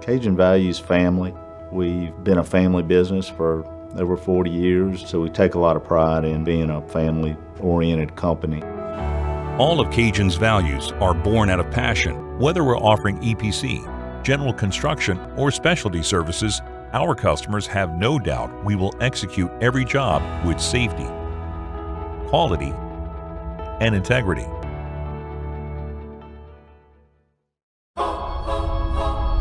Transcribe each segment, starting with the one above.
Cajun values family. We've been a family business for over 40 years, so we take a lot of pride in being a family-oriented company. All of Cajun's values are born out of passion. Whether we're offering EPC, general construction, or specialty services, our customers have no doubt we will execute every job with safety, quality, and integrity.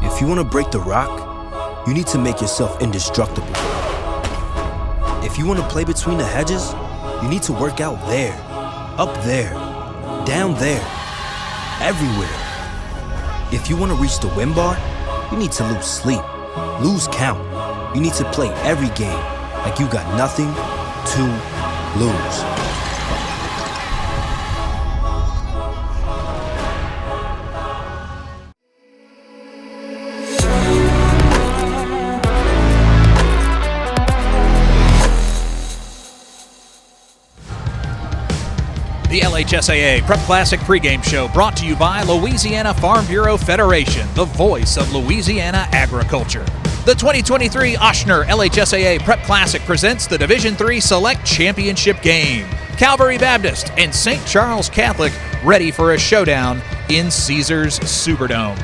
If you want to break the rock, you need to make yourself indestructible. If you want to play between the hedges, you need to work out there, up there, down there, everywhere. If you want to reach the win bar, you need to lose sleep, lose count. You need to play every game like you got nothing to lose. The LHSAA Prep Classic pregame show brought to you by Louisiana Farm Bureau Federation, the voice of Louisiana agriculture. The 2023 Ochsner LHSAA Prep Classic presents the Division III Select Championship game. Calvary Baptist and St. Charles Catholic ready for a showdown in Caesars Superdome.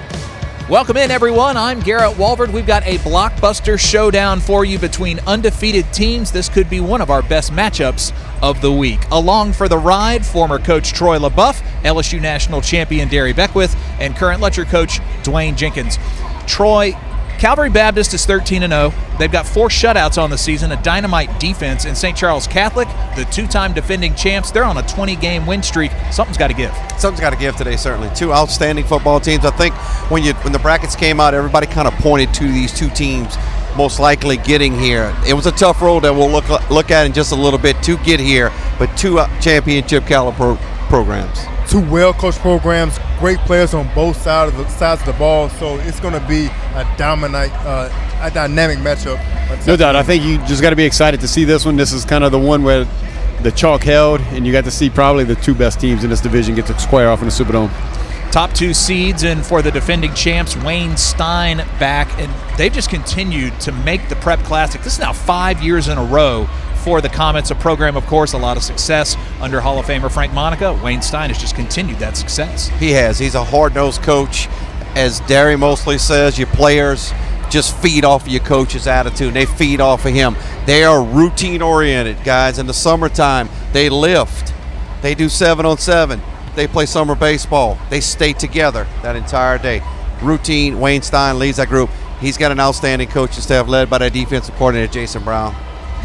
Welcome in, everyone. I'm Garrett Walford. We've got a blockbuster showdown for you between undefeated teams. This could be one of our best matchups of the week. Along for the ride, former coach Troy LaBeouf, LSU national champion Derry Beckwith, and current Letcher coach Dwayne Jenkins. Troy, Calvary Baptist is 13-0. They've got 4 shutouts on the season, a dynamite defense. And St. Charles Catholic, the 2-time defending champs, they're on a 20-game win streak. Something's got to give. Something's got to give today, certainly. 2 outstanding football teams. I think when the brackets came out, everybody kind of pointed to these 2 teams most likely getting here. It was a tough road that we'll look at in just a little bit to get here, but 2 championship caliber programs. 2 well-coached programs, great players on both sides of the ball, so it's going to be a dynamic matchup. No doubt. I think you just got to be excited to see this one. This is kind of the one where the chalk held, and you got to see probably the 2 best teams in this division get to square off in the Superdome. Top 2 seeds, and for the defending champs, Wayne Stein back, and they've just continued to make the Prep Classic. This is now 5 years in a row for the Comets, a program, of course, a lot of success under Hall of Famer Frank Monica. Wayne Stein has just continued that success. He has. He's a hard-nosed coach. As Derry mostly says, your players just feed off of your coach's attitude. They feed off of him. They are routine-oriented, guys. In the summertime, they lift. They do 7-on-7. They play summer baseball. They stay together that entire day. Routine. Wayne Stein leads that group. He's got an outstanding coaching staff led by that defensive coordinator, Jason Brown.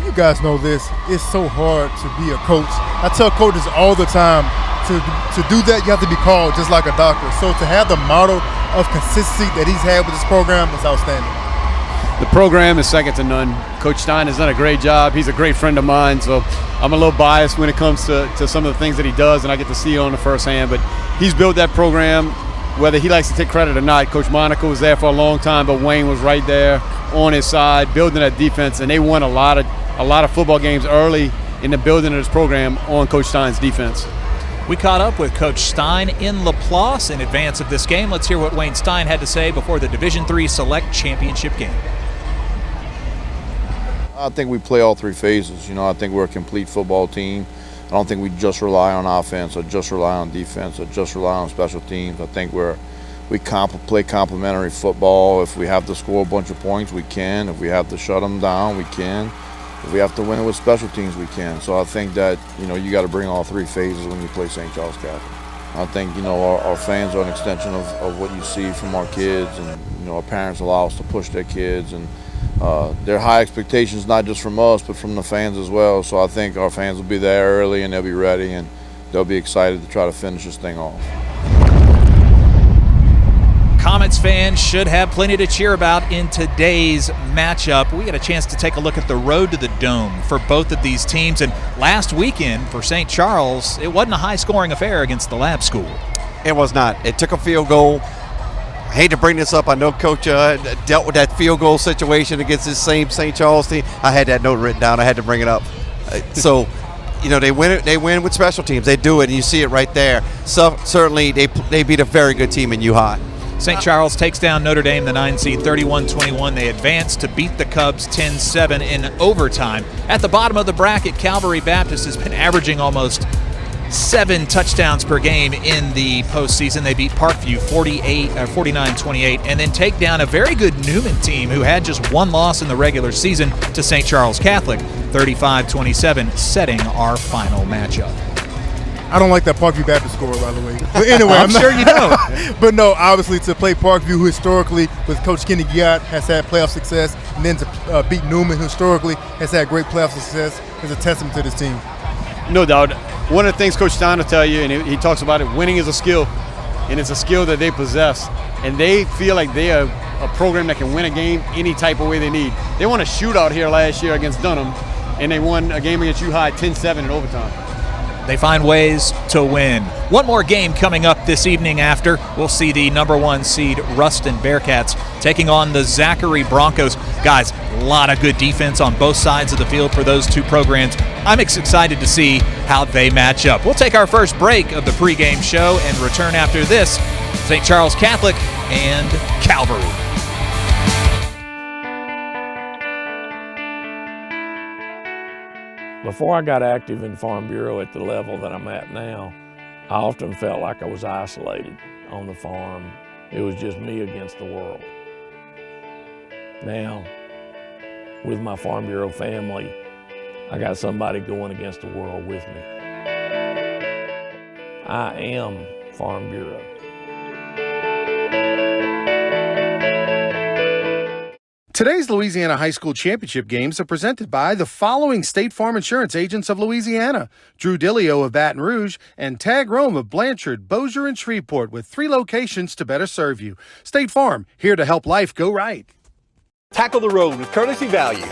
You guys know this. It's so hard to be a coach. I tell coaches all the time, to do that, you have to be called just like a doctor. So to have the model of consistency that he's had with this program is outstanding. The program is second to none. Coach Stein has done a great job. He's a great friend of mine, so I'm a little biased when it comes to some of the things that he does, and I get to see it on the first hand. But he's built that program, whether he likes to take credit or not. Coach Monica was there for a long time, but Wayne was right there on his side, building that defense, and they won a lot of football games early in the building of this program on Coach Stein's defense. We caught up with Coach Stein in Laplace in advance of this game. Let's hear what Wayne Stein had to say before the Division III Select Championship game. I think we play all 3 phases. I think we're a complete football team. I don't think we just rely on offense or just rely on defense or just rely on special teams. I think we play complementary football. If we have to score a bunch of points, we can. If we have to shut them down, we can. If we have to win it with special teams, we can. So I think that, you got to bring all 3 phases when you play St. Charles Catholic. I think, our fans are an extension of what you see from our kids, and, our parents allow us to push their kids, and there are high expectations, not just from us, but from the fans as well. So I think our fans will be there early, and they'll be ready, and they'll be excited to try to finish this thing off. Comets fans should have plenty to cheer about in today's matchup. We got a chance to take a look at the road to the Dome for both of these teams. And last weekend for St. Charles, it wasn't a high-scoring affair against the Lab School. It was not. It took a field goal. I hate to bring this up. I know Coach dealt with that field goal situation against this same St. Charles team. I had that note written down. I had to bring it up. They win with special teams. They do it, and you see it right there. So certainly they beat a very good team in U-High. St. Charles takes down Notre Dame, the 9 seed, 31-21. They advance to beat the Cubs 10-7 in overtime. At the bottom of the bracket, Calvary Baptist has been averaging almost 7 touchdowns per game in the postseason. They beat Parkview 49-28, and then take down a very good Newman team who had just 1 loss in the regular season to St. Charles Catholic, 35-27, setting our final matchup. I don't like that Parkview Baptist score, by the way. But anyway, I'm sure you don't. But no, obviously to play Parkview, who historically with Coach Kenny Giott has had playoff success, and then to beat Newman, who historically has had great playoff success, is a testament to this team. No doubt. One of the things Coach Stein will tell you, and he talks about it, winning is a skill, and it's a skill that they possess. And they feel like they are a program that can win a game any type of way they need. They won a shootout here last year against Dunham, and they won a game against U-High 10-7 in overtime. They find ways to win. One more game coming up this evening after. We'll see the number 1 seed Ruston Bearcats taking on the Zachary Broncos. Guys, a lot of good defense on both sides of the field for those 2 programs. I'm excited to see how they match up. We'll take our first break of the pregame show and return after this. St. Charles Catholic and Calvary. Before I got active in Farm Bureau at the level that I'm at now, I often felt like I was isolated on the farm. It was just me against the world. Now, with my Farm Bureau family, I got somebody going against the world with me. I am Farm Bureau. Today's Louisiana High School Championship games are presented by the following State Farm Insurance agents of Louisiana: Drew Dillio of Baton Rouge and Tag Rome of Blanchard, Bossier, and Shreveport, with 3 locations to better serve you. State Farm, here to help life go right. Tackle the road with courtesy value.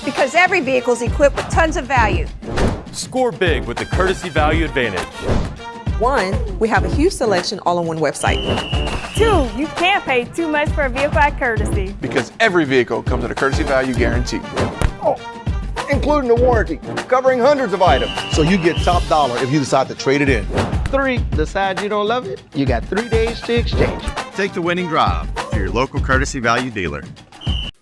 Because every vehicle is equipped with tons of value. Score big with the courtesy value advantage. 1, we have a huge selection all on one website. 2, you can't pay too much for a vehicle at Courtesy. Because every vehicle comes with a courtesy value guarantee. Oh, including the warranty, covering hundreds of items. So you get top dollar if you decide to trade it in. 3, decide you don't love it? You got 3 days to exchange it. Take the winning drive to your local courtesy value dealer.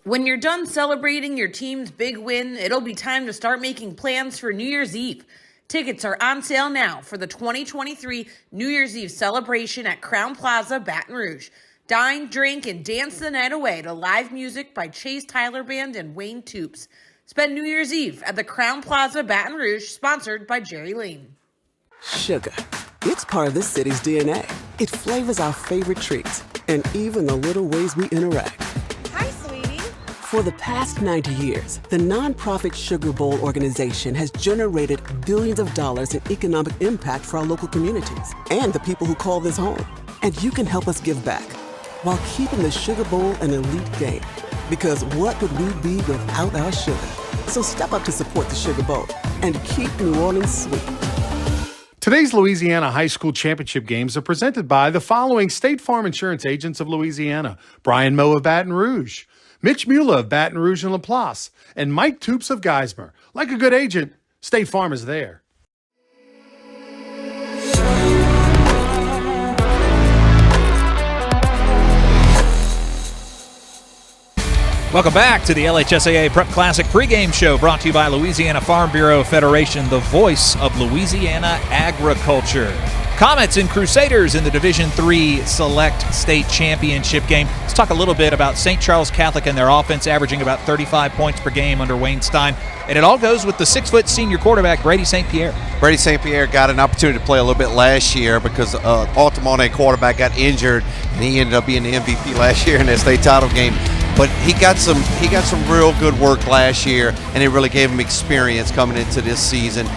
When you're done celebrating your team's big win, it'll be time to start making plans for New Year's Eve. Tickets are on sale now for the 2023 New Year's Eve celebration at Crown Plaza, Baton Rouge. Dine, drink, and dance the night away to live music by Chase Tyler Band and Wayne Toops. Spend New Year's Eve at the Crown Plaza, Baton Rouge, sponsored by Jerry Lane. Sugar. It's part of this city's DNA. It flavors our favorite treats and even the little ways we interact. Hi, sweetie. For the past 90 years, the nonprofit Sugar Bowl organization has generated billions of dollars in economic impact for our local communities and the people who call this home. And you can help us give back while keeping the Sugar Bowl an elite game. Because what would we be without our sugar? So step up to support the Sugar Bowl and keep New Orleans sweet. Today's Louisiana High School Championship games are presented by the following State Farm Insurance agents of Louisiana: Brian Moe of Baton Rouge, Mitch Mula of Baton Rouge and LaPlace, and Mike Toops of Geismar. Like a good agent, State Farm is there. Welcome back to the LHSAA Prep Classic pregame show, brought to you by Louisiana Farm Bureau Federation, the voice of Louisiana agriculture. Comets and Crusaders in the Division III Select State Championship game. Let's talk a little bit about St. Charles Catholic and their offense, averaging about 35 points per game under Wayne Stein. And it all goes with the 6-foot senior quarterback, Brady St. Pierre. Brady St. Pierre got an opportunity to play a little bit last year because Altamont quarterback got injured, and he ended up being the MVP last year in that state title game. But he got some real good work last year, and it really gave him experience coming into this season.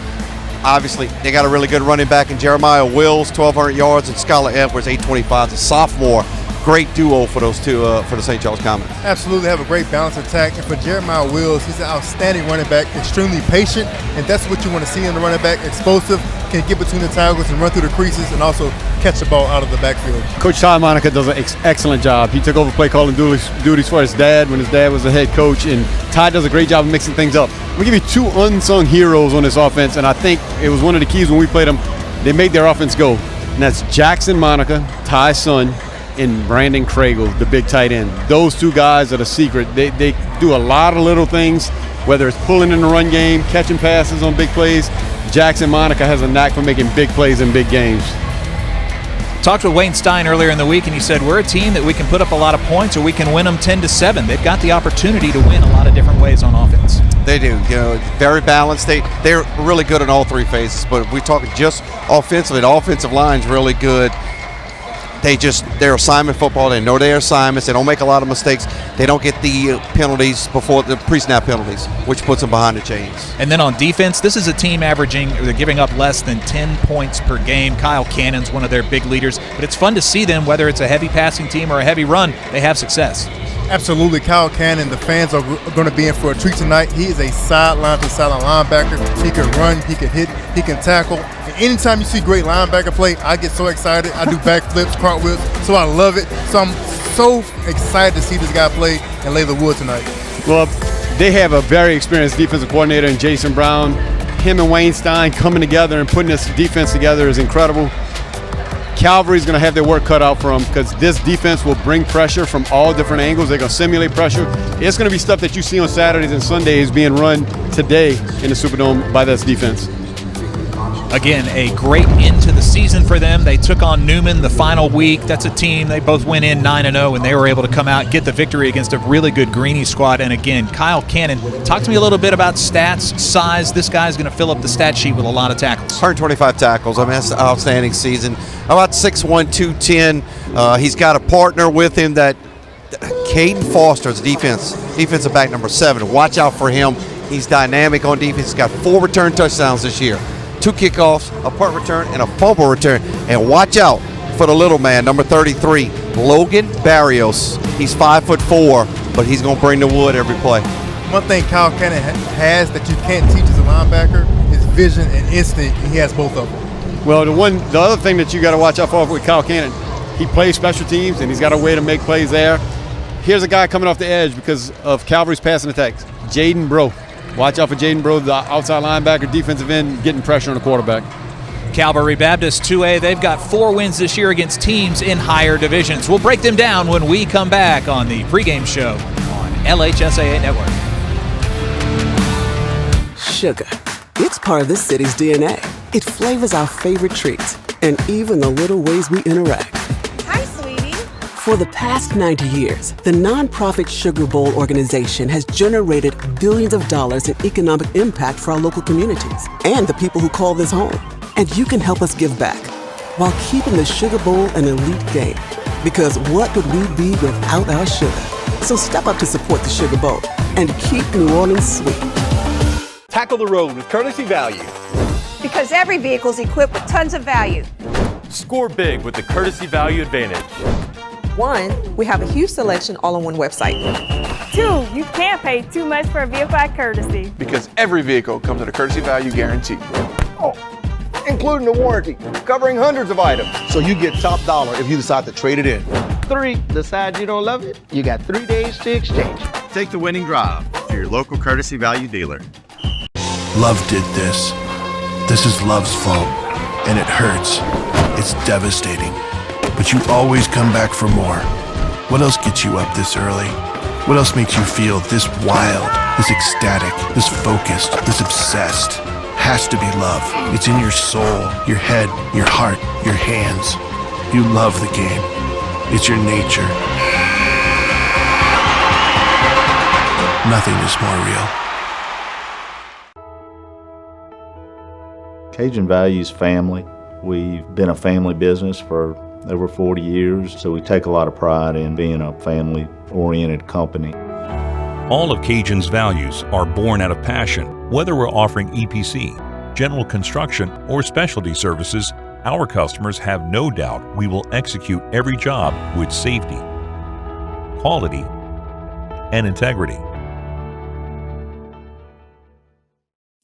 Obviously, they got a really good running back in Jeremiah Wills, 1,200 yards, and Skylar Edwards, 825, a sophomore. Great duo for those two for the St. Charles Comets. Absolutely have a great balanced attack. And for Jeremiah Wills, he's an outstanding running back, extremely patient, and that's what you want to see in the running back. Explosive, can get between the tackles and run through the creases and also catch the ball out of the backfield. Coach Ty Monica does an excellent job. He took over play calling duties for his dad when his dad was the head coach, and Ty does a great job of mixing things up. We give you 2 unsung heroes on this offense, and I think it was one of the keys when we played them. They made their offense go, and that's Jackson Monica, Ty's son, and Brandon Craigle, the big tight end. Those two guys are the secret. They do a lot of little things, whether it's pulling in the run game, catching passes on big plays. Jackson Monica has a knack for making big plays in big games. Talked with Wayne Stein earlier in the week, and he said, we're a team that we can put up a lot of points or we can win them 10-7. They've got the opportunity to win a lot of different ways on offense. They do, very balanced. They're really good in all three phases, but if we talk just offensively, the offensive line's really good. They're assignment football. They know their assignments. They don't make a lot of mistakes. They don't get the penalties before the pre-snap penalties, which puts them behind the chains. And then on defense, this is a team they're giving up less than 10 points per game. Kyle Cannon's one of their big leaders, but it's fun to see them, whether it's a heavy passing team or a heavy run, they have success. Absolutely. Kyle Cannon, the fans are going to be in for a treat tonight. He is a sideline-to-sideline linebacker. He can run, he can hit, he can tackle. And anytime you see great linebacker play, I get so excited. I do backflips, cartwheels, so I love it. So I'm so excited to see this guy play and lay the wood tonight. Well, they have a very experienced defensive coordinator in Jason Brown. Him and Wayne Stein coming together and putting this defense together is incredible. Calvary's going to have their work cut out for them because this defense will bring pressure from all different angles. They're going to simulate pressure. It's going to be stuff that you see on Saturdays and Sundays being run today in the Superdome by this defense. Again, a great end to the season for them. They took on Newman the final week. That's a team. They both went in 9-0, and they were able to come out and get the victory against a really good Greenie squad. And again, Kyle Cannon, talk to me a little bit about stats, size. This guy's going to fill up the stat sheet with a lot of tackles. 125 tackles. I mean, that's an outstanding season. About 6'1", 210. He's got a partner with him that Caden Foster's defensive back number 7. Watch out for him. He's dynamic on defense. He's got 4 return touchdowns this year. 2 kickoffs, a punt return, and a fumble return. And watch out for the little man, number 33, Logan Barrios. He's 5'4", but he's going to bring the wood every play. One thing Kyle Cannon has that you can't teach as a linebacker is vision and instinct, and he has both of them. Well, the other thing that you got to watch out for with Kyle Cannon, he plays special teams, and he's got a way to make plays there. Here's a guy coming off the edge because of Calvary's passing attacks, Jaden Bro. Watch out for Jaden Bro, the outside linebacker, defensive end, getting pressure on the quarterback. Calvary Baptist 2A, they've got 4 wins this year against teams in higher divisions. We'll break them down when we come back on the pregame show on LHSAA Network. Sugar. It's part of this city's DNA. It flavors our favorite treats and even the little ways we interact. Hi, sweetie. For the past 90 years, the nonprofit Sugar Bowl organization has generated billions of dollars in economic impact for our local communities and the people who call this home. And you can help us give back while keeping the Sugar Bowl an elite game. Because what would we be without our sugar? So step up to support the Sugar Bowl and keep New Orleans sweet. Tackle the road with courtesy value. Because every vehicle is equipped with tons of value. Score big with the courtesy value advantage. 1, we have a huge selection all on one website. 2, you can't pay too much for a vehicle at Courtesy. Because every vehicle comes with a courtesy value guarantee. Oh, including the warranty, covering hundreds of items. So you get top dollar if you decide to trade it in. 3, decide you don't love it? You got 3 days to exchange it. Take the winning drive to your local Courtesy Value dealer. Love did this. This is Love's fault, and it hurts. It's devastating. But you always come back for more. What else gets you up this early? What else makes you feel this wild, this ecstatic, this focused, this obsessed? Has to be love. It's in your soul, your head, your heart, your hands. You love the game. It's your nature. Nothing is more real. Cajun values family. We've been a family business for over 40 years, so we take a lot of pride in being a family-oriented company. All of Cajun's values are born out of passion. Whether we're offering EPC, general construction, or specialty services, our customers have no doubt we will execute every job with safety, quality, and integrity.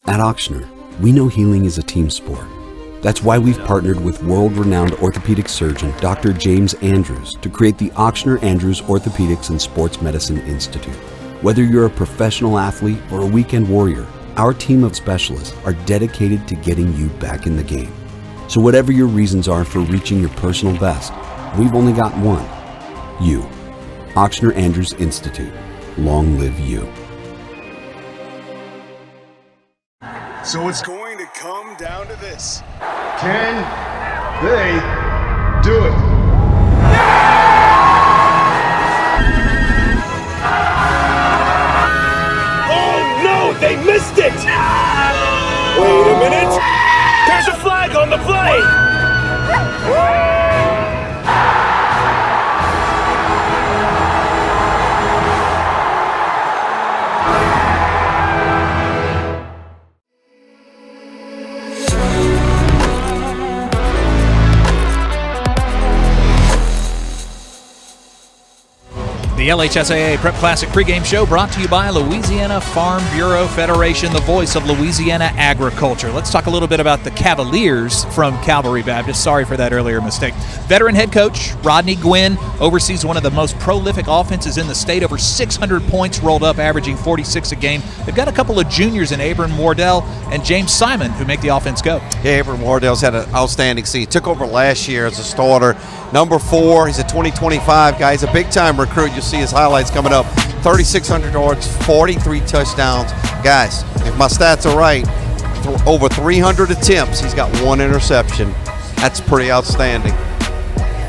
At Ochsner, we know healing is a team sport. That's why we've partnered with world-renowned orthopedic surgeon Dr. James Andrews to create the Ochsner Andrews Orthopedics and Sports Medicine Institute. Whether you're a professional athlete or a weekend warrior, our team of specialists are dedicated to getting you back in the game. So whatever your reasons are for reaching your personal best, we've only got one: You. Ochsner Andrews Institute. Long live you. So it's going to come down to this. Can they do it? Oh no, they missed it! Wait a minute! There's a flag on the play! The LHSAA Prep Classic pregame show brought to you by Louisiana Farm Bureau Federation, the voice of Louisiana agriculture. Let's talk a little bit about the Cavaliers from Calvary Baptist. Sorry for that earlier mistake. Veteran head coach Rodney Gwynn oversees one of the most prolific offenses in the state, over 600 points rolled up, averaging 46 a game. They've got a couple of juniors in Abram Wardell and James Simon who make the offense go. Yeah, Abram Wardell's had an outstanding season. Took over last year as a starter. Number 4, he's a 2025 guy. He's a big-time recruit. You'll see his highlights coming up. 3,600 yards, 43 touchdowns. Guys, if my stats are right, over 300 attempts, he's got 1 interception. That's pretty outstanding.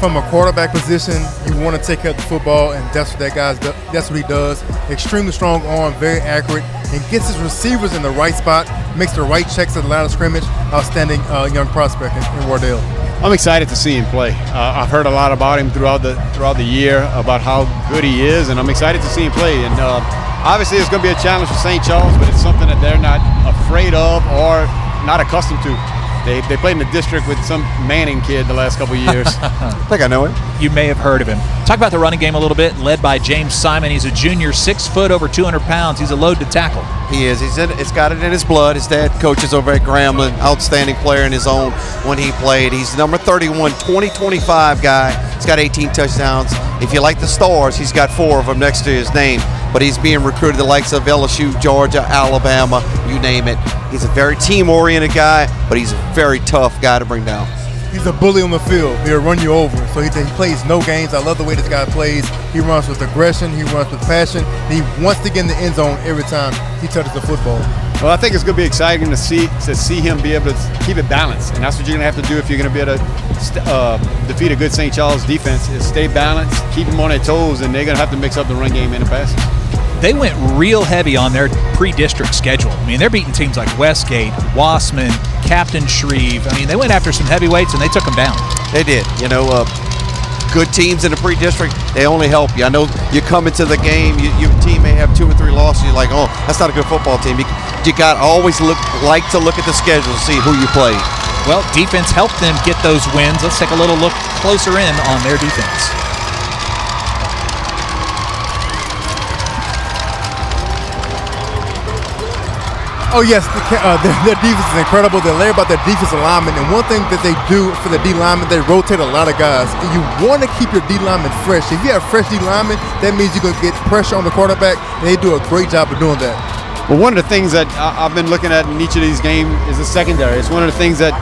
From a quarterback position, you want to take care of the football, and that's what he does. Extremely strong arm, very accurate, and gets his receivers in the right spot, makes the right checks at the line of scrimmage. Outstanding young prospect in Wardell. I'm excited to see him play. I've heard a lot about him throughout the year about how good he is, and I'm excited to see him play. And obviously, it's going to be a challenge for St. Charles, but it's something that they're not afraid of or not accustomed to. They played in the district with some Manning kid the last couple of years. I think I know him. You may have heard of him. Talk about the running game a little bit, led by James Simon. He's a junior, 6 foot, over 200 pounds. He's a load to tackle. He is. It's got it in his blood. His dad coaches over at Grambling. Outstanding player in his own when he played. He's number 31, 2025 guy. He's got 18 touchdowns. If you like the stars, he's got 4 of them next to his name. But he's being recruited the likes of LSU, Georgia, Alabama, you name it. He's a very team-oriented guy, but he's a very tough guy to bring down. He's a bully on the field. He'll run you over. So he plays no games. I love the way this guy plays. He runs with aggression. He runs with passion. He wants to get in the end zone every time he touches the football. Well, I think it's going to be exciting to see him be able to keep it balanced, and that's what you're going to have to do if you're going to be able to defeat a good St. Charles defense. Is stay balanced, keep them on their toes, and they're going to have to mix up the run game and the passing. They went real heavy on their pre-district schedule. I mean, they're beating teams like Westgate, Wassman, Captain Shreve. I mean, they went after some heavyweights and they took them down. They did. You know, good teams in the pre-district, they only help you. I know you come into the game, your team may have 2 or 3 losses. You're like, oh, that's not a good football team. You got to always look at the schedule to see who you play. Well, defense helped them get those wins. Let's take a little look closer in on their defense. Oh, yes, their defense is incredible. They're layered about their defensive linemen. And one thing that they do for the D linemen, they rotate a lot of guys. And you want to keep your D linemen fresh. If you have fresh D linemen, that means you're going to get pressure on the quarterback, and they do a great job of doing that. Well, one of the things that I've been looking at in each of these games is the secondary. It's one of the things that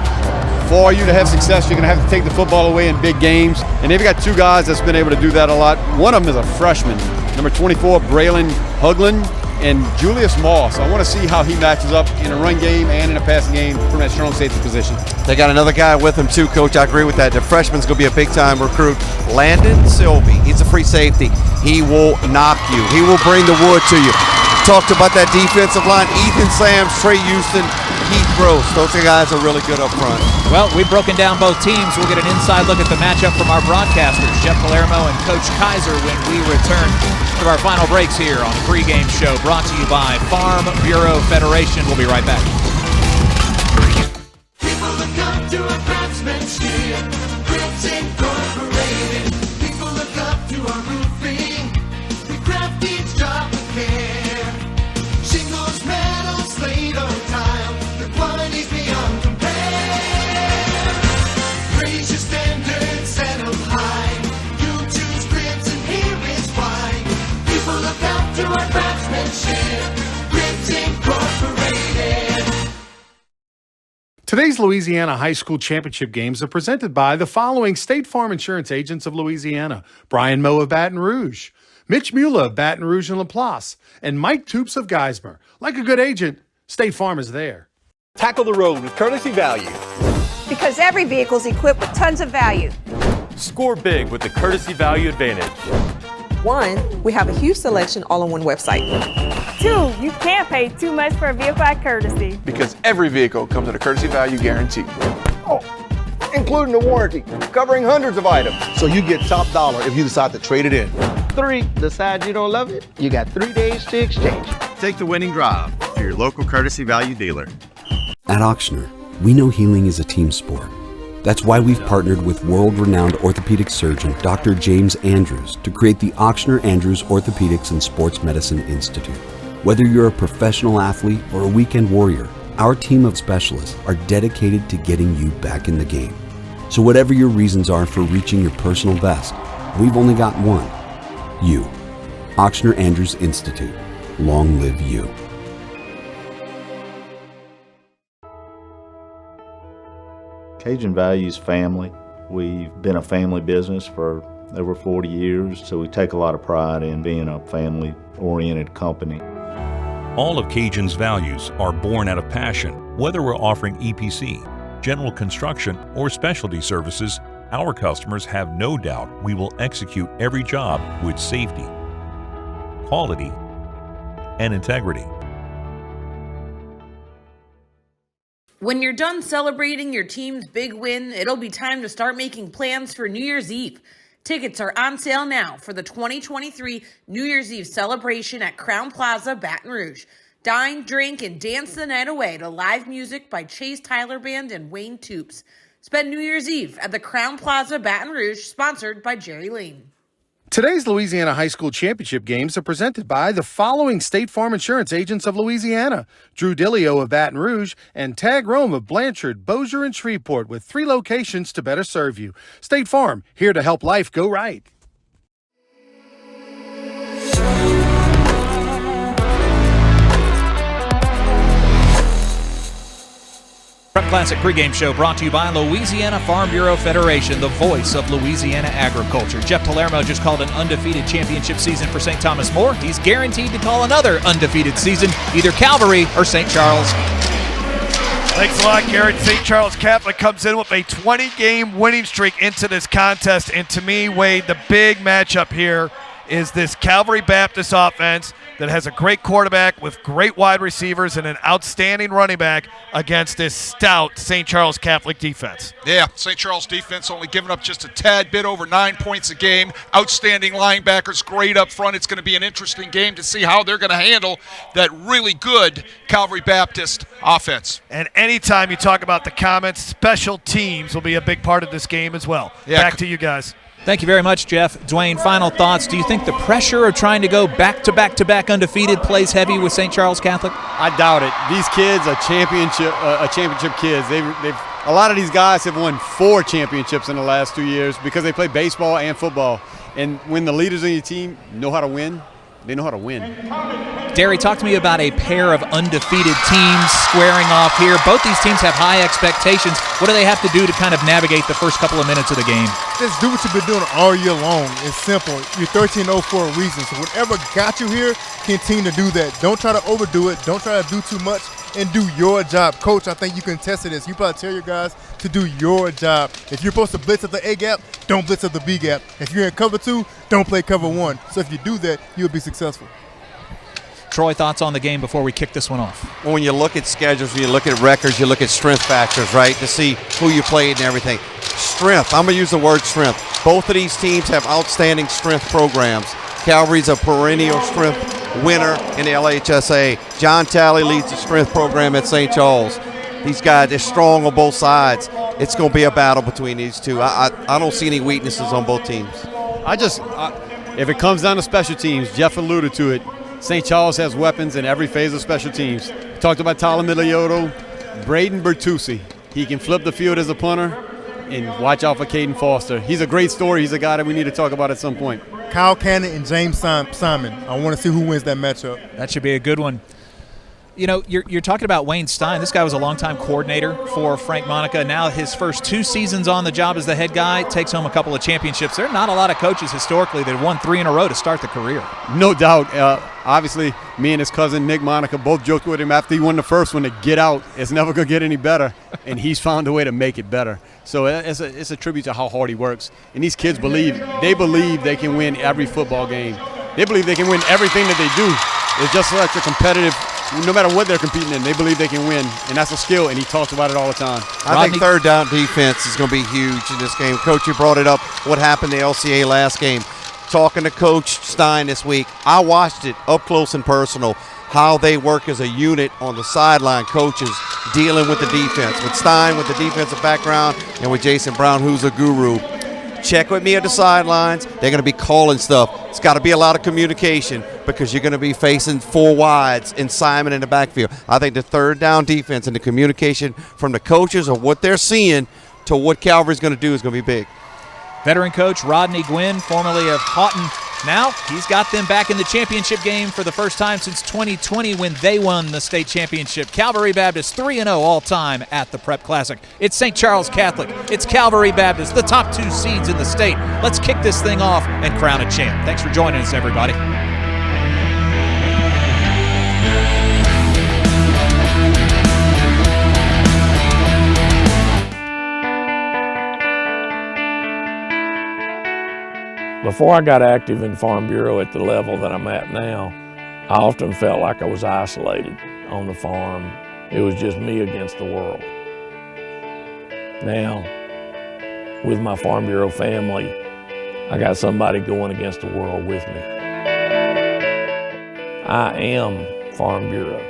for you to have success, you're going to have to take the football away in big games. And they've got 2 guys that's been able to do that a lot. One of them is a freshman, number 24, Braylon Huglin, and Julius Moss. I want to see how he matches up in a run game and in a passing game from that strong safety position. They got another guy with him too, Coach. I agree with that. The freshman's going to be a big-time recruit. Landon Sylvie, he's a free safety. He will knock you. He will bring the wood to you. Talked about that defensive line. Ethan Sams, Trey Houston, Heath Gross. Those guys are really good up front. Well, we've broken down both teams. We'll get an inside look at the matchup from our broadcasters, Jeff Palermo and Coach Kaiser, when we return to our final breaks here on the pregame show, brought to you by Farm Bureau Federation. We'll be right back. People look up to our craftsmanship, Brits Incorporated. People look up to our roofing, we craft each job with care. Shingles, metal, slate, or tile, the quality's beyond compare. Raise your standards, set them high. You choose Brits, and here is why. People look up to our craftsmanship, Brits Incorporated. Today's Louisiana High School Championship games are presented by the following State Farm Insurance agents of Louisiana: Brian Moe of Baton Rouge, Mitch Mula of Baton Rouge and LaPlace, and Mike Toops of Geismar. Like a good agent, State Farm is there. Tackle the road with courtesy value. Because every vehicle is equipped with tons of value. Score big with the courtesy value advantage. 1, we have a huge selection all on one website. 2, you can't pay too much for a vehicle at Courtesy. Because every vehicle comes with a courtesy value guarantee. Including the warranty, covering hundreds of items. So you get top dollar if you decide to trade it in. 3, decide you don't love it? You got 3 days to exchange. Take the winning drive to your local Courtesy Value dealer. At Auctioner, we know healing is a team sport. That's why we've partnered with world-renowned orthopedic surgeon Dr. James Andrews to create the Auctioner Andrews Orthopedics and Sports Medicine Institute. Whether you're a professional athlete or a weekend warrior, our team of specialists are dedicated to getting you back in the game. So whatever your reasons are for reaching your personal best, we've only got one: you. Auctioner Andrews Institute. Long live you. Cajun values family. We've been a family business for over 40 years, so we take a lot of pride in being a family-oriented company. All of Cajun's values are born out of passion. Whether we're offering EPC, general construction, or specialty services, our customers have no doubt we will execute every job with safety, quality, and integrity. When you're done celebrating your team's big win, it'll be time to start making plans for New Year's Eve. Tickets are on sale now for the 2023 New Year's Eve celebration at Crown Plaza, Baton Rouge. Dine, drink, and dance the night away to live music by Chase Tyler Band and Wayne Toops. Spend New Year's Eve at the Crown Plaza, Baton Rouge, sponsored by Jerry Lane. Today's Louisiana High School Championship games are presented by the following State Farm Insurance agents of Louisiana: Drew Dillio of Baton Rouge and Tag Rome of Blanchard, Bossier, and Shreveport, with 3 locations to better serve you. State Farm, here to help life go right. Prep Classic pregame show brought to you by Louisiana Farm Bureau Federation, the voice of Louisiana agriculture. Jeff Palermo just called an undefeated championship season for St. Thomas More. He's guaranteed to call another undefeated season, either Calvary or St. Charles. Thanks a lot, Garrett. St. Charles Catholic comes in with a 20-game winning streak into this contest. And to me, Wade, the big matchup here is this Calvary Baptist offense that has a great quarterback with great wide receivers and an outstanding running back against this stout St. Charles Catholic defense. Yeah, St. Charles defense only giving up just a tad bit over 9 points a game. Outstanding linebackers, great up front. It's going to be an interesting game to see how they're going to handle that really good Calvary Baptist offense. And anytime you talk about the comments, special teams will be a big part of this game as well. Yeah. Back to you guys. Thank you very much, Jeff. Dwayne, final thoughts. Do you think the pressure of trying to go back-to-back undefeated plays heavy with St. Charles Catholic? I doubt it. These kids are championship kids. They've a lot of these guys have won 4 championships in the last 2 years because they play baseball and football. And when the leaders on your team know how to win, they know how to win. Derry, talk to me about a pair of undefeated teams squaring off here. Both these teams have high expectations. What do they have to do to kind of navigate the first couple of minutes of the game? Just do what you've been doing all year long. It's simple. You're 13-0 for a reason. So whatever got you here, continue to do that. Don't try to overdo it. Don't try to do too much, and do your job. Coach, I think you can attest to this. You probably tell your guys to do your job. If you're supposed to blitz at the A gap, don't blitz at the B gap. If you're in cover 2, don't play cover 1. So if you do that, you'll be successful. Troy, thoughts on the game before we kick this one off? When you look at schedules, when you look at records, you look at strength factors, right, to see who you played and everything. Strength, I'm going to use the word strength. Both of these teams have outstanding strength programs. Calvary's a perennial strength winner in the LHSA. John Talley leads the strength program at St. Charles. These guys, they're strong on both sides. It's going to be a battle between these two. I don't see any weaknesses on both teams. If it comes down to special teams, Jeff alluded to it. St. Charles has weapons in every phase of special teams. We talked about Tyler Miglioto, Braden Bertucci. He can flip the field as a punter, and watch out for Caden Foster. He's a great story. He's a guy that we need to talk about at some point. Kyle Cannon and James Simon. I want to see who wins that matchup. That should be a good one. You know, you're talking about Wayne Stein. This guy was a longtime coordinator for Frank Monica. Now his first 2 seasons on the job as the head guy, takes home a couple of championships. There are not a lot of coaches historically that have won 3 in a row to start the career. No doubt. Obviously, me and his cousin Nick Monica both joked with him after he won the first one to get out. It's never going to get any better, and he's found a way to make it better. So it's a tribute to how hard he works. And these kids believe they can win every football game. They believe they can win everything that they do. It's just such a competitive, no matter what they're competing in, they believe they can win, and that's a skill, and he talks about it all the time. I think third down defense is going to be huge in this game. Coach, you brought it up, what happened in the LCA last game. Talking to Coach Stein this week, I watched it up close and personal, how they work as a unit on the sideline, coaches dealing with the defense. With Stein, with the defensive background, and with Jason Brown, who's a guru. Check with me at the sidelines. They're going to be calling stuff. It's got to be a lot of communication because you're going to be facing 4 wides and Simon in the backfield. I think the third down defense and the communication from the coaches of what they're seeing to what Calvary's going to do is going to be big. Veteran coach Rodney Gwynn, formerly of Houghton. Now he's got them back in the championship game for the first time since 2020 when they won the state championship. Calvary Baptist 3-0 all-time at the Prep Classic. It's St. Charles Catholic. It's Calvary Baptist, the top 2 seeds in the state. Let's kick this thing off and crown a champ. Thanks for joining us, everybody. Before I got active in Farm Bureau at the level that I'm at now, I often felt like I was isolated on the farm. It was just me against the world. Now, with my Farm Bureau family, I got somebody going against the world with me. I am Farm Bureau.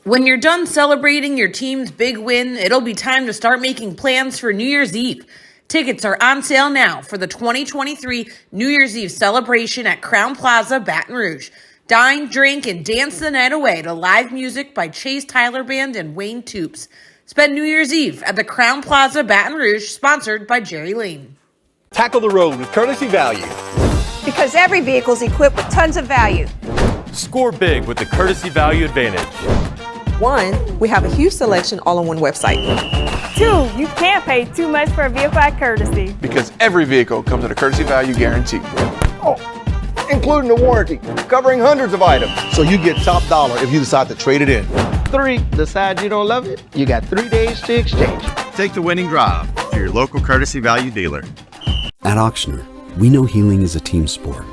When you're done celebrating your team's big win, it'll be time to start making plans for New Year's Eve. Tickets are on sale now for the 2023 New Year's Eve celebration at Crowne Plaza, Baton Rouge. Dine, drink, and dance the night away to live music by Chase Tyler Band and Wayne Toops. Spend New Year's Eve at the Crowne Plaza, Baton Rouge, sponsored by Jerry Lane. Tackle the road with courtesy value. Because every vehicle is equipped with tons of value. Score big with the courtesy value advantage. 1, we have a huge selection all on one website. 2, you can't pay too much for a vehicle at Courtesy. Because every vehicle comes with a courtesy value guarantee. Oh, including the warranty, covering hundreds of items. So you get top dollar if you decide to trade it in. 3, decide you don't love it? You got 3 days to exchange. Take the winning drive to your local courtesy value dealer. At Auctioner, we know healing is a team sport.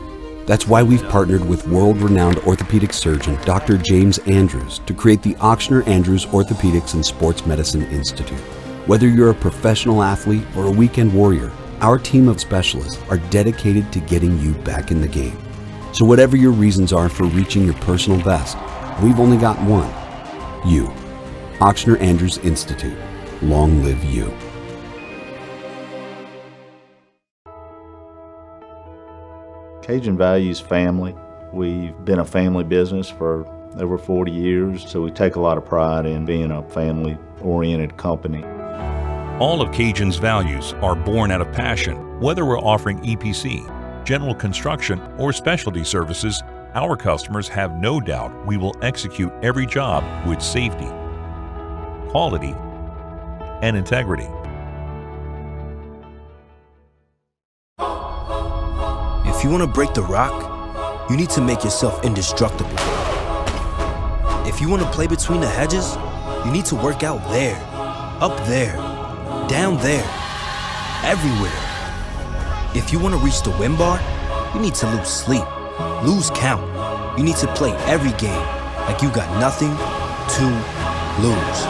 That's why we've partnered with world-renowned orthopedic surgeon Dr. James Andrews to create the Auctioner Andrews Orthopedics and Sports Medicine Institute. Whether you're a professional athlete or a weekend warrior, our team of specialists are dedicated to getting you back in the game. So whatever your reasons are for reaching your personal best, we've only got one: you. Auctioner Andrews Institute. Long live you. Cajun values family. We've been a family business for over 40 years, so we take a lot of pride in being a family-oriented company. All of Cajun's values are born out of passion. Whether we're offering EPC, general construction, or specialty services, our customers have no doubt we will execute every job with safety, quality, and integrity. If you want to break the rock, you need to make yourself indestructible. If you want to play between the hedges, you need to work out there, up there, down there, everywhere. If you want to reach the win bar, you need to lose sleep, lose count. You need to play every game like you got nothing to lose.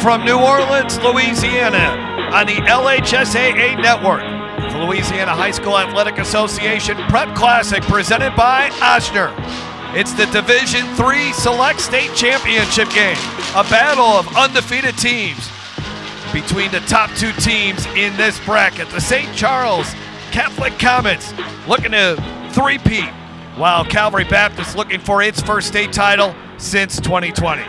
from New Orleans, Louisiana, on the LHSAA Network, the Louisiana High School Athletic Association Prep Classic presented by Ochsner. It's the Division III Select State Championship game, a battle of undefeated teams between the top two teams in this bracket. The St. Charles Catholic Comets looking to three-peat, while Calvary Baptist looking for its first state title since 2020.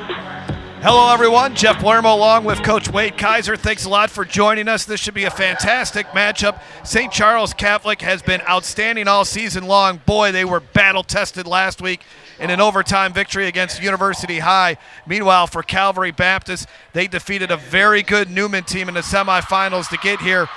Hello, everyone. Jeff Palermo along with Coach Wade Kaiser. Thanks a lot for joining us. This should be a fantastic matchup. St. Charles Catholic has been outstanding all season long. Boy, they were battle-tested last week in an overtime victory against University High. Meanwhile, for Calvary Baptist, they defeated a very good Newman team in the semifinals to get here.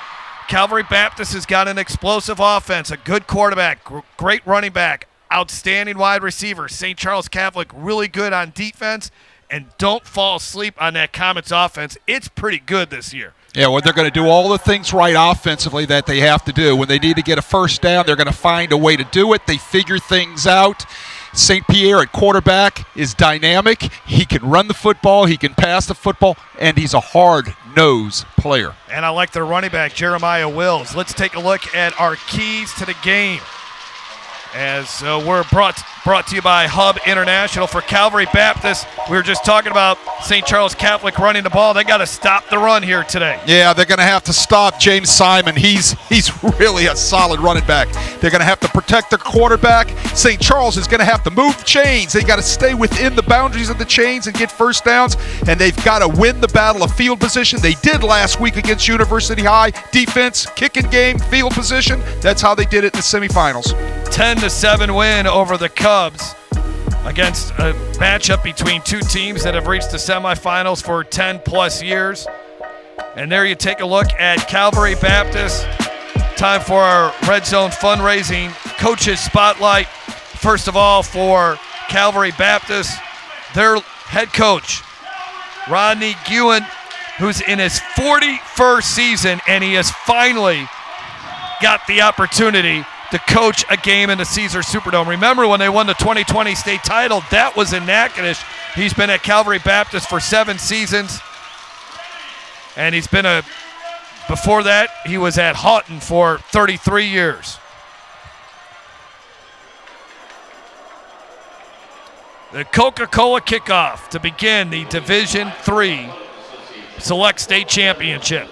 Calvary Baptist has got an explosive offense, a good quarterback, great running back, outstanding wide receiver. St. Charles Catholic really good on defense. And don't fall asleep on that Comets offense. It's pretty good this year. Yeah, well, they're going to do all the things right offensively that they have to do. When they need to get a first down, they're going to find a way to do it. They figure things out. St. Pierre at quarterback is dynamic. He can run the football, he can pass the football, and he's a hard-nosed player. And I like their running back, Jeremiah Wills. Let's take a look at our keys to the game. As we're brought to you by Hub International. For Calvary Baptist, we were just talking about St. Charles Catholic running the ball. They got to stop the run here today. Yeah, they're going to have to stop James Simon. He's really a solid running back. They're going to have to protect their quarterback. St. Charles is going to have to move the chains. They got to stay within the boundaries of the chains and get first downs, and they've got to win the battle of field position. They did last week against University High. Defense, kicking game, field position. That's how they did it in the semifinals. 10-7 win over the Cubs against a matchup between two teams that have reached the semifinals for 10-plus years. And there you take a look at Calvary Baptist. Time for our Red Zone fundraising coaches spotlight. First of all, for Calvary Baptist, their head coach, Rodney Guin, who's in his 41st season, and he has finally got the opportunity to coach a game in the Caesars Superdome. Remember when they won the 2020 state title? That was in Natchitoches. He's been at Calvary Baptist for 7 seasons. And he's been before that, he was at Houghton for 33 years. The Coca-Cola kickoff to begin the Division III Select State Championship.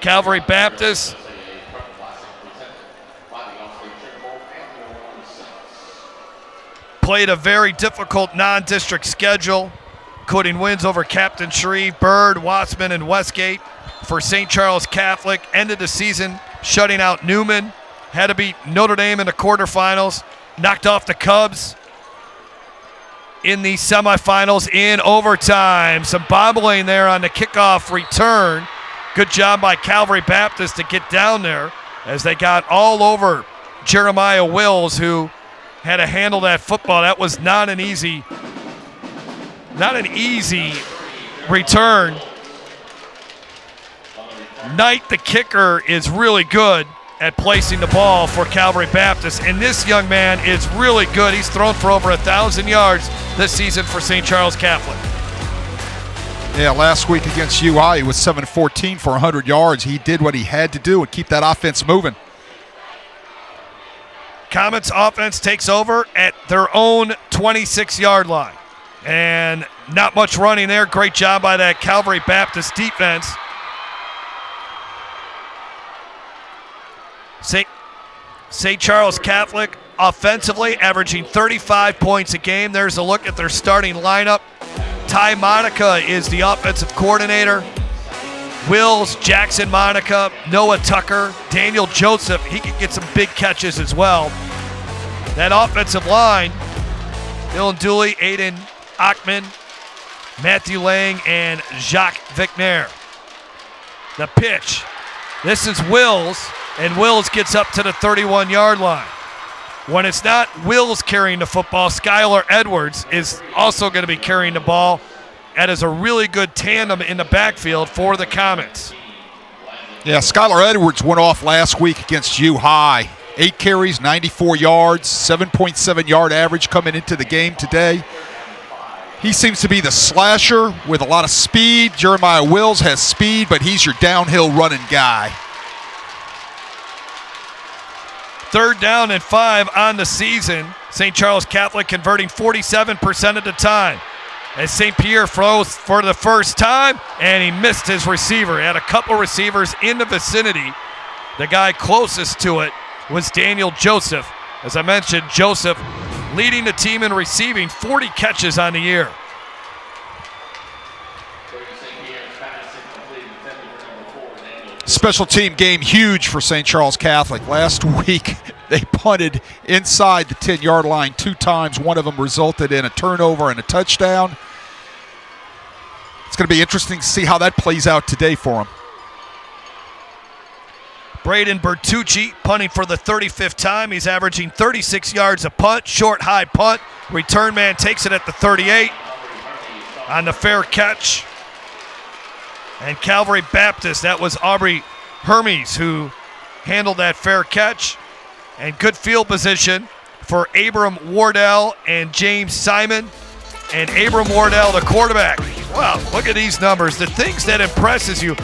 Calvary Baptist played a very difficult non-district schedule, including wins over Captain Shreve, Bird, Wattsman, and Westgate. For St. Charles Catholic, ended the season shutting out Newman, had to beat Notre Dame in the quarterfinals, knocked off the Cubs in the semifinals in overtime. Some bobbling there on the kickoff return. Good job by Calvary Baptist to get down there as they got all over Jeremiah Wills, who had to handle that football. That was not an easy return. Knight, the kicker, is really good at placing the ball for Calvary Baptist, and this young man is really good. He's thrown for over 1,000 yards this season for St. Charles Catholic. Yeah, last week against UI, he was 7-14 for 100 yards. He did what he had to do and keep that offense moving. Comets offense takes over at their own 26-yard line. And not much running there. Great job by that Calvary Baptist defense. St. Charles Catholic offensively averaging 35 points a game. There's a look at their starting lineup. Ty Monica is the offensive coordinator. Wills, Jackson Monica, Noah Tucker, Daniel Joseph. He can get some big catches as well. That offensive line, Dylan Dooley, Aiden Achman, Matthew Lang, and Jacques Vicner. The pitch. This is Wills, and Wills gets up to the 31-yard line. When it's not Wills carrying the football, Skylar Edwards is also going to be carrying the ball. That is a really good tandem in the backfield for the Comets. Yeah, Skylar Edwards went off last week against U High. 8 carries, 94 yards, 7.7 yard average coming into the game today. He seems to be the slasher with a lot of speed. Jeremiah Wills has speed, but he's your downhill running guy. 3rd down and 5 on the season. St. Charles Catholic converting 47% of the time. As St. Pierre throws for the first time, and he missed his receiver. He had a couple receivers in the vicinity. The guy closest to it was Daniel Joseph. As I mentioned, Joseph leading the team in receiving, 40 catches on the year. Special team game huge for St. Charles Catholic. Last week, they punted inside the 10-yard line 2 times. One of them resulted in a turnover and a touchdown. It's going to be interesting to see how that plays out today for them. Braden Bertucci punting for the 35th time. He's averaging 36 yards a punt, short, high punt. Return man takes it at the 38 on the fair catch. And Calvary Baptist, that was Aubrey Hermes who handled that fair catch. And good field position for Abram Wardell and James Simon. And Abram Wardell, the quarterback. Wow, look at these numbers. The things that impresses you.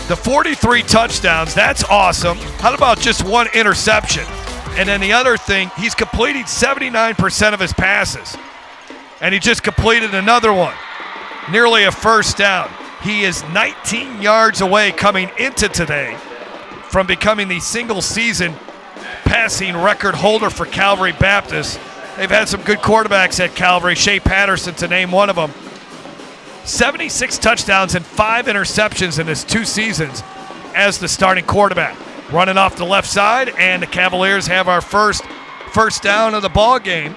The 43 touchdowns, that's awesome. How about just 1 interception? And then the other thing, he's completing 79% of his passes. And he just completed another one. Nearly a first down. He is 19 yards away coming into today from becoming the single-season passing record holder for Calvary Baptist. They've had some good quarterbacks at Calvary, Shea Patterson to name one of them. 76 touchdowns and 5 interceptions in his 2 seasons as the starting quarterback. Running off the left side, and the Cavaliers have our first down of the ball game.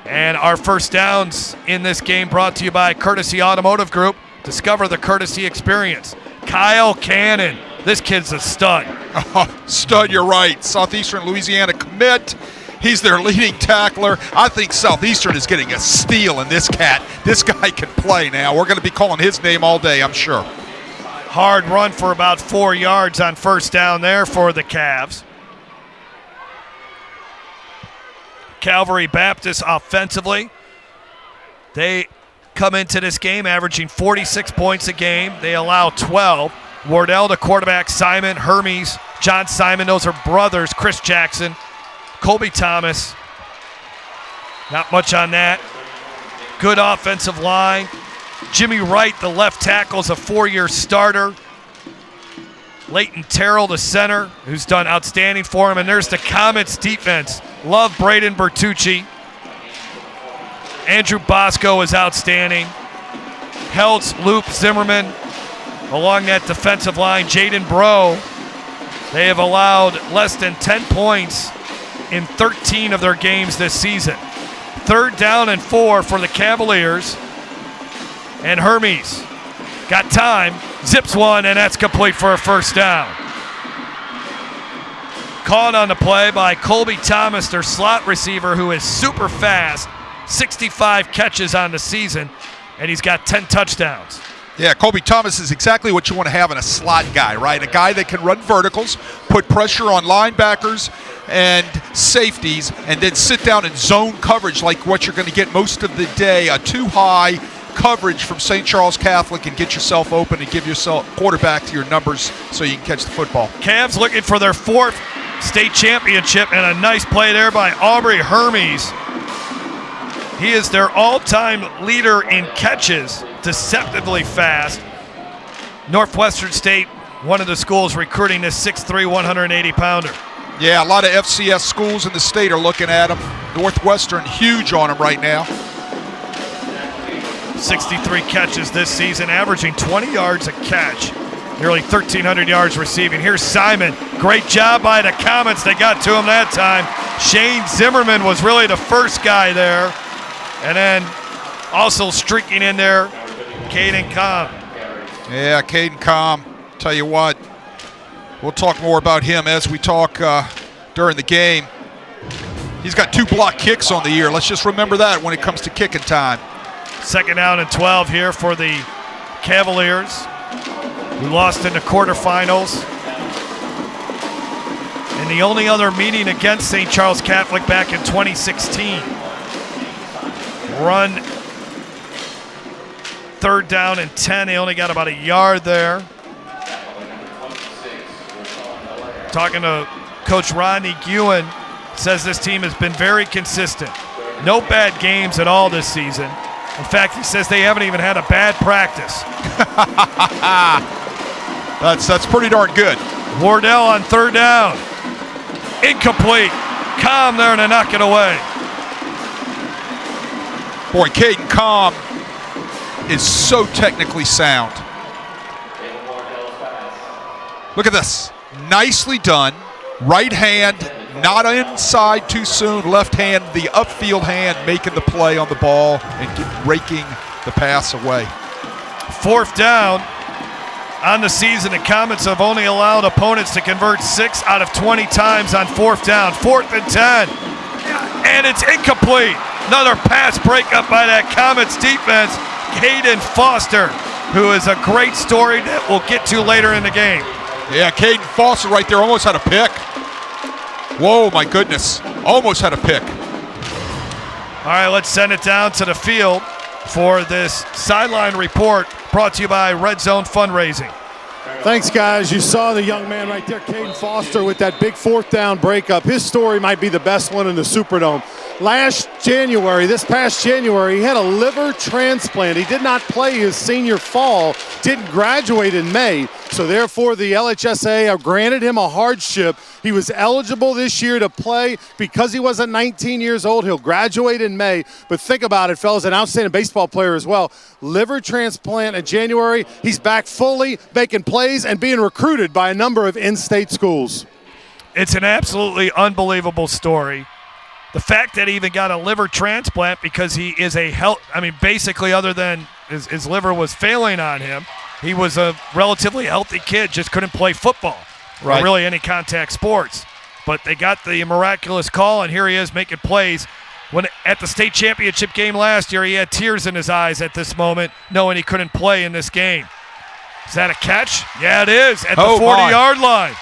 And our first downs in this game brought to you by Courtesy Automotive Group. Discover the Courtesy experience. Kyle Cannon, this kid's a stud. Stud, you're right. Southeastern Louisiana commit. He's their leading tackler. I think Southeastern is getting a steal in this cat. This guy can play now. We're going to be calling his name all day, I'm sure. Hard run for about 4 yards on first down there for the Cavs. Calvary Baptist offensively, they come into this game averaging 46 points a game. They allow 12. Wardell, the quarterback, Simon, Hermes, John Simon, those are brothers, Chris Jackson, Colby Thomas. Not much on that. Good offensive line. Jimmy Wright, the left tackle, is a 4-year starter. Leighton Terrell, the center, who's done outstanding for him. And there's the Comets defense. Love Braden Bertucci. Andrew Bosco is outstanding. Heltz, Loop, Zimmerman. Along that defensive line, Jaden Bro. They have allowed less than 10 points in 13 of their games this season. 3rd down and 4 for the Cavaliers. And Hermes got time, zips one, and that's complete for a first down. Caught on the play by Colby Thomas, their slot receiver, who is super fast. 65 catches on the season, and he's got 10 touchdowns. Yeah, Colby Thomas is exactly what you want to have in a slot guy, right? A guy that can run verticals, put pressure on linebackers and safeties, and then sit down in zone coverage like what you're going to get most of the day, a too-high coverage from St. Charles Catholic, and get yourself open and give yourself quarterback to your numbers so you can catch the football. Cavs looking for their 4th state championship, and a nice play there by Aubrey Hermes. He is their all-time leader in catches, deceptively fast. Northwestern State, one of the schools recruiting this 6'3", 180-pounder. Yeah, a lot of FCS schools in the state are looking at him. Northwestern, huge on him right now. 63 catches this season, averaging 20 yards a catch. Nearly 1,300 yards receiving. Here's Simon. Great job by the Comets. They got to him that time. Shane Zimmerman was really the first guy there. And then also streaking in there, Caden Comm. Yeah, Caden Comm. Tell you what, we'll talk more about him as we talk during the game. He's got 2 block kicks on the year. Let's just remember that when it comes to kicking time. 2nd down and 12 here for the Cavaliers, who lost in the quarterfinals. And the only other meeting against St. Charles Catholic back in 2016. Run 3rd down and 10. They only got about a yard there. Talking to Coach Rodney Guin, says this team has been very consistent. No bad games at all this season. In fact, he says they haven't even had a bad practice. That's pretty darn good. Wardell on 3rd down. Incomplete. Comm there to knock it away. Boy, Caden Comm is so technically sound. Look at this. Nicely done. Right hand, not inside too soon. Left hand, the upfield hand, making the play on the ball and raking the pass away. 4th down. On the season, the Comets have only allowed opponents to convert 6 out of 20 times on 4th down. 4th and 10. And it's incomplete. Another pass breakup by that Comets defense. Caden Foster, who is a great story that we'll get to later in the game. Yeah, Caden Foster right there almost had a pick. Whoa, my goodness. Almost had a pick. All right, let's send it down to the field for this sideline report brought to you by Red Zone Fundraising. Thanks, guys. You saw the young man right there, Caden Foster, with that big 4th down breakup. His story might be the best one in the Superdome. This past January, he had a liver transplant. He did not play his senior fall, didn't graduate in May, so therefore the LHSA have granted him a hardship. He was eligible this year to play because he wasn't 19 years old. He'll graduate in May, but think about it, fellas, an outstanding baseball player as well. Liver transplant in January. He's back fully, making plays and being recruited by a number of in-state schools. It's an absolutely unbelievable story. The fact that he even got a liver transplant because he is basically other than his liver was failing on him, he was a relatively healthy kid, just couldn't play football or really any contact sports. But they got the miraculous call, and here he is making plays. When at the state championship game last year, he had tears in his eyes at this moment, knowing he couldn't play in this game. Is that a catch? Yeah, it is at the 40-yard line.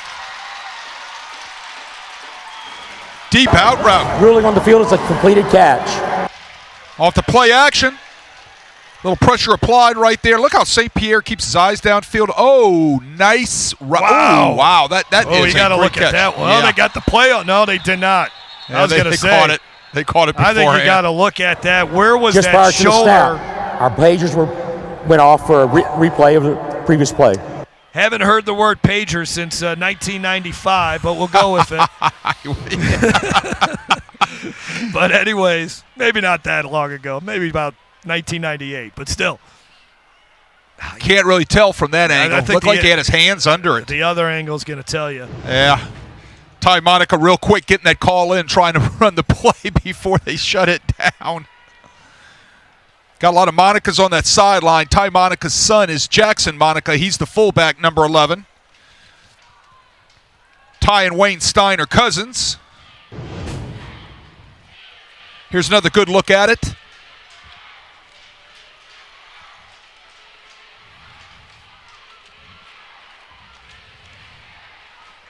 Deep out route. Ruling on the field is a completed catch. Off the play action. Little pressure applied right there. Look how St. Pierre keeps his eyes downfield. Oh, nice. Wow. Oh, wow. That is you got to look at that one. Yeah. Oh, they got the play on. No, they did not. Yeah, I was going to say. Caught it. They caught it beforehand. I think you got to look at that. Where was Just that prior to shoulder? the snap, our pagers went off for a replay of the previous play. Haven't heard the word pager since 1995, but we'll go with it. But anyways, maybe not that long ago. Maybe about 1998, but still. Can't really tell from that angle. It looked like he had his hands under it. The other angle's going to tell you. Yeah. Ty Monica real quick getting that call in, trying to run the play before they shut it down. Got a lot of Monicas on that sideline. Ty Monica's son is Jackson Monica. He's the fullback, number 11. Ty and Wayne Stein are cousins. Here's another good look at it.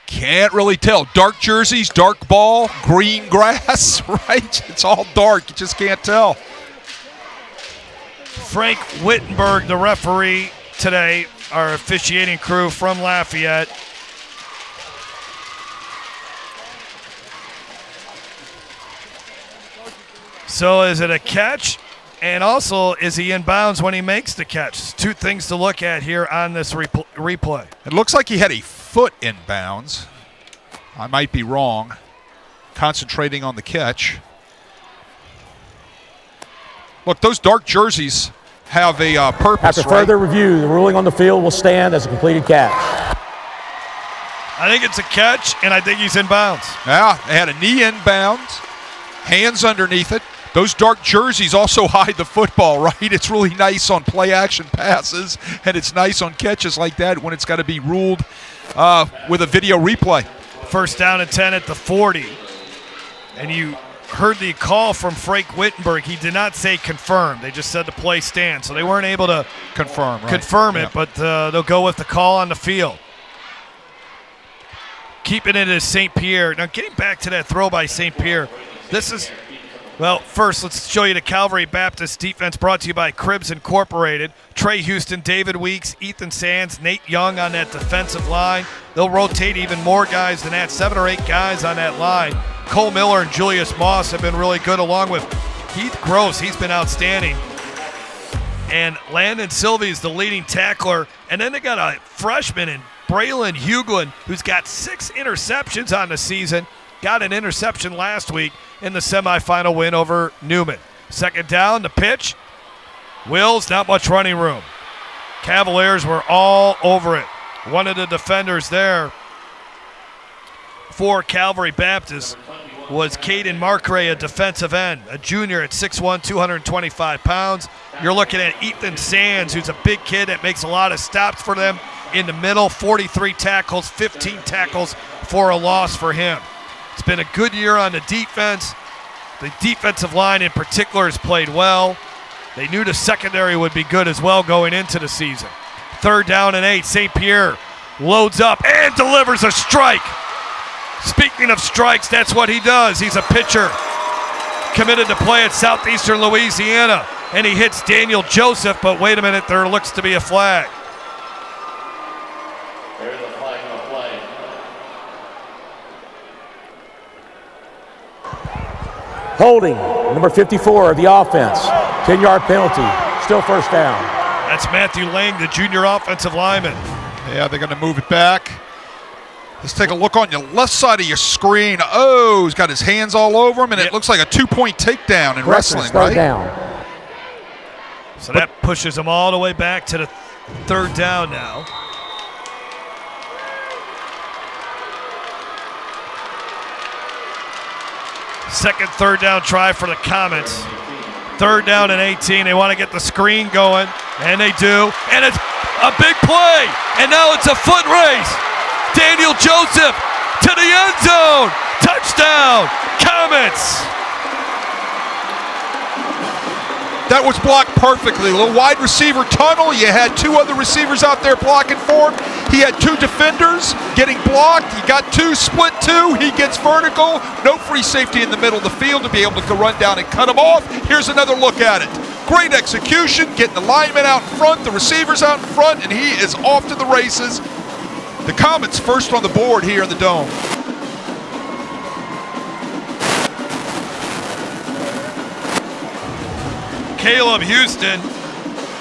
Can't really tell. Dark jerseys, dark ball, green grass, right? It's all dark. You just can't tell. Frank Wittenberg, the referee today, our officiating crew from Lafayette. So is it a catch? And also, is he in bounds when he makes the catch? Two things to look at here on this replay. It looks like he had a foot in bounds. I might be wrong. Concentrating on the catch. Look, those dark jerseys have a purpose, After further review, the ruling on the field will stand as a completed catch. I think it's a catch, and I think he's in bounds. Yeah, they had a knee in bounds, hands underneath it. Those dark jerseys also hide the football, right? It's really nice on play-action passes, and it's nice on catches like that when it's got to be ruled with a video replay. 1st down and 10 at the 40. And you heard the call from Frank Wittenberg. He did not say confirm. They just said the play stands. So they weren't able to confirm it, but they'll go with the call on the field. Keeping it as St. Pierre. Now, getting back to that throw by St. Pierre, this is Well, first, let's show you the Calvary Baptist defense brought to you by Cribs Incorporated. Trey Houston, David Weeks, Ethan Sands, Nate Young on that defensive line. They'll rotate even more guys than that, 7 or 8 guys on that line. Cole Miller and Julius Moss have been really good, along with Heath Gross. He's been outstanding. And Landon Sylvie is the leading tackler. And then they got a freshman in Braylon Hughlin, who's got 6 interceptions on the season. Got an interception last week in the semifinal win over Newman. Second down, the pitch. Wills, not much running room. Cavaliers were all over it. One of the defenders there for Calvary Baptist was Caden Marcray, a defensive end, a junior at 6'1", 225 pounds. You're looking at Ethan Sands, who's a big kid that makes a lot of stops for them in the middle, 43 tackles, 15 tackles for a loss for him. It's been a good year on the defense. The defensive line in particular has played well. They knew the secondary would be good as well going into the season. 3rd down and 8. St. Pierre loads up and delivers a strike. Speaking of strikes, that's what he does. He's a pitcher committed to play at Southeastern Louisiana, and he hits Daniel Joseph, but wait a minute, there looks to be a flag. There's a flag on the play. Holding, number 54 of the offense. 10-yard penalty. Still first down. That's Matthew Lang, the junior offensive lineman. Yeah, they're going to move it back. Let's take a look on your left side of your screen. Oh, he's got his hands all over him, and it looks like a 2-point takedown in wrestling, right? Down. So that pushes them all the way back to the 3rd down now. Second 3rd down try for the Comets. 3rd down and 18. They want to get the screen going, and they do. And it's a big play, and now it's a foot race. Daniel Joseph to the end zone. Touchdown, Comets. That was blocked perfectly. A little wide receiver tunnel. You had 2 other receivers out there blocking for him. He had 2 defenders getting blocked. He got 2, split 2. He gets vertical. No free safety in the middle of the field to be able to run down and cut him off. Here's another look at it. Great execution, getting the linemen out in front, the receivers out in front, and he is off to the races. The Comets first on the board here in the Dome. Caleb Houston,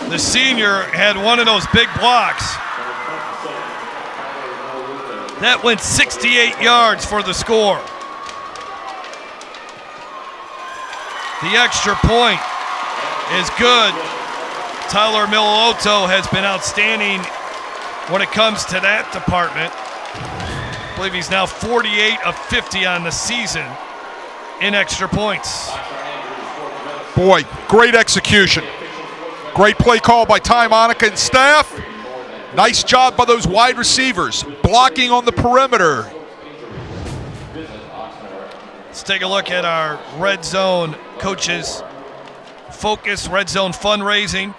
the senior, had one of those big blocks. That went 68 yards for the score. The extra point is good. Tyler Milotto has been outstanding when it comes to that department. I believe he's now 48 of 50 on the season in extra points. Boy, great execution. Great play call by Ty Monica and staff. Nice job by those wide receivers, blocking on the perimeter. Let's take a look at our Red Zone coaches. Focus, Red Zone fundraising.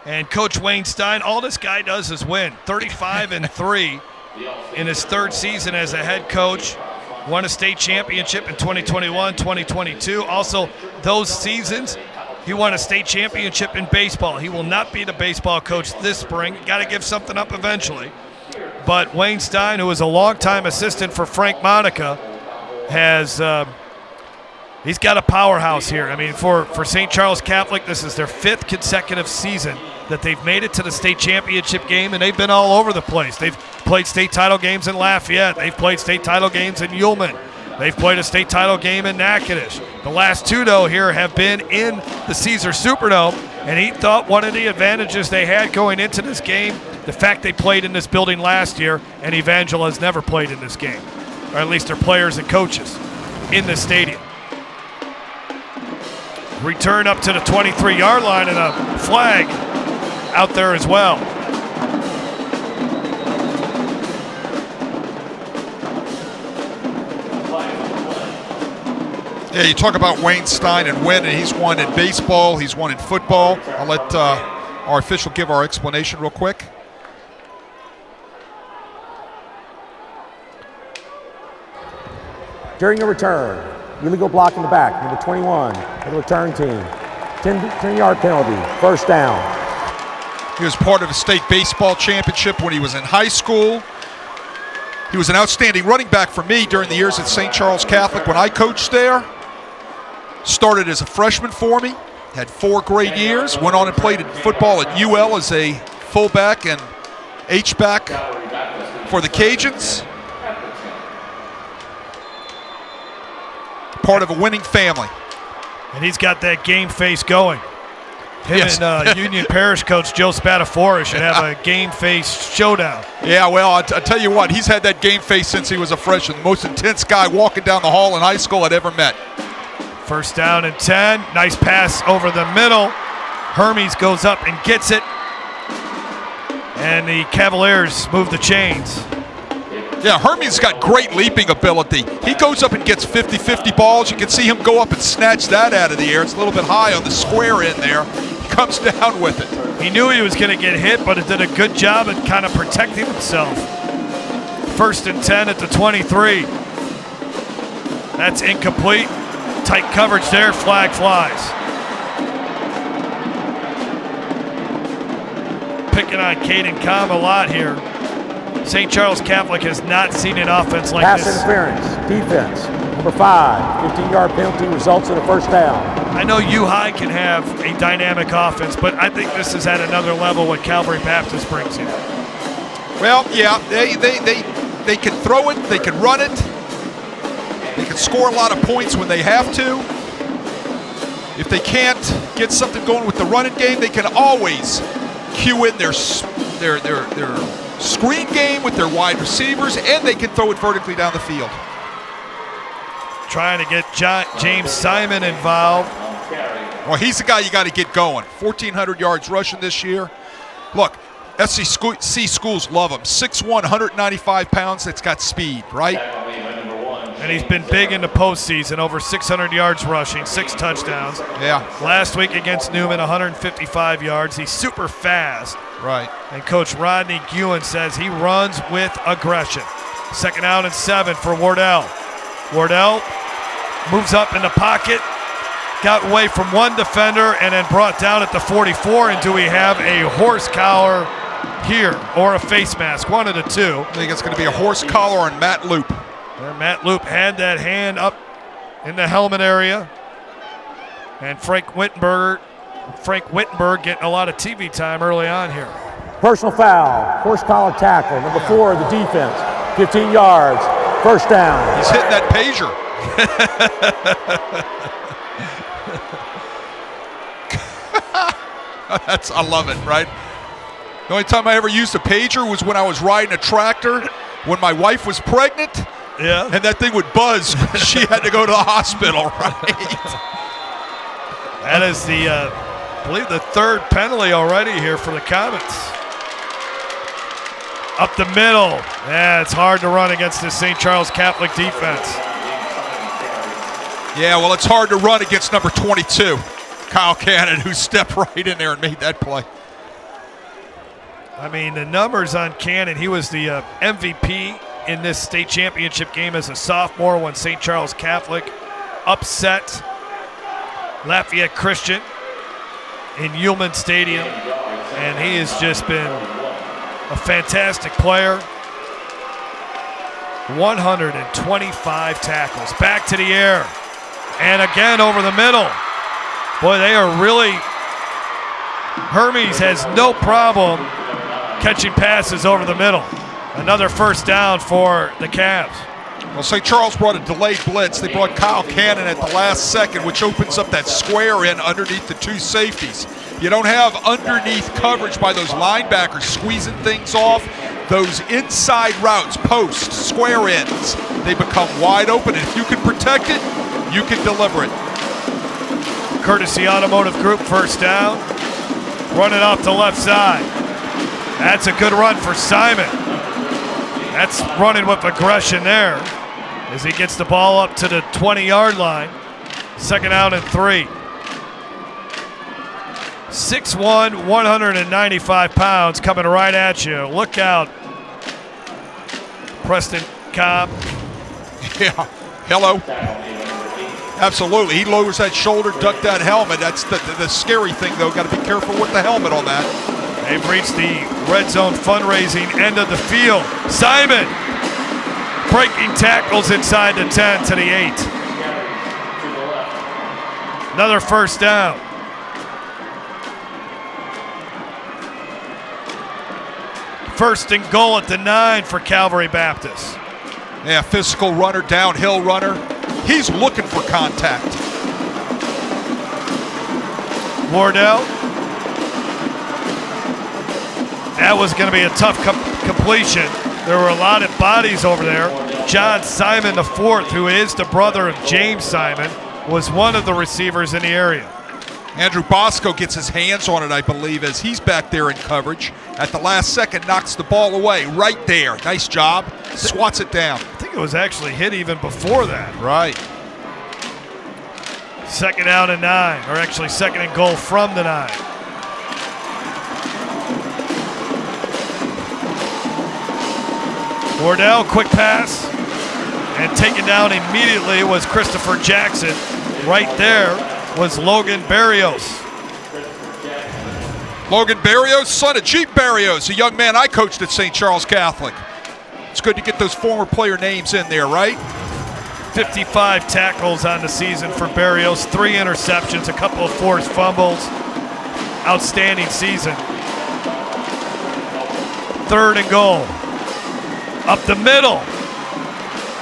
And Coach Wayne Stein, all this guy does is win. 35-3 in his 3rd season as a head coach. Won a state championship in 2021, 2022. Also, those seasons, he won a state championship in baseball. He will not be the baseball coach this spring. Got to give something up eventually. But Wayne Stein, who is a longtime assistant for Frank Monica, has he's got a powerhouse here. I mean, for St. Charles Catholic, this is their 5th consecutive season that they've made it to the state championship game, and they've been all over the place. They've played state title games in Lafayette. They've played state title games in Ullman. They've played a state title game in Natchitoches. The last 2, though, here have been in the Caesar Superdome, and he thought one of the advantages they had going into this game, the fact they played in this building last year, and Evangel has never played in this game, or at least their players and coaches in this stadium. Return up to the 23-yard line and a flag out there as well. Yeah, you talk about Wayne Stein and winning. He's won in baseball. He's won in football. I'll let our official give our explanation real quick. During the return, illegal block in the back, number 21, for the return team. 10-yard penalty, first down. He was part of a state baseball championship when he was in high school. He was an outstanding running back for me during the years at St. Charles Catholic when I coached there. Started as a freshman for me, had 4 great years, went on and played football at UL as a fullback and H-back for the Cajuns. Part of a winning family. And he's got that game face going. Him Yes. and Union Parish coach Joe Spadafora should have a game face showdown. Yeah, well, I tell you what, he's had that game face since he was a freshman. The most intense guy walking down the hall in high school I'd ever met. First down and 10. Nice pass over the middle. Hermes goes up and gets it. And the Cavaliers move the chains. Yeah, Hermes got great leaping ability. He goes up and gets 50-50 balls. You can see him go up and snatch that out of the air. It's a little bit high on the square end there. He comes down with it. He knew he was going to get hit, but it did a good job at kind of protecting himself. First and 10 at the 23. That's incomplete. Tight coverage there, flag flies. Picking on Caden Comm a lot here. St. Charles Catholic has not seen an offense like Pass this. interference, defense, number 5, 15-yard penalty results in a first down. I know U High can have a dynamic offense, but I think this is at another level what Calvary Baptist brings in. Well, yeah, they can throw it, they can run it, they can score a lot of points when they have to. If they can't get something going with the running game, they can always cue in their screen game with their wide receivers, and they can throw it vertically down the field. Trying to get James Simon involved. Well, he's the guy you got to get going. 1,400 yards rushing this year. Look, SC schools love him. 6'1", 195 pounds, that's got speed, right? And he's been big in the postseason, over 600 yards rushing, 6 touchdowns. Yeah. Last week against Newman, 155 yards. He's super fast. Right. And Coach Rodney Guin says he runs with aggression. Second out and 7 for Wardell. Wardell moves up in the pocket, got away from one defender, and then brought down at the 44. And do we have a horse collar here or a face mask? One of the two. I think it's going to be a horse collar on Matt Loop. And Matt Loop had that hand up in the helmet area. And Frank Wittenberg getting a lot of TV time early on here. Personal foul, horse collar tackle, number 4 of the defense, 15 yards, first down. He's hitting that pager. I love it, right? The only time I ever used a pager was when I was riding a tractor when my wife was pregnant. Yeah. And that thing would buzz. She had to go to the hospital, right? That is the, I believe, the 3rd penalty already here for the Comets. Up the middle. Yeah, it's hard to run against this St. Charles Catholic defense. Yeah, well, it's hard to run against number 22, Kyle Cannon, who stepped right in there and made that play. I mean, the numbers on Cannon, he was the MVP in this state championship game as a sophomore when St. Charles Catholic upset Lafayette Christian in Ullman Stadium. And he has just been a fantastic player. 125 tackles. Back to the air. And again over the middle. Boy, they are really... Hermes has no problem catching passes over the middle. Another first down for the Cavs. Well, St. Charles brought a delayed blitz. They brought Kyle Cannon at the last second, which opens up that square in underneath the 2 safeties. You don't have underneath coverage by those linebackers squeezing things off. Those inside routes, post, square ends, they become wide open. And if you can protect it, you can deliver it. Courtesy Automotive Group, first down. Running off the left side. That's a good run for Simon. That's running with aggression there as he gets the ball up to the 20-yard line. Second out and 3. 6'1", 195 pounds coming right at you. Look out. Preston Cobb. Yeah. Hello. Absolutely. He lowers that shoulder, duck that helmet. That's the scary thing, though. Got to be careful with the helmet on that. They've reached the red zone fundraising end of the field. Simon breaking tackles inside the 10 to the 8. Another first down. First and goal at the 9 for Calvary Baptist. Yeah, physical runner, downhill runner. He's looking for contact. Wardell. That was going to be a tough completion. There were a lot of bodies over there. John Simon IV, who is the brother of James Simon, was one of the receivers in the area. Andrew Bosco gets his hands on it, I believe, as he's back there in coverage. At the last second, knocks the ball away right there. Nice job. Swats it down. I think it was actually hit even before that. Right. Second down and 9, or actually second and goal from the 9. Wardell, quick pass, and taken down immediately was Christopher Jackson. Right there was Logan Barrios. Logan Barrios, son of Jeep Barrios, a young man I coached at St. Charles Catholic. It's good to get those former player names in there, right? 55 tackles on the season for Barrios, 3 interceptions, a couple of forced fumbles. Outstanding season. Third and goal. Up the middle.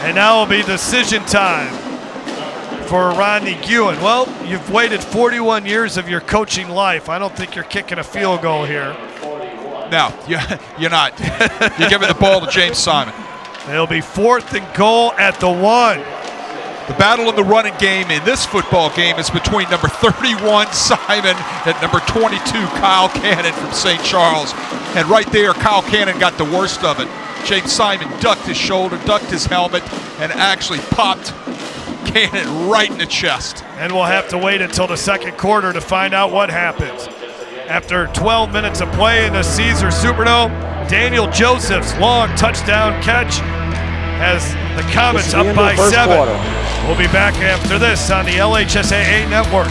And now will be decision time for Rodney Guin. Well, you've waited 41 years of your coaching life. I don't think you're kicking a field goal here. No, you're not. You're giving the ball to James Simon. It'll be 4th and goal at the 1. The battle in the running game in this football game is between number 31, Simon, and number 22, Kyle Cannon from St. Charles. And right there, Kyle Cannon got the worst of it. James Simon ducked his shoulder, ducked his helmet, and actually popped Cannon right in the chest. And we'll have to wait until the second quarter to find out what happens. After 12 minutes of play in the Caesar Superdome, Daniel Joseph's long touchdown catch has the Comets up by 7. We'll be back after this on the LHSAA Network.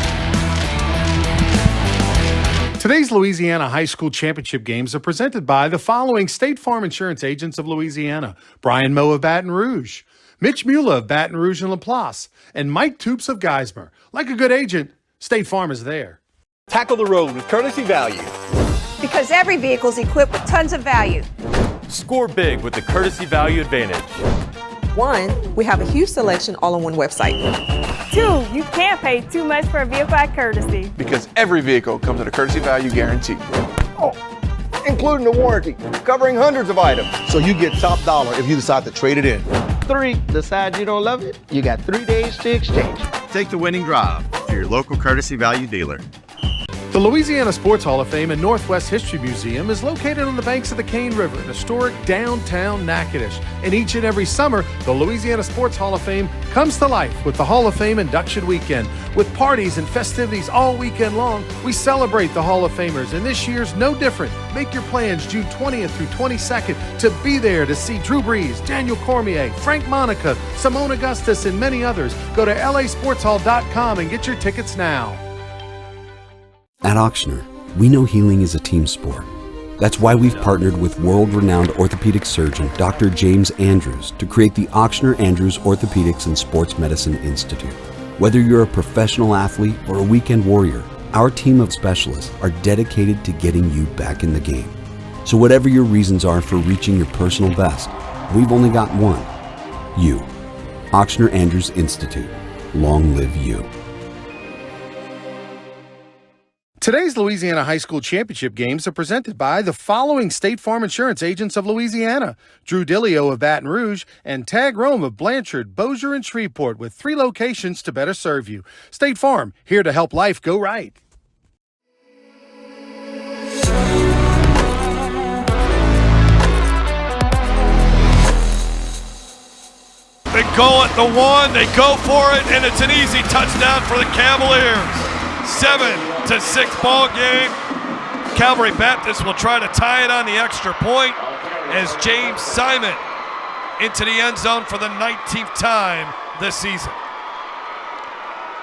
Today's Louisiana High School Championship games are presented by the following State Farm Insurance agents of Louisiana: Brian Moe of Baton Rouge, Mitch Mula of Baton Rouge and LaPlace, and Mike Toops of Geismar. Like a good agent, State Farm is there. Tackle the road with courtesy value. Because every vehicle is equipped with tons of value. Score big with the Courtesy Value Advantage. 1, we have a huge selection all on one website. 2, you can't pay too much for a vehicle at Courtesy. Because every vehicle comes with a courtesy value guarantee. Oh, including the warranty, covering hundreds of items. So you get top dollar if you decide to trade it in. 3, decide you don't love it? You got 3 days to exchange. Take the winning drive to your local Courtesy Value dealer. The Louisiana Sports Hall of Fame and Northwest History Museum is located on the banks of the Cane River in historic downtown Natchitoches. And each and every summer, the Louisiana Sports Hall of Fame comes to life with the Hall of Fame Induction Weekend. With parties and festivities all weekend long, we celebrate the Hall of Famers, and this year's no different. Make your plans June 20th through 22nd to be there to see Drew Brees, Daniel Cormier, Frank Monica, Simone Augustus, and many others. Go to lasportshall.com and get your tickets now. At Auctioner, we know healing is a team sport. That's why we've partnered with world-renowned orthopedic surgeon Dr. James Andrews to create the Auctioner Andrews Orthopedics and Sports Medicine Institute. Whether you're a professional athlete or a weekend warrior, our team of specialists are dedicated to getting you back in the game. So whatever your reasons are for reaching your personal best, we've only got one: you. Auctioner Andrews Institute. Long live you. Today's Louisiana High School Championship games are presented by the following State Farm Insurance agents of Louisiana: Drew Dillio of Baton Rouge and Tag Rome of Blanchard, Bossier, and Shreveport, with 3 locations to better serve you. State Farm, here to help life go right. They go at the 1, they go for it, and it's an easy touchdown for the Cavaliers. 7-6 ball game. Calvary Baptist will try to tie it on the extra point as James Simon into the end zone for the 19th time this season.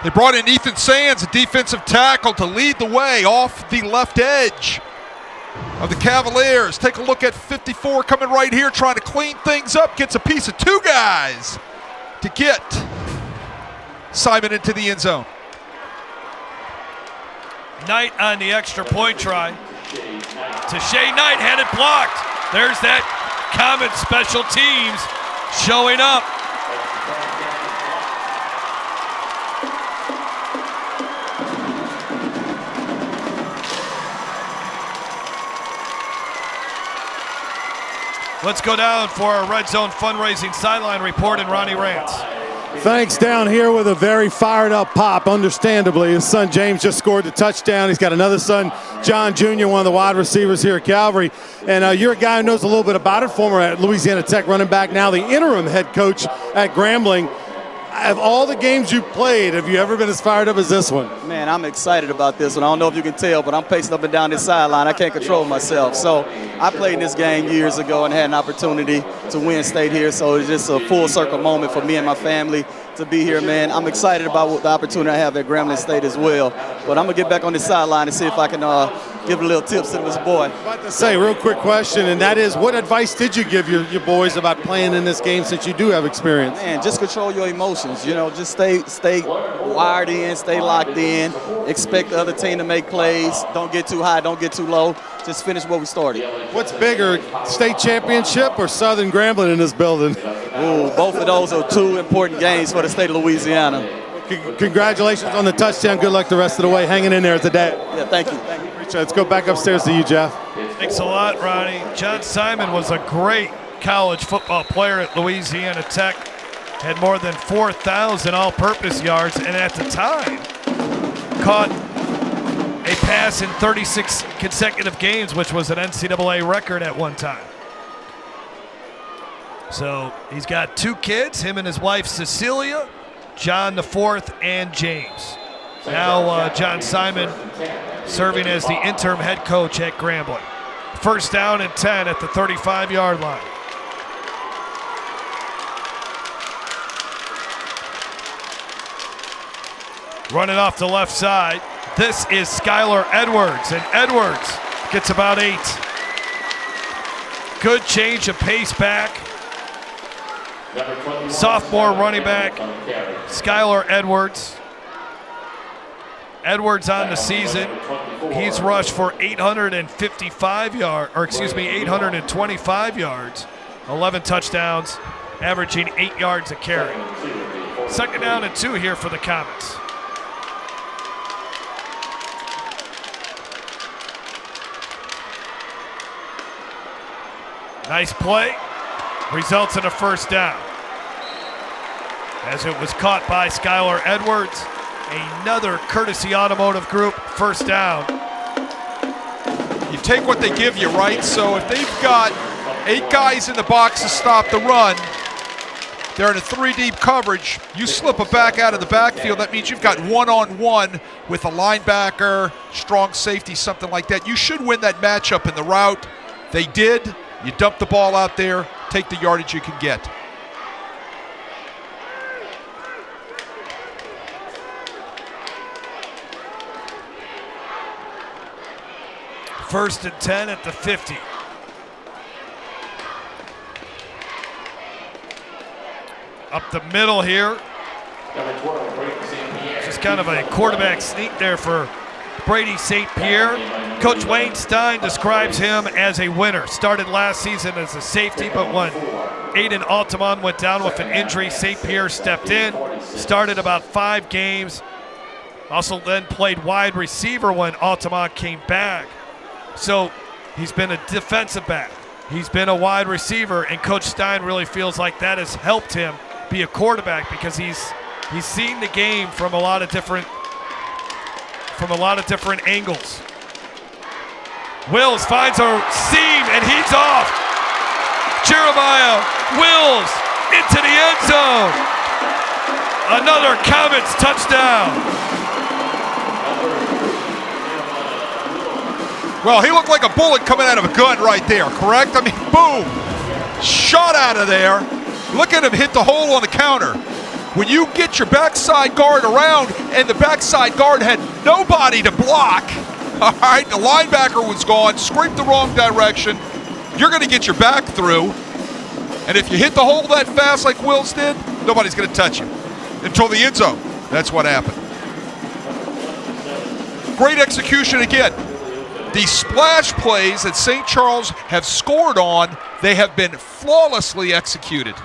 They brought in Ethan Sands, a defensive tackle, to lead the way off the left edge of the Cavaliers. Take a look at 54 coming right here, trying to clean things up. Gets a piece of two guys to get Simon into the end zone. Knight on the extra point try. Tashay Knight had it blocked. There's that Comet special teams showing up. Let's go down for our Red Zone fundraising sideline report and Ronnie Rance. Thanks. Down here with a very fired up Pop, understandably. His son James just scored the touchdown. He's got another son, John Jr., one of the wide receivers here at Calvary. And you're a guy who knows a little bit about it, former at Louisiana Tech running back, now the interim head coach at Grambling. Of all the games you played, have you ever been as fired up as this one? Man, I'm excited about this one. I don't know if you can tell, but I'm pacing up and down this sideline. I can't control myself. So I played in this game years ago and had an opportunity to win state here. So it's just a full circle moment for me and my family to be here, man. I'm excited about the opportunity I have at Grambling State as well. But I'm going to get back on this sideline and see if I can give a little tips to this boy. I'm about to say, real quick question, and that is, what advice did you give your boys about playing in this game since you do have experience? Man, just control your emotions. You know, just stay wired in, stay locked in. Expect the other team to make plays. Don't get too high, don't get too low. Just finish what we started. What's bigger, state championship or Southern Grambling in this building? Ooh, both of those are two important games for the state of Louisiana. Congratulations on the touchdown. Good luck the rest of the way. Hanging in there today. Yeah, thank you. Let's go back upstairs to you, Jeff. Thanks a lot, Ronnie. John Simon was a great college football player at Louisiana Tech. Had more than 4,000 all-purpose yards, and at the time, caught a pass in 36 consecutive games, which was an NCAA record at one time. So he's got two kids, him and his wife Cecilia, John the fourth, and James. Now John Simon serving as the interim head coach at Grambling. First down and 10 at the 35-yard line. Running off the left side, this is Skylar Edwards, and Edwards gets about 8. Good change of pace back. Sophomore running back, Skylar Edwards. Edwards on the season, he's rushed for 825 yards, 11 touchdowns, averaging 8 yards a carry. Second down and 2 here for the Comets. Nice play, results in a first down. As it was caught by Skylar Edwards. Another Courtesy Automotive Group first down. You take what they give you, right? So if they've got 8 guys in the box to stop the run, they're in a 3-deep coverage. You slip a back out of the backfield, that means you've got one-on-one with a linebacker, strong safety, something like that. You should win that matchup in the route. They did. You dump the ball out there, take the yardage you can get. First and 10 at the 50. Up the middle here. Just kind of a quarterback sneak there for Brady St. Pierre. Coach Wayne Stein describes him as a winner. Started last season as a safety, but when Aiden Altamont went down with an injury, St. Pierre stepped in, started about 5 games. Also then played wide receiver when Altamont came back. So he's been a defensive back. He's been a wide receiver, and Coach Stein really feels like that has helped him be a quarterback because he's seen the game from a lot of different angles. Wills finds a seam and he's off. Jeremiah Wills into the end zone. Another Comets touchdown. Well, he looked like a bullet coming out of a gun right there, correct? I mean, boom, shot out of there. Look at him hit the hole on the counter. When you get your backside guard around and the backside guard had nobody to block, all right, the linebacker was gone, scraped the wrong direction, you're going to get your back through. And if you hit the hole that fast like Wills did, nobody's going to touch you until the end zone. That's what happened. Great execution again. The splash plays that St. Charles have scored on, they have been flawlessly executed.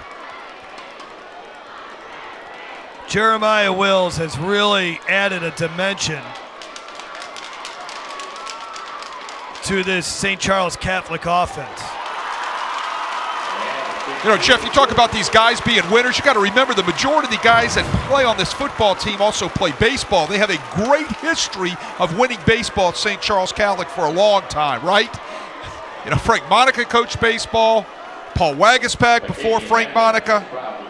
Jeremiah Wills has really added a dimension to this St. Charles Catholic offense. You know, Jeff, you talk about these guys being winners. You got to remember the majority of the guys that play on this football team also play baseball. They have a great history of winning baseball at St. Charles Catholic for a long time, right? You know, Frank Monica coached baseball. Paul Wagaspak before Frank Monica.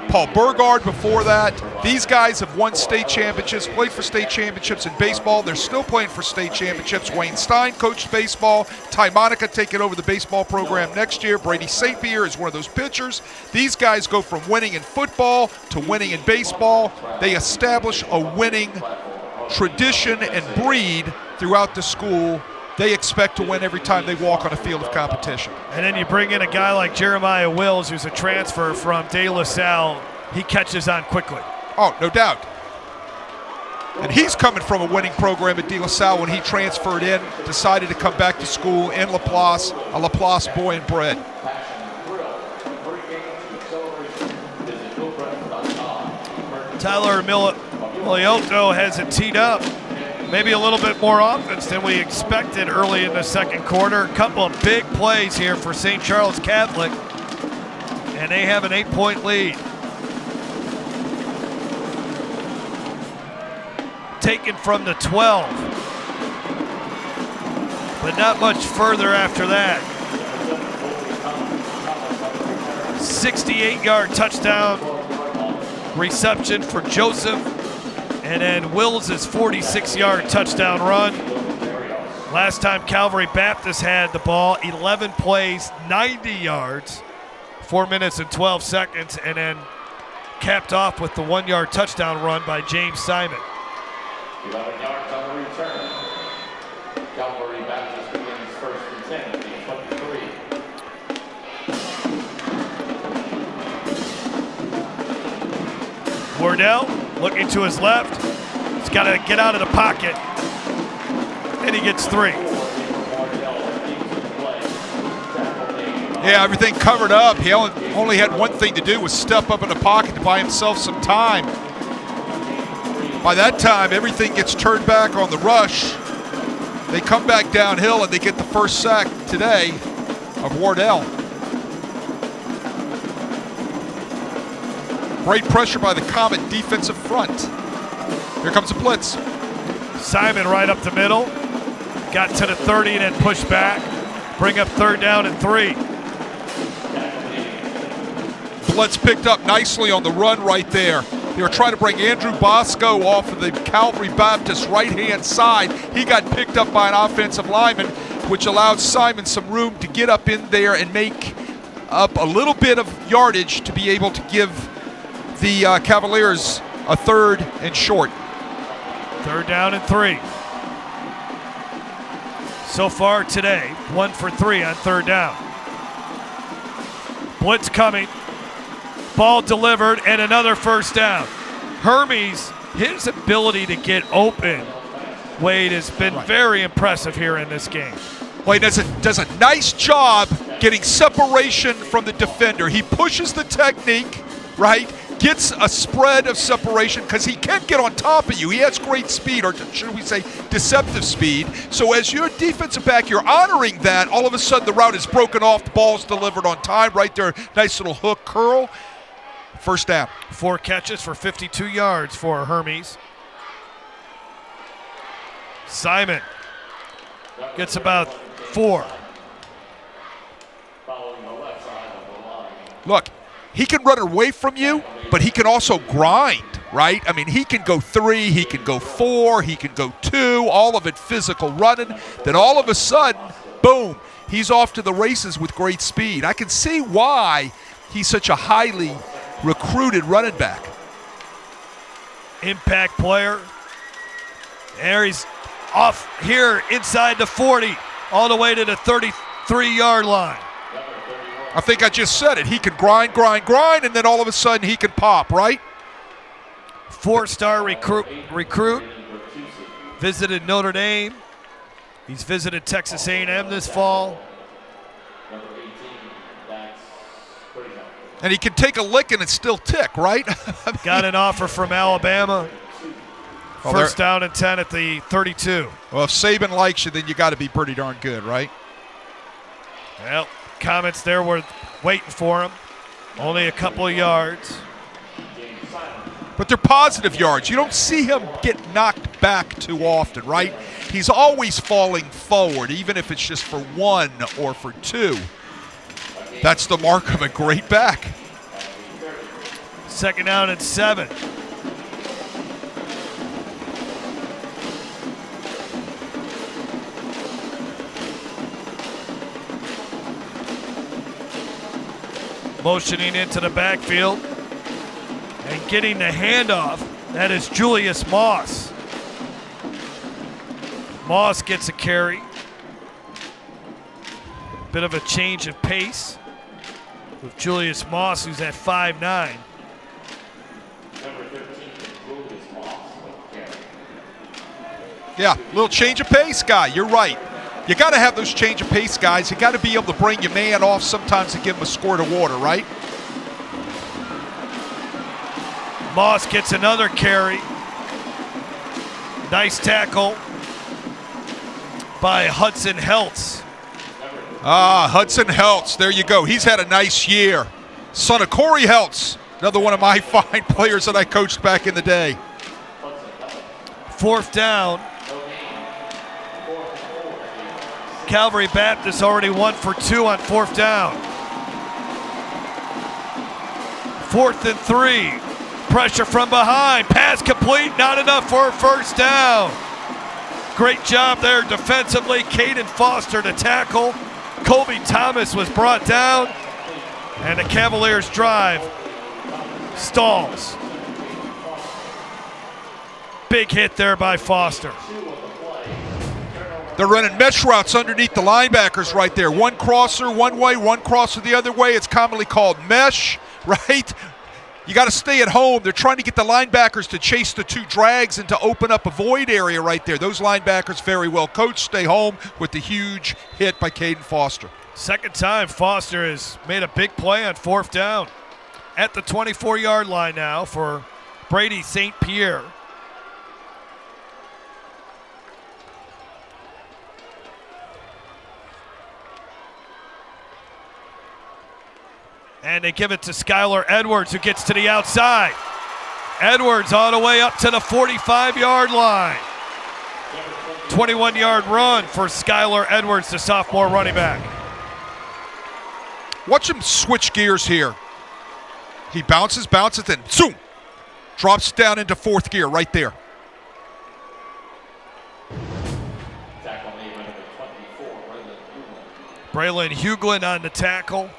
Paul Burgard before that. These guys have won state championships, played for state championships in baseball. They're still playing for state championships. Wayne Stein coached baseball. Ty Monica taking over the baseball program next year. Brady St. Pierre is one of those pitchers. These guys go from winning in football to winning in baseball. They establish a winning tradition and breed throughout the school. They expect to win every time they walk on a field of competition. And then you bring in a guy like Jeremiah Wills, who's a transfer from De La Salle. He catches on quickly. Oh, no doubt. And he's coming from a winning program at De La Salle when he transferred in, decided to come back to school in Laplace, a Laplace boy and bred. Tyler Miliotto has it teed up. Maybe a little bit more offense than we expected early in the second quarter. A couple of big plays here for St. Charles Catholic, and they have an 8-point lead. Taken from the 12, but not much further after that. 68-yard touchdown reception for Joseph. And then Wills' 46-yard touchdown run. Last time Calvary Baptist had the ball, 11 plays, 90 yards, 4 minutes and 12 seconds, and then capped off with the 1-yard touchdown run by James Simon. 11 yards on the return. Calvary Baptist begins first and 10 at the 23. Wardell looking to his left. He's got to get out of the pocket. And he gets 3. Yeah, everything covered up. He only had one thing to do, was step up in the pocket to buy himself some time. By that time, everything gets turned back on the rush. They come back downhill and they get the first sack today of Wardell. Great pressure by the Comet defensive front. Here comes a blitz. Simon right up the middle. Got to the 30 and then pushed back. Bring up 3rd down and 3. Blitz picked up nicely on the run right there. They were trying to bring Andrew Bosco off of the Calvary Baptist right-hand side. He got picked up by an offensive lineman, which allowed Simon some room to get up in there and make up a little bit of yardage to be able to give the Cavaliers a 3rd and short. 3rd down and 3. So far today, 1 for 3 on 3rd down. Blitz coming. Ball delivered and another first down. Hermes, his ability to get open, Wade, has been very impressive here in this game. Well, he does a nice job getting separation from the defender. He pushes the technique, right? Gets a spread of separation because he can get on top of you. He has great speed, or should we say deceptive speed. So as your defensive back, you're honoring that. All of a sudden the route is broken off. The ball's delivered on time right there. Nice little hook curl. First down. 4 catches for 52 yards for Hermes. Simon gets about 4. Look, he can run away from you, but he can also grind, right? I mean, he can go 3, he can go 4, he can go 2, all of it physical running. Then all of a sudden, boom, he's off to the races with great speed. I can see why he's such a highly recruited running back. impact player. There he's off here inside the 40, all the way to the 33-yard line. I think I just said it. He can grind, and then all of a sudden he can pop, right? 4-star recruit. Visited Notre Dame. He's visited Texas A&M this fall. And he can take a licking and still tick, right? Got an offer from Alabama. First down and 10 at the 32. Well, if Saban likes you, then you got to be pretty darn good, right? Well, comments there were waiting for him. Only a couple of yards. But they're positive yards. You don't see him get knocked back too often, right? He's always falling forward, even if it's just for 1 or for 2. That's the mark of a great back. Second down and 7. Motioning into the backfield and getting the handoff. That is Julius Moss. Moss gets a carry. Bit of a change of pace with Julius Moss, who's at 5'9". Yeah, little change of pace guy. You're right. You got to have those change of pace guys. You got to be able to bring your man off sometimes to give him a squirt of water, right? Moss gets another carry. Nice tackle by Hudson Heltz. Hudson Heltz. There you go. He's had a nice year. Son of Corey Heltz. Another one of my fine players that I coached back in the day. Fourth down. Calvary Baptist already 1 for 2 on fourth down. 4th and 3. Pressure from behind. Pass complete. Not enough for a first down. Great job there defensively. Caden Foster to tackle. Colby Thomas was brought down. And the Cavaliers' drive stalls. Big hit there by Foster. They're running mesh routes underneath the linebackers right there. One crosser one way, one crosser the other way. It's commonly called mesh, right? You got to stay at home. They're trying to get the linebackers to chase the 2 drags and to open up a void area right there. Those linebackers very well coached. Stay home with the huge hit by Caden Foster. Second time Foster has made a big play on fourth down. At the 24-yard line now for Brady St. Pierre. And they give it to Skylar Edwards, who gets to the outside. Edwards all the way up to the 45-yard line. 21-yard run for Skylar Edwards, the sophomore running back. Watch him switch gears here. He bounces, and zoom! Drops down into 4th gear right there. Braylon Hughlin on the tackle.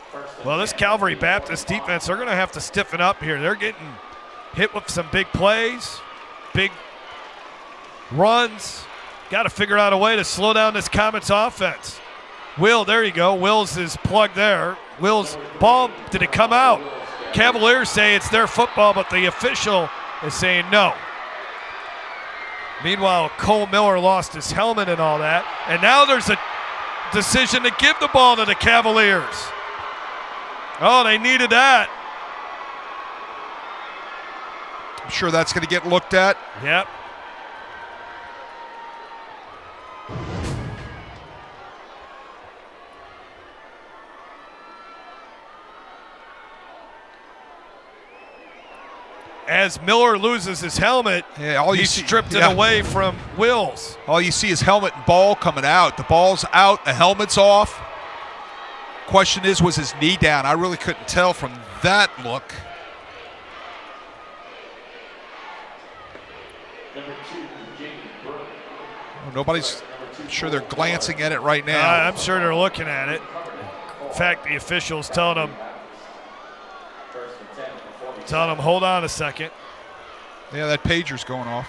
Well, this Calvary Baptist defense, they're going to have to stiffen up here. They're getting hit with some big plays, big runs. Got to figure out a way to slow down this Comets offense. Will, there you go. Wills is plugged there. Will's ball, did it come out? Cavaliers say it's their football, but the official is saying no. Meanwhile, Cole Miller lost his helmet and all that. And now there's a decision to give the ball to the Cavaliers. Oh, they needed that. I'm sure that's going to get looked at. Yep. As Miller loses his helmet, he's stripped it away from Wills. All you see is helmet and ball coming out. The ball's out, the helmet's off. Question is, was his knee down? I really couldn't tell from that look. Nobody's sure they're glancing at it right now. I'm sure they're looking at it. In fact, the official's telling them, hold on a second. Yeah, that pager's going off.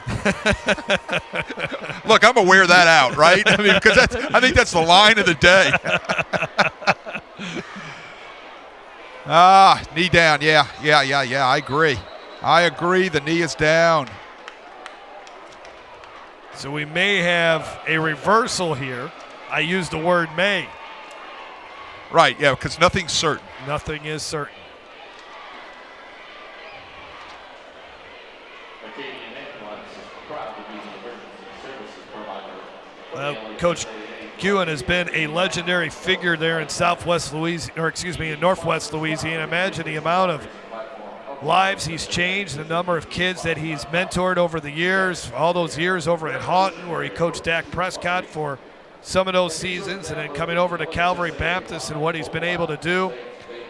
Look, I'm aware of that out, right? I mean, because I think that's the line of the day. Knee down. Yeah. I agree. The knee is down. So we may have a reversal here. I used the word may. Right, yeah, because nothing's certain. Nothing is certain. Well, Coach Ewan has been a legendary figure there in in Northwest Louisiana. Imagine the amount of lives he's changed, the number of kids that he's mentored over the years, all those years over at Houghton where he coached Dak Prescott for some of those seasons, and then coming over to Calvary Baptist and what he's been able to do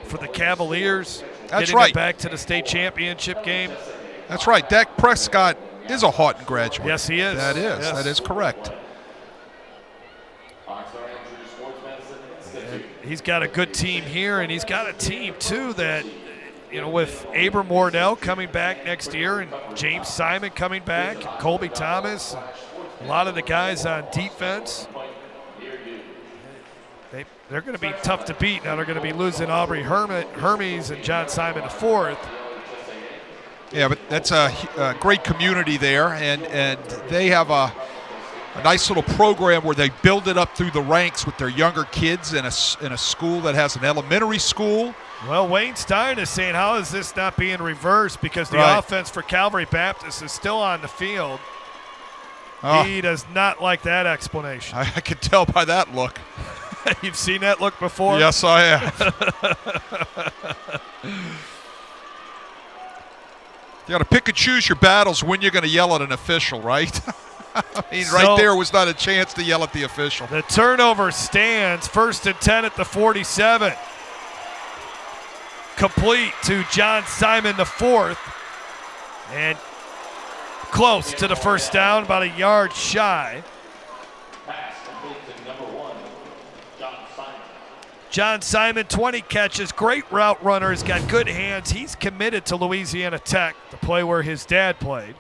for the Cavaliers. That's getting right. It back to the state championship game. That's right. Dak Prescott is a Houghton graduate. Yes, he is. That is. Yes. That is correct. And he's got a good team here, and he's got a team, too, that, with Abram Wardell coming back next year and James Simon coming back, and Colby Thomas, and a lot of the guys on defense. They're going to be tough to beat. Now they're going to be losing Aubrey Hermes and John Simon IV. Yeah, but that's a great community there, and they have a nice little program where they build it up through the ranks with their younger kids in a school that has an elementary school. Well, Wayne Stein is saying, how is this not being reversed? Because the offense for Calvary Baptist is still on the field. He does not like that explanation. I can tell by that look. You've seen that look before? Yes, I have. You got to pick and choose your battles when you're going to yell at an official, right? I mean, right there was not a chance to yell at the official. The turnover stands. 1st and 10 at the 47. Complete to John Simon IV. And close to the first down, about a yard shy. John Simon, 20 catches, great route runner, has got good hands. He's committed to Louisiana Tech, the play where his dad played.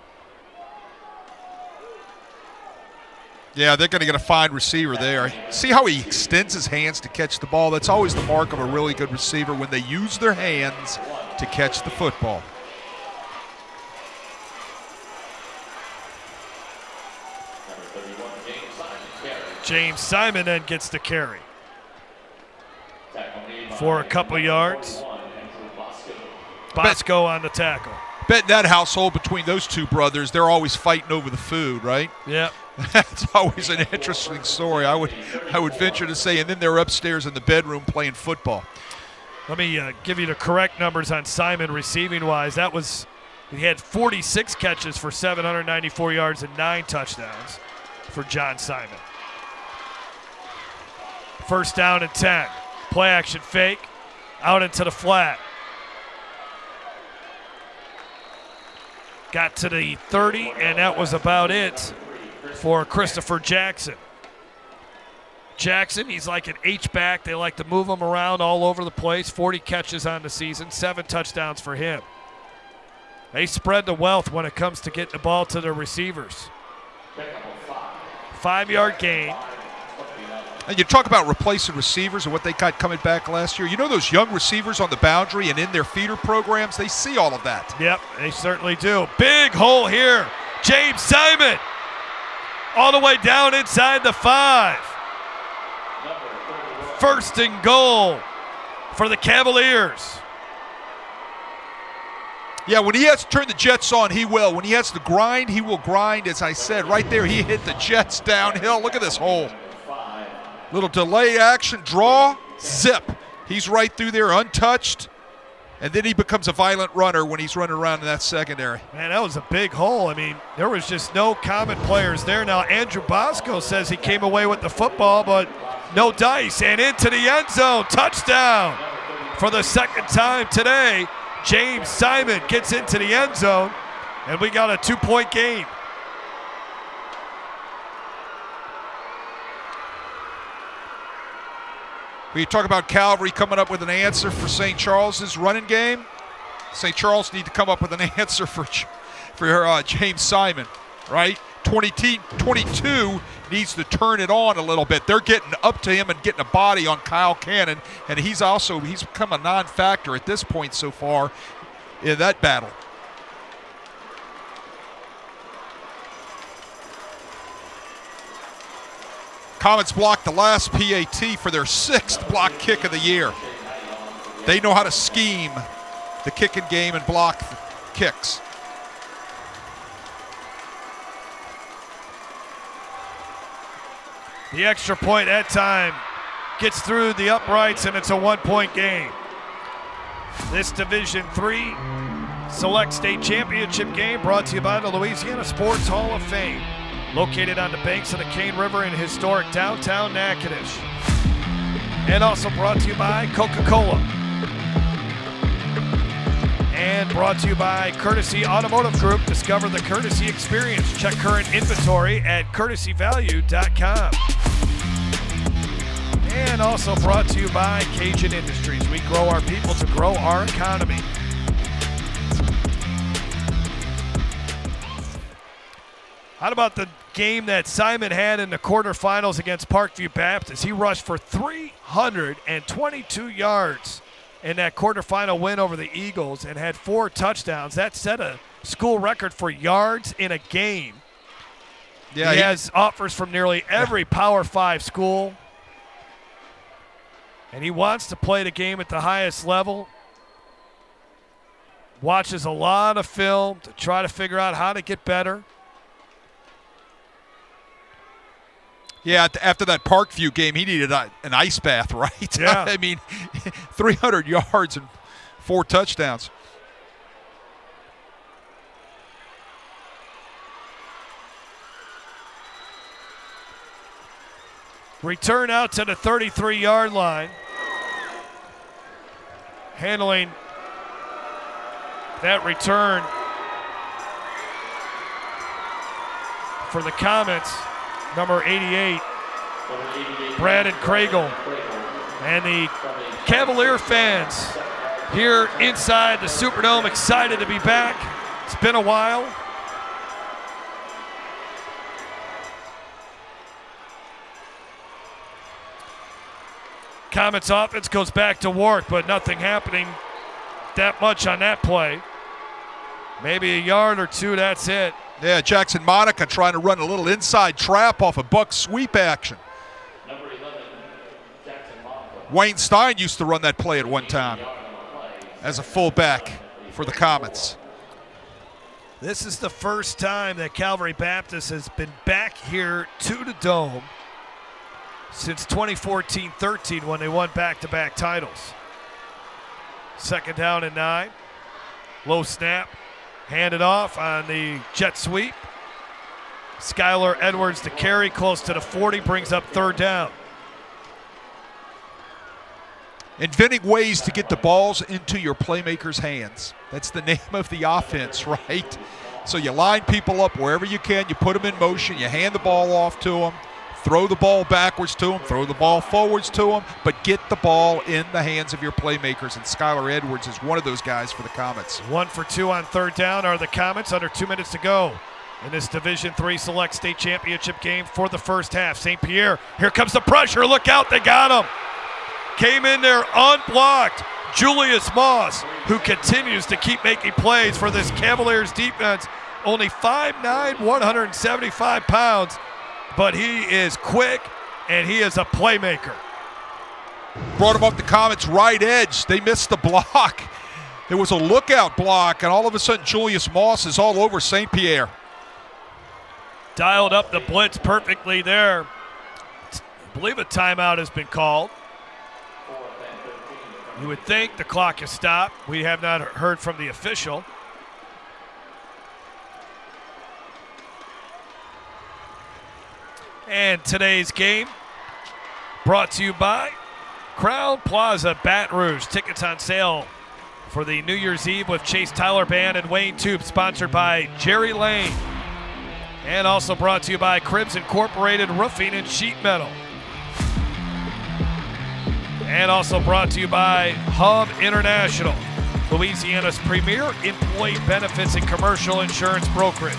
Yeah, they're going to get a fine receiver there. See how he extends his hands to catch the ball? That's always the mark of a really good receiver, when they use their hands to catch the football. James Simon then gets the carry for a couple yards. Bosco on the tackle. Bet in that household between those two brothers, they're always fighting over the food, right? Yep. That's always an interesting story, I would venture to say. And then they're upstairs in the bedroom playing football. Let me give you the correct numbers on Simon receiving-wise. He had 46 catches for 794 yards and 9 touchdowns for John Simon. 1st down and 10. Play action fake. Out into the flat. Got to the 30, and that was about it for Christopher Jackson. Jackson, he's like an H-back. They like to move him around all over the place. 40 catches on the season, 7 touchdowns for him. They spread the wealth when it comes to getting the ball to their receivers. 5-yard gain. And you talk about replacing receivers and what they got coming back last year. You know those young receivers on the boundary and in their feeder programs, they see all of that. Yep, they certainly do. Big hole here. James Simon all the way down inside the 5. 1st and goal for the Cavaliers. Yeah, when he has to turn the Jets on, he will. When he has to grind, he will grind. As I said, right there, he hit the Jets downhill. Look at this hole. Little delay action, draw, zip. He's right through there, untouched. And then he becomes a violent runner when he's running around in that secondary. Man, that was a big hole. I mean, there was just no common players there. Now, Andrew Bosco says he came away with the football, but no dice. And into the end zone, touchdown. For the 2nd time today, James Simon gets into the end zone, and we got a 2-point game. We talk about Calvary coming up with an answer for St. Charles's running game. St. Charles need to come up with an answer for for James Simon, right? 22 needs to turn it on a little bit. They're getting up to him and getting a body on Kyle Cannon, and he's become a non-factor at this point so far in that battle. Comets blocked the last PAT for their 6th block kick of the year. They know how to scheme the kicking game and block kicks. The extra point that time gets through the uprights, and it's a 1-point game. This Division III Select State Championship game brought to you by the Louisiana Sports Hall of Fame, located on the banks of the Cane River in historic downtown Natchitoches. And also brought to you by Coca-Cola. And brought to you by Courtesy Automotive Group. Discover the Courtesy experience. Check current inventory at courtesyvalue.com. And also brought to you by Cajun Industries. We grow our people to grow our economy. How about the game that Simon had in the quarterfinals against Parkview Baptist? He rushed for 322 yards in that quarterfinal win over the Eagles and had 4 touchdowns. That set a school record for yards in a game. Yeah, he has offers from nearly every Power 5 school. And he wants to play the game at the highest level. Watches a lot of film to try to figure out how to get better. Yeah, after that Parkview game, he needed an ice bath, right? Yeah. I mean, 300 yards and 4 touchdowns. Return out to the 33-yard line. Handling that return for the Comets, number 88, Brandon Craigle. And the Cavalier fans here inside the Superdome excited to be back. It's been a while. Comets offense goes back to work, but nothing happening that much on that play. Maybe a yard or two, that's it. Yeah, Jackson Monica trying to run a little inside trap off a buck sweep action. Number 11, Jackson Monica. Wayne Stein used to run that play at one time as a fullback for the Comets. This is the first time that Calvary Baptist has been back here to the Dome since 2014-13 when they won back-to-back titles. 2nd down and 9. Low snap. Handed off on the jet sweep. Skylar Edwards to carry close to the 40, brings up 3rd down. Inventing ways to get the balls into your playmakers' hands. That's the name of the offense, right? So you line people up wherever you can. You put them in motion. You hand the ball off to them. Throw the ball backwards to them. Throw the ball forwards to them. But get the ball in the hands of your playmakers. And Skylar Edwards is one of those guys for the Comets. 1 for 2 on 3rd down are the Comets. Under 2 minutes to go in this Division III Select State Championship game for the first half. St. Pierre, here comes the pressure. Look out, they got him. Came in there unblocked. Julius Moss, who continues to keep making plays for this Cavaliers defense. Only 5'9", 175 pounds. But he is quick, and he is a playmaker. Brought him up the Comets' right edge. They missed the block. It was a lookout block, and all of a sudden Julius Moss is all over St. Pierre. Dialed up the blitz perfectly there. I believe a timeout has been called. You would think the clock is stopped. We have not heard from the official. And today's game brought to you by Crown Plaza Baton Rouge. Tickets on sale for the New Year's Eve with Chase Tyler Band and Wayne Tube, sponsored by Jerry Lane. And also brought to you by Cribs Incorporated Roofing and Sheet Metal. And also brought to you by Hub International. Louisiana's premier employee benefits and commercial insurance brokerage.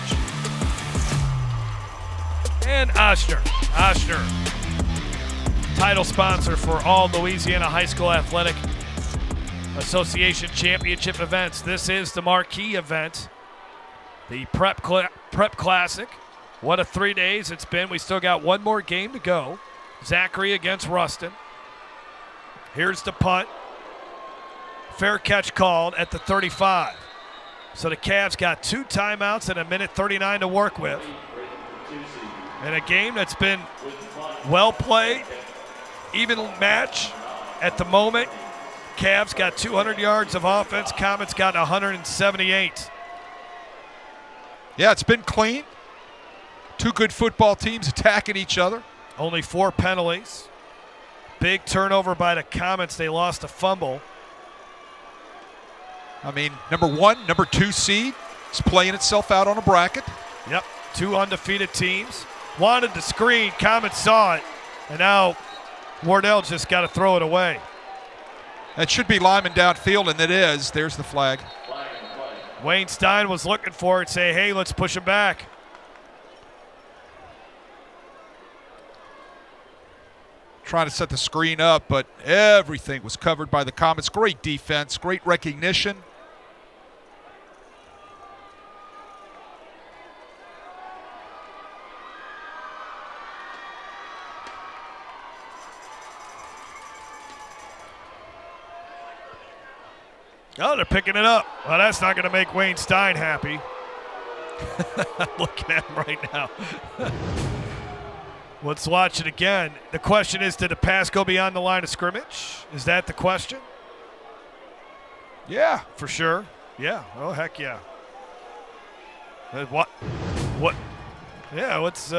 And Ochsner. Ochsner, title sponsor for all Louisiana High School Athletic Association championship events. This is the marquee event, the Prep Classic. What a 3 days it's been. We still got one more game to go. Zachary against Ruston. Here's the punt. Fair catch called at the 35. So the Cavs got 2 timeouts and 1:39 to work with. And a game that's been well played, even match at the moment. Cavs got 200 yards of offense. Comets got 178. Yeah, it's been clean. 2 good football teams attacking each other. Only 4 penalties. Big turnover by the Comets. They lost a fumble. I mean, number 1, number 2 seed is playing itself out on a bracket. Yep, 2 undefeated teams. Wanted the screen, Comets saw it, and now Wardell just got to throw it away. That should be Lyman downfield, and it is. There's the flag. Wayne Stein was looking for it, say, hey, let's push him back. Trying to set the screen up, but everything was covered by the Comets. Great defense, great recognition. Oh, they're picking it up. Well, that's not going to make Wayne Stein happy. I'm looking at him right now. Let's watch it again. The question is, did the pass go beyond the line of scrimmage? Is that the question? Yeah. For sure. Yeah. Oh, heck yeah. What? Yeah, what's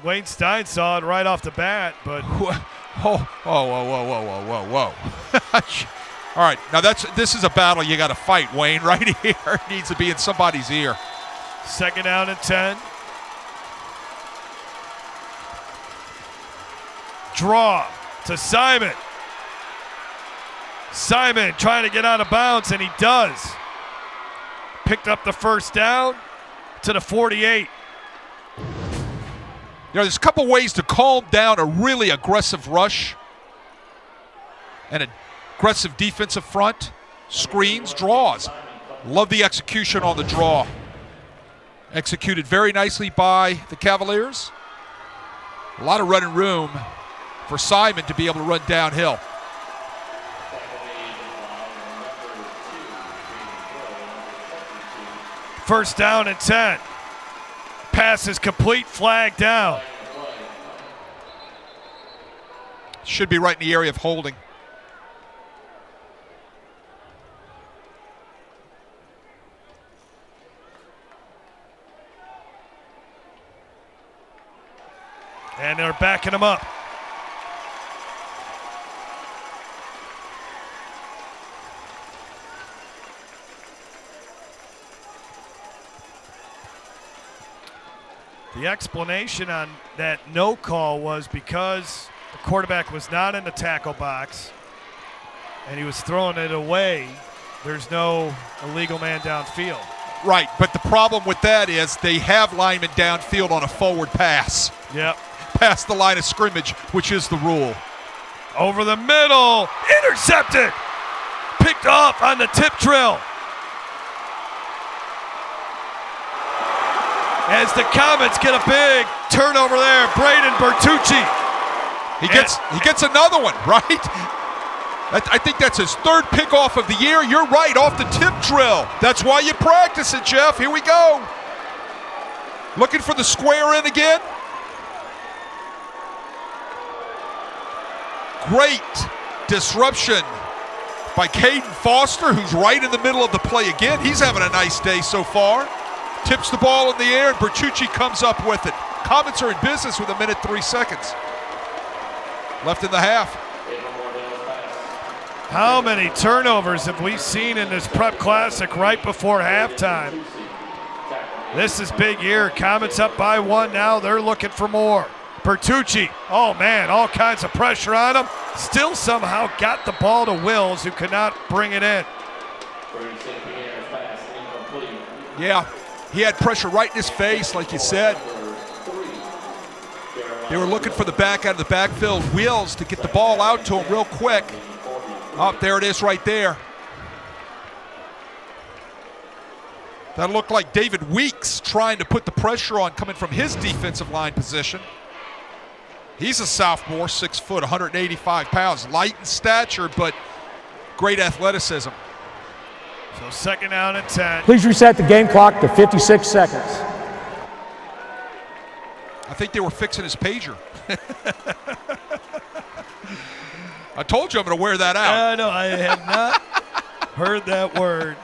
Wayne Stein saw it right off the bat, but whoa. All right, now this is a battle you got to fight, Wayne, right here. It needs to be in somebody's ear. 2nd down and 10. Draw to Simon. Simon trying to get out of bounds, and he does. Picked up the 1st down to the 48. You know, there's a couple ways to calm down a really aggressive rush and an aggressive defensive front. Screens, draws. Love the execution on the draw. Executed very nicely by the Cavaliers. A lot of running room for Simon to be able to run downhill. First down and 10. Pass is complete, flag down. Should be right in the area of holding. And they're backing him up. The explanation on that no call was because the quarterback was not in the tackle box and he was throwing it away. There's no illegal man downfield. Right, but the problem with that is they have linemen downfield on a forward pass. Yep. Past the line of scrimmage, which is the rule. Over the middle, intercepted. Picked off on the tip drill. As the Comets get a big turnover there, Braden Bertucci. He gets another one, right? I think that's his 3rd pickoff of the year. You're right, off the tip drill. That's why you practice it, Jeff. Here we go. Looking for the square in again. Great disruption by Caden Foster, who's right in the middle of the play again. He's having a nice day so far. Tips the ball in the air, and Bertucci comes up with it. Comets are in business with 1:03 left in the half. How many turnovers have we seen in this Prep Classic right before halftime? This is big year. Comets up by 1 now. They're looking for more. Bertucci, oh man, all kinds of pressure on him. Still somehow got the ball to Wills, who could not bring it in. Brady St. Pierre's pass incomplete. Yeah, he had pressure right in his face, like you said. They were looking for the back out of the backfield. Wheels to get the ball out to him real quick. Oh, there it is right there. That looked like David Weeks trying to put the pressure on coming from his defensive line position. He's a sophomore, 6 foot, 185 pounds, light in stature, but great athleticism. So second down and 10. Please reset the game clock to 56 seconds. I think they were fixing his pager. I told you I'm going to wear that out. No, I have not heard that word.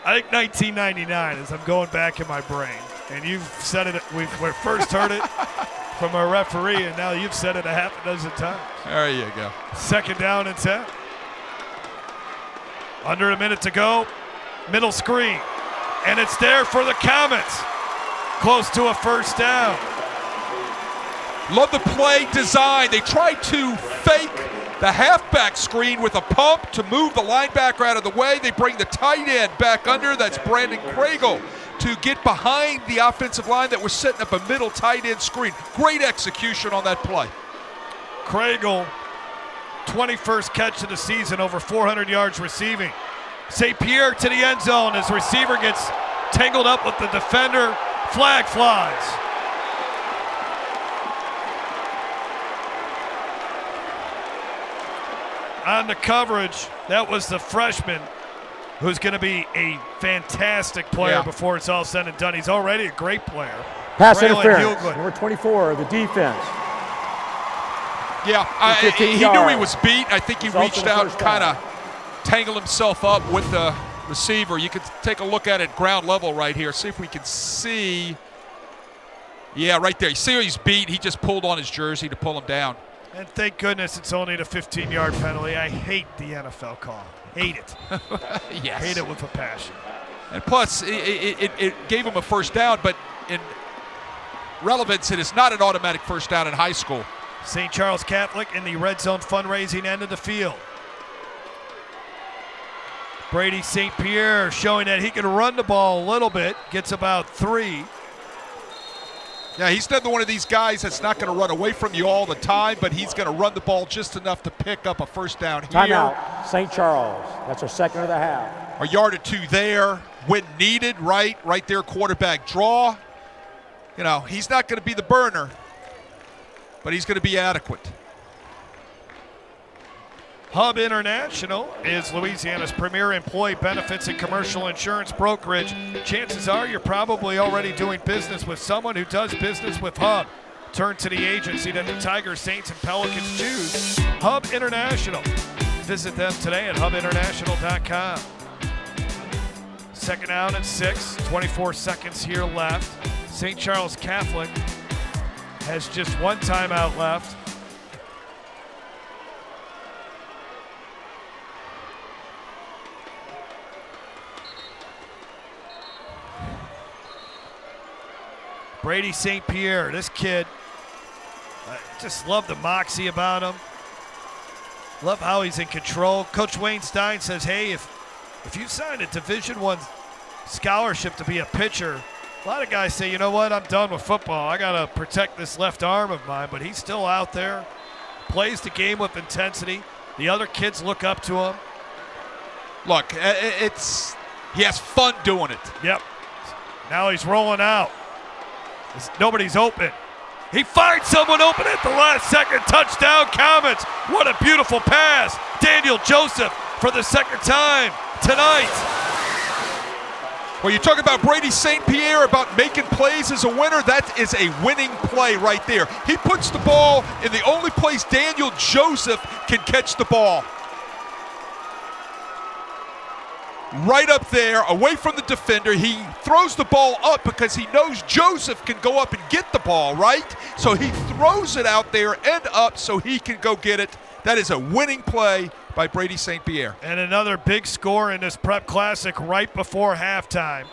I think 1999 as I'm going back in my brain. And you've said it, we first heard it from a referee, and now you've said it a half a dozen times. There you go. Second down and 10. Under a minute to go. Middle screen. And it's there for the Comets. Close to a first down. Love the play design. They tried to fake the halfback screen with a pump to move the linebacker out of the way. They bring the tight end back under. That's Brandon Craigle to get behind the offensive line that was setting up a middle tight end screen. Great execution on that play. Craigle, 21st catch of the season, over 400 yards receiving. St. Pierre to the end zone as receiver gets tangled up with the defender. Flag flies. On the coverage, that was the freshman who's going to be a fantastic player before it's all said and done. He's already a great player. Pass Braylon interference, Hughley. number 24, the defense. Yeah, he knew he was beat. I think he reached out and kind of tangled himself up with the receiver. You can take a look at it ground level right here. See if we can see. Yeah, right there. You see where he's beat? He just pulled on his jersey to pull him down. And thank goodness it's only the 15-yard penalty. I hate the NFL call. Hate it. Yes. Hate it with a passion. And plus, it gave him a first down, but in relevance, it is not an automatic first down in high school. St. Charles Catholic in the red zone fundraising end of the field. Brady St. Pierre showing that he can run the ball a little bit, gets about 3. Yeah, he's another one of these guys that's not going to run away from you all the time, but he's going to run the ball just enough to pick up a first down here. Timeout, St. Charles. That's our second of the half. A yard or two there when needed, right there, quarterback draw. You know, he's not going to be the burner, but he's going to be adequate. Hub International is Louisiana's premier employee benefits and commercial insurance brokerage. Chances are you're probably already doing business with someone who does business with Hub. Turn to the agency that the Tigers, Saints, and Pelicans choose, Hub International. Visit them today at hubinternational.com. Second down and 6, 24 seconds here left. St. Charles Catholic has just one timeout left. Brady St. Pierre, this kid, I just love the moxie about him. Love how he's in control. Coach Wayne Stein says, hey, if you signed a Division I scholarship to be a pitcher, a lot of guys say, you know what, I'm done with football. I got to protect this left arm of mine, but he's still out there, plays the game with intensity. The other kids look up to him. Look, he has fun doing it. Yep. Now he's rolling out. Nobody's open. He finds someone open at the last second. Touchdown, Comets. What a beautiful pass. Daniel Joseph for the second time tonight. Well, you talk about Brady St. Pierre, about making plays as a winner. That is a winning play right there. He puts the ball in the only place Daniel Joseph can catch the ball. Right up there, away from the defender. He throws the ball up because he knows Joseph can go up and get the ball, right? So he throws it out there and up so he can go get it. That is a winning play by Brady St. Pierre. And another big score in this Prep Classic right before halftime.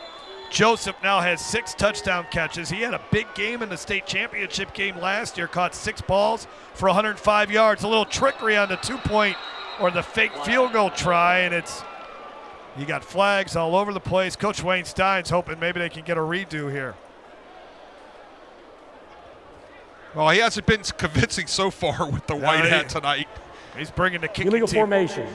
Joseph now has 6 touchdown catches. He had a big game in the state championship game last year, caught 6 balls for 105 yards. A little trickery on the 2-point or the fake field goal try, and it's You got flags all over the place. Coach Wayne Stein's hoping maybe they can get a redo here. Well, he hasn't been convincing so far with the white hat tonight. He's bringing the kicking Illegal team. formation.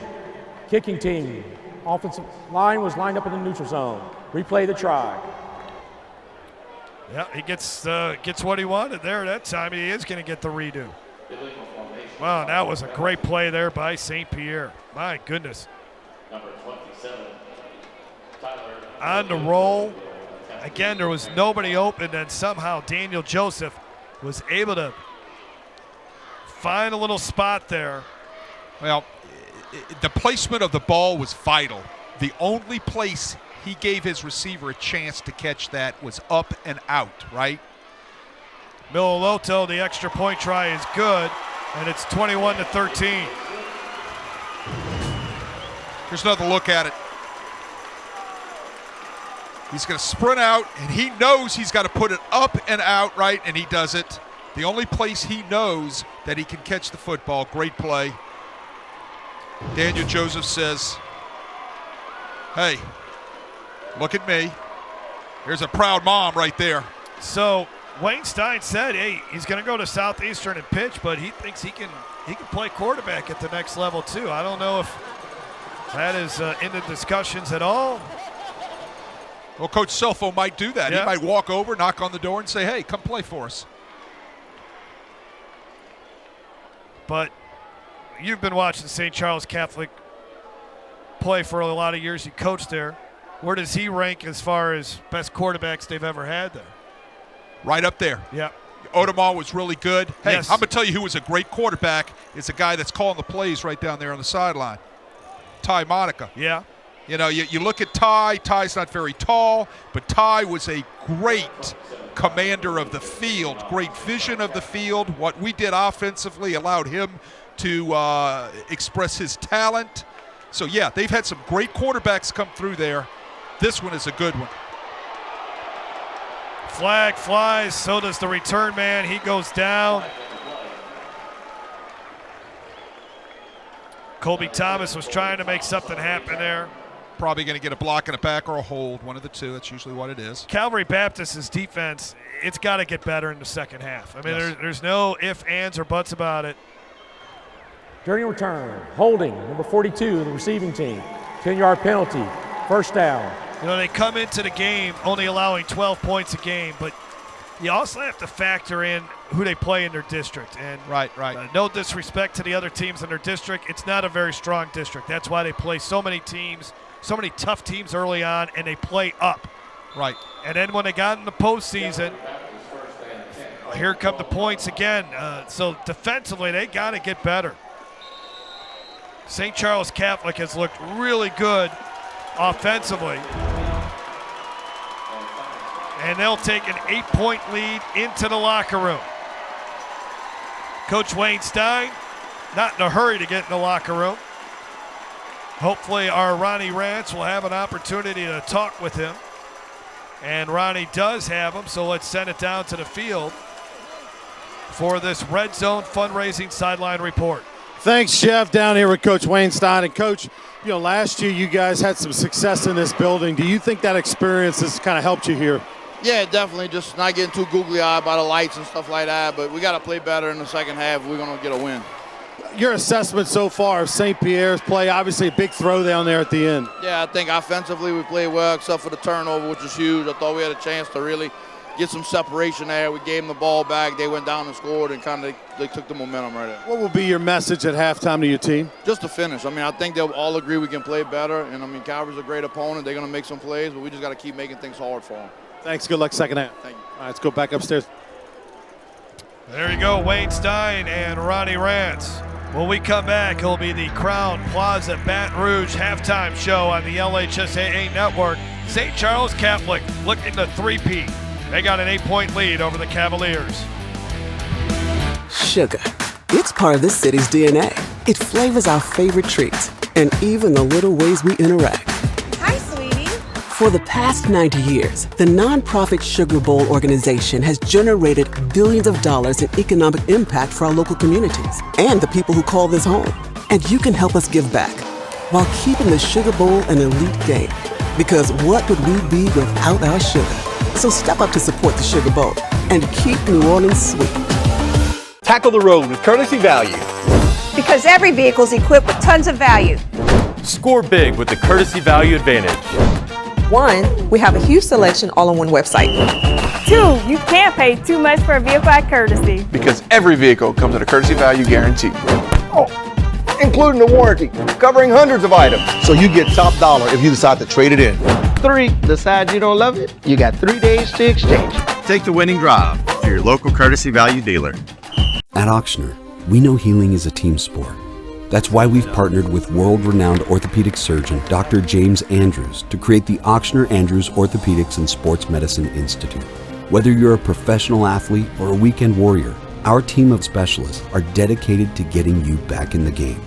Kicking team. Offensive line was lined up in the neutral zone. Replay the try. Yeah, he gets what he wanted there that time. He is going to get the redo. Wow, that was a great play there by St. Pierre. My goodness. Number 27, Tyler. On the roll. Again, there was nobody open, and somehow Daniel Joseph was able to find a little spot there. Well, the placement of the ball was vital. The only place he gave his receiver a chance to catch that was up and out, right? Miloloto, the extra point try is good, and it's 21-13. Here's another look at it. He's going to sprint out, and he knows he's got to put it up and out, right, and he does it. The only place he knows that he can catch the football. Great play. Daniel Joseph says, hey, look at me. There's a proud mom right there. So Wayne Stein said, hey, he's going to go to Southeastern and pitch, but he thinks he can play quarterback at the next level too. I don't know if that is in the discussions at all. Well, Coach Selfo might do that. Yeah. He might walk over, knock on the door, and say, hey, come play for us. But you've been watching St. Charles Catholic play for a lot of years. You coached there. Where does he rank as far as best quarterbacks they've ever had there? Right up there. Yeah. Audemars was really good. Hey, Yes. I'm going to tell you who was a great quarterback. It's a guy that's calling the plays right down there on the sideline. Ty Monica. Yeah. You know, you look at Ty. Ty's not very tall, but Ty was a great commander of the field, great vision of the field. What we did offensively allowed him to express his talent. So, yeah, they've had some great quarterbacks come through there. This one is a good one. Flag flies, so does the return man. He goes down. Colby Thomas was trying to make something happen there. Probably going to get a block in the back or a hold, one of the two. That's usually what it is. Calvary Baptist's defense, it's got to get better in the second half. I mean, Yes. there's no ifs, ands, or buts about it. During return, holding, number 42, the receiving team. 10-yard penalty, first down. You know, they come into the game only allowing 12 points a game, but you also have to factor in who they play in their district. And right. No disrespect to the other teams in their district. It's not a very strong district. That's why they play so many teams, so many tough teams early on, and they play up. Right. And then when they got in the postseason, here come the points again. So defensively, they got to get better. St. Charles Catholic has looked really good offensively. And they'll take an 8-point lead into the locker room. Coach Wayne Stein, not in a hurry to get in the locker room. Hopefully our Ronnie Rance will have an opportunity to talk with him. And Ronnie does have him, so let's send it down to the field for this Red Zone fundraising sideline report. Thanks, Jeff. Down here with Coach Wayne Stein. And Coach, you know, last year you guys had some success in this building. Do you think that experience has kind of helped you here? Yeah, definitely. Just not getting too googly-eyed by the lights and stuff like that. But we got to play better in the second half if we're going to get a win. Your assessment so far of St. Pierre's play, obviously a big throw down there at the end. Yeah, I think offensively we played well except for the turnover, which was huge. I thought we had a chance to really get some separation there. We gave them the ball back. They went down and scored, and kind of they took the momentum right there. What will be your message at halftime to your team? Just to finish. I mean, I think they'll all agree we can play better. And, I mean, Calvary's a great opponent. They're going to make some plays, but we just got to keep making things hard for them. Thanks. Good luck second half. Thank you. All right, let's go back upstairs. There you go, Wayne Stein and Ronnie Rance. When we come back, it'll be the Crown Plaza Baton Rouge halftime show on the LHSAA network. St. Charles Catholic looking to three-peat. They got an 8-point lead over the Cavaliers. Sugar. It's part of this city's DNA. It flavors our favorite treats and even the little ways we interact. Hi, sweetie. For the past 90 years, the nonprofit Sugar Bowl organization has generated billions of dollars in economic impact for our local communities and the people who call this home. And you can help us give back. while keeping the Sugar Bowl an elite game. Because what would we be without our sugar? So step up to support the Sugar Bowl and keep New Orleans sweet. Tackle the road with courtesy value. Because every vehicle is equipped with tons of value. Score big with the Courtesy Value Advantage. 1, we have a huge selection all on one website. 2, you can't pay too much for a vehicle at Courtesy. Because every vehicle comes with a courtesy value guarantee. Including the warranty, covering hundreds of items. So you get top dollar if you decide to trade it in. 3, decide you don't love it? You got 3 days to exchange. Take the winning drive to your local Courtesy Value dealer. At Auctioner, we know healing is a team sport. That's why we've partnered with world-renowned orthopedic surgeon Dr. James Andrews to create the Auctioner Andrews Orthopedics and Sports Medicine Institute. Whether you're a professional athlete or a weekend warrior, our team of specialists are dedicated to getting you back in the game.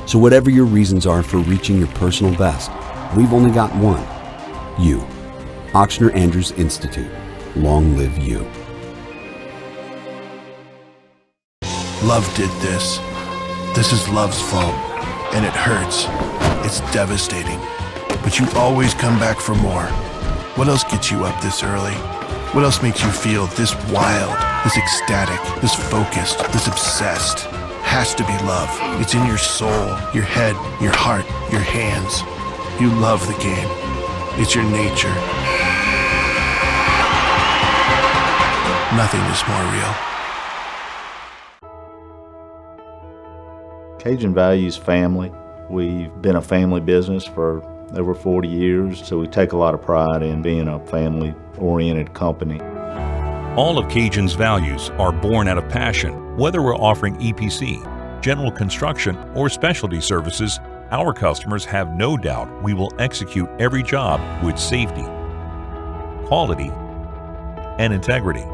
So whatever your reasons are for reaching your personal best, we've only got one: you. Auctioner Andrews Institute. Long live you. Love did this. This is love's fault, and it hurts. It's devastating. But you always come back for more. What else gets you up this early? What else makes you feel this wild, this ecstatic, this focused, this obsessed? Has to be love. It's in your soul, your head, your heart, your hands. You love the game. It's your nature. Nothing is more real. Cajun values family. We've been a family business for over 40 years, so we take a lot of pride in being a family-oriented company. All of Cajun's values are born out of passion. Whether we're offering EPC, general construction, or specialty services, our customers have no doubt we will execute every job with safety, quality, and integrity.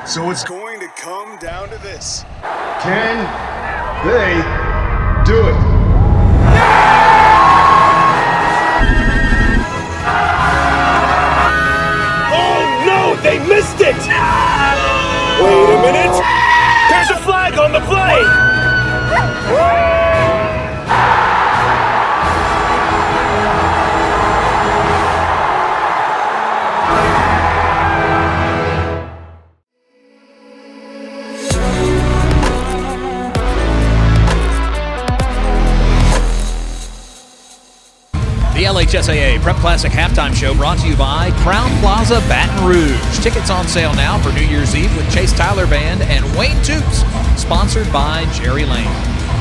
So it's going to come down to this. Can they do it? Oh no, they missed it! Wait a minute! There's a flag on the play! The LHSAA Prep Classic Halftime Show brought to you by Crown Plaza Baton Rouge. Tickets on sale now for New Year's Eve with Chase Tyler Band and Wayne Toops, sponsored by Jerry Lane.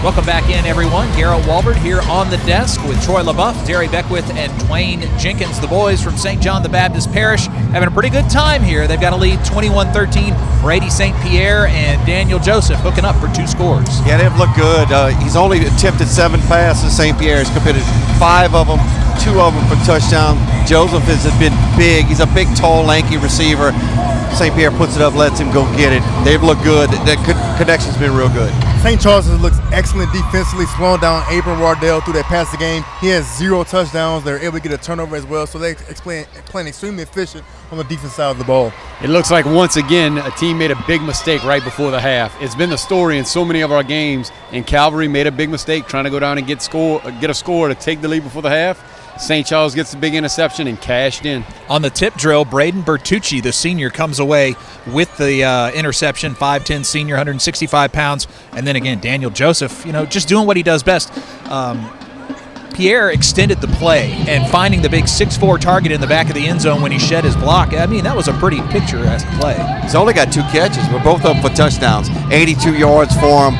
Welcome back in, everyone. Garrett Walbert here on the desk with Troy LaBeouf, Terry Beckwith, and Dwayne Jenkins. The boys from St. John the Baptist Parish having a pretty good time here. They've got a lead 21-13. Brady St. Pierre and Daniel Joseph hooking up for 2 scores. Yeah, they've looked good. He's only attempted 7 passes. St. Pierre has completed 5 of them, 2 of them for touchdown. Joseph has been big. He's a big, tall, lanky receiver. St. Pierre puts it up, lets him go get it. They've looked good. That connection's been real good. St. Charles looks excellent defensively, slowing down Abram Wardell through that passing game. He has 0 touchdowns. They're able to get a turnover as well, so they're playing extremely efficient on the defense side of the ball. It looks like once again a team made a big mistake right before the half. It's been the story in so many of our games, and Calvary made a big mistake trying to go down and get a score to take the lead before the half. St. Charles gets the big interception and cashed in. On the tip drill, Braden Bertucci, the senior, comes away with the interception. 5'10" senior, 165 pounds. And then again, Daniel Joseph, just doing what he does best. Pierre extended the play and finding the big 6'4" target in the back of the end zone when he shed his block. I mean, that was a pretty picturesque play. He's only got 2 catches, but both of them for touchdowns. 82 yards for him.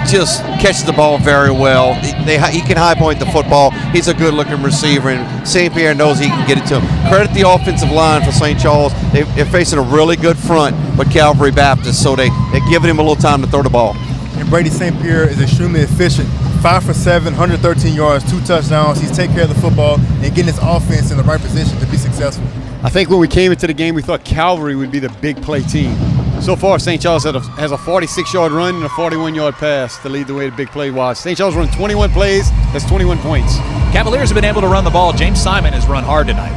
Just catches the ball very well. He can high point the football. He's a good-looking receiver, and St. Pierre knows he can get it to him. Credit the offensive line for St. Charles. They're facing a really good front with Calvary Baptist, so they're giving him a little time to throw the ball. And Brady St. Pierre is extremely efficient. 5 for 7, 113 yards, 2 touchdowns. He's taking care of the football and getting his offense in the right position to be successful. I think when we came into the game, we thought Calvary would be the big play team. So far, St. Charles has a 46-yard run and a 41-yard pass to lead the way to big play-wise. St. Charles run 21 plays. That's 21 points. Cavaliers have been able to run the ball. James Simon has run hard tonight.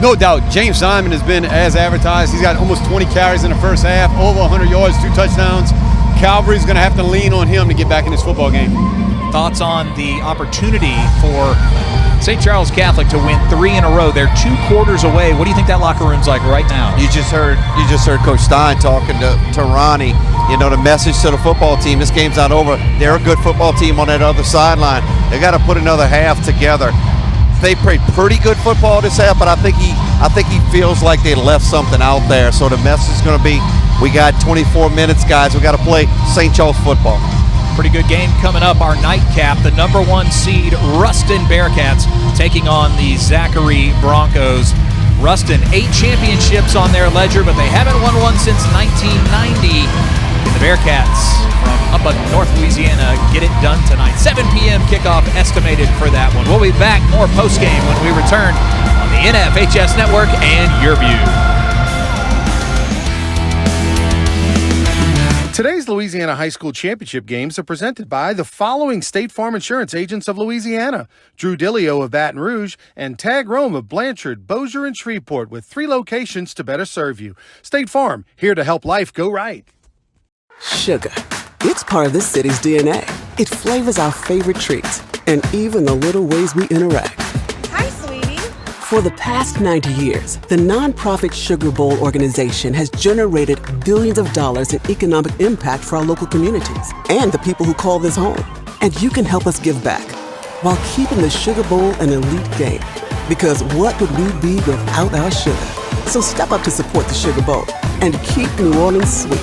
No doubt. James Simon has been as advertised. He's got almost 20 carries in the first half, over 100 yards, 2 touchdowns. Calvary's going to have to lean on him to get back in this football game. Thoughts on the opportunity for St. Charles Catholic to win 3 in a row? They're 2 quarters away. What do you think that locker room's like right now? You just heard Coach Stein talking to Ronnie. You know, the message to the football team: this game's not over. They're a good football team on that other sideline. They got to put another half together. They played pretty good football this half, but I think he feels like they left something out there. So the message is going to be: we got 24 minutes, guys. We got to play St. Charles football. Pretty good game coming up. Our nightcap, the #1 seed Ruston Bearcats taking on the Zachary Broncos. Ruston, 8 championships on their ledger, but they haven't won one since 1990. And the Bearcats from up in North Louisiana get it done tonight. 7 p.m. kickoff estimated for that one. We'll be back more postgame when we return on the NFHS Network and Your View. Today's Louisiana High School Championship games are presented by the following State Farm Insurance agents of Louisiana: Drew Dillio of Baton Rouge and Tag Rome of Blanchard, Bossier, and Shreveport, with 3 locations to better serve you. State Farm, here to help life go right. Sugar. It's part of this city's DNA. It flavors our favorite treats and even the little ways we interact. Hi, sweetie. For the past 90 years, the nonprofit Sugar Bowl organization has generated billions of dollars in economic impact for our local communities and the people who call this home. And you can help us give back while keeping the Sugar Bowl an elite game. Because what would we be without our sugar? So step up to support the Sugar Bowl and keep New Orleans sweet.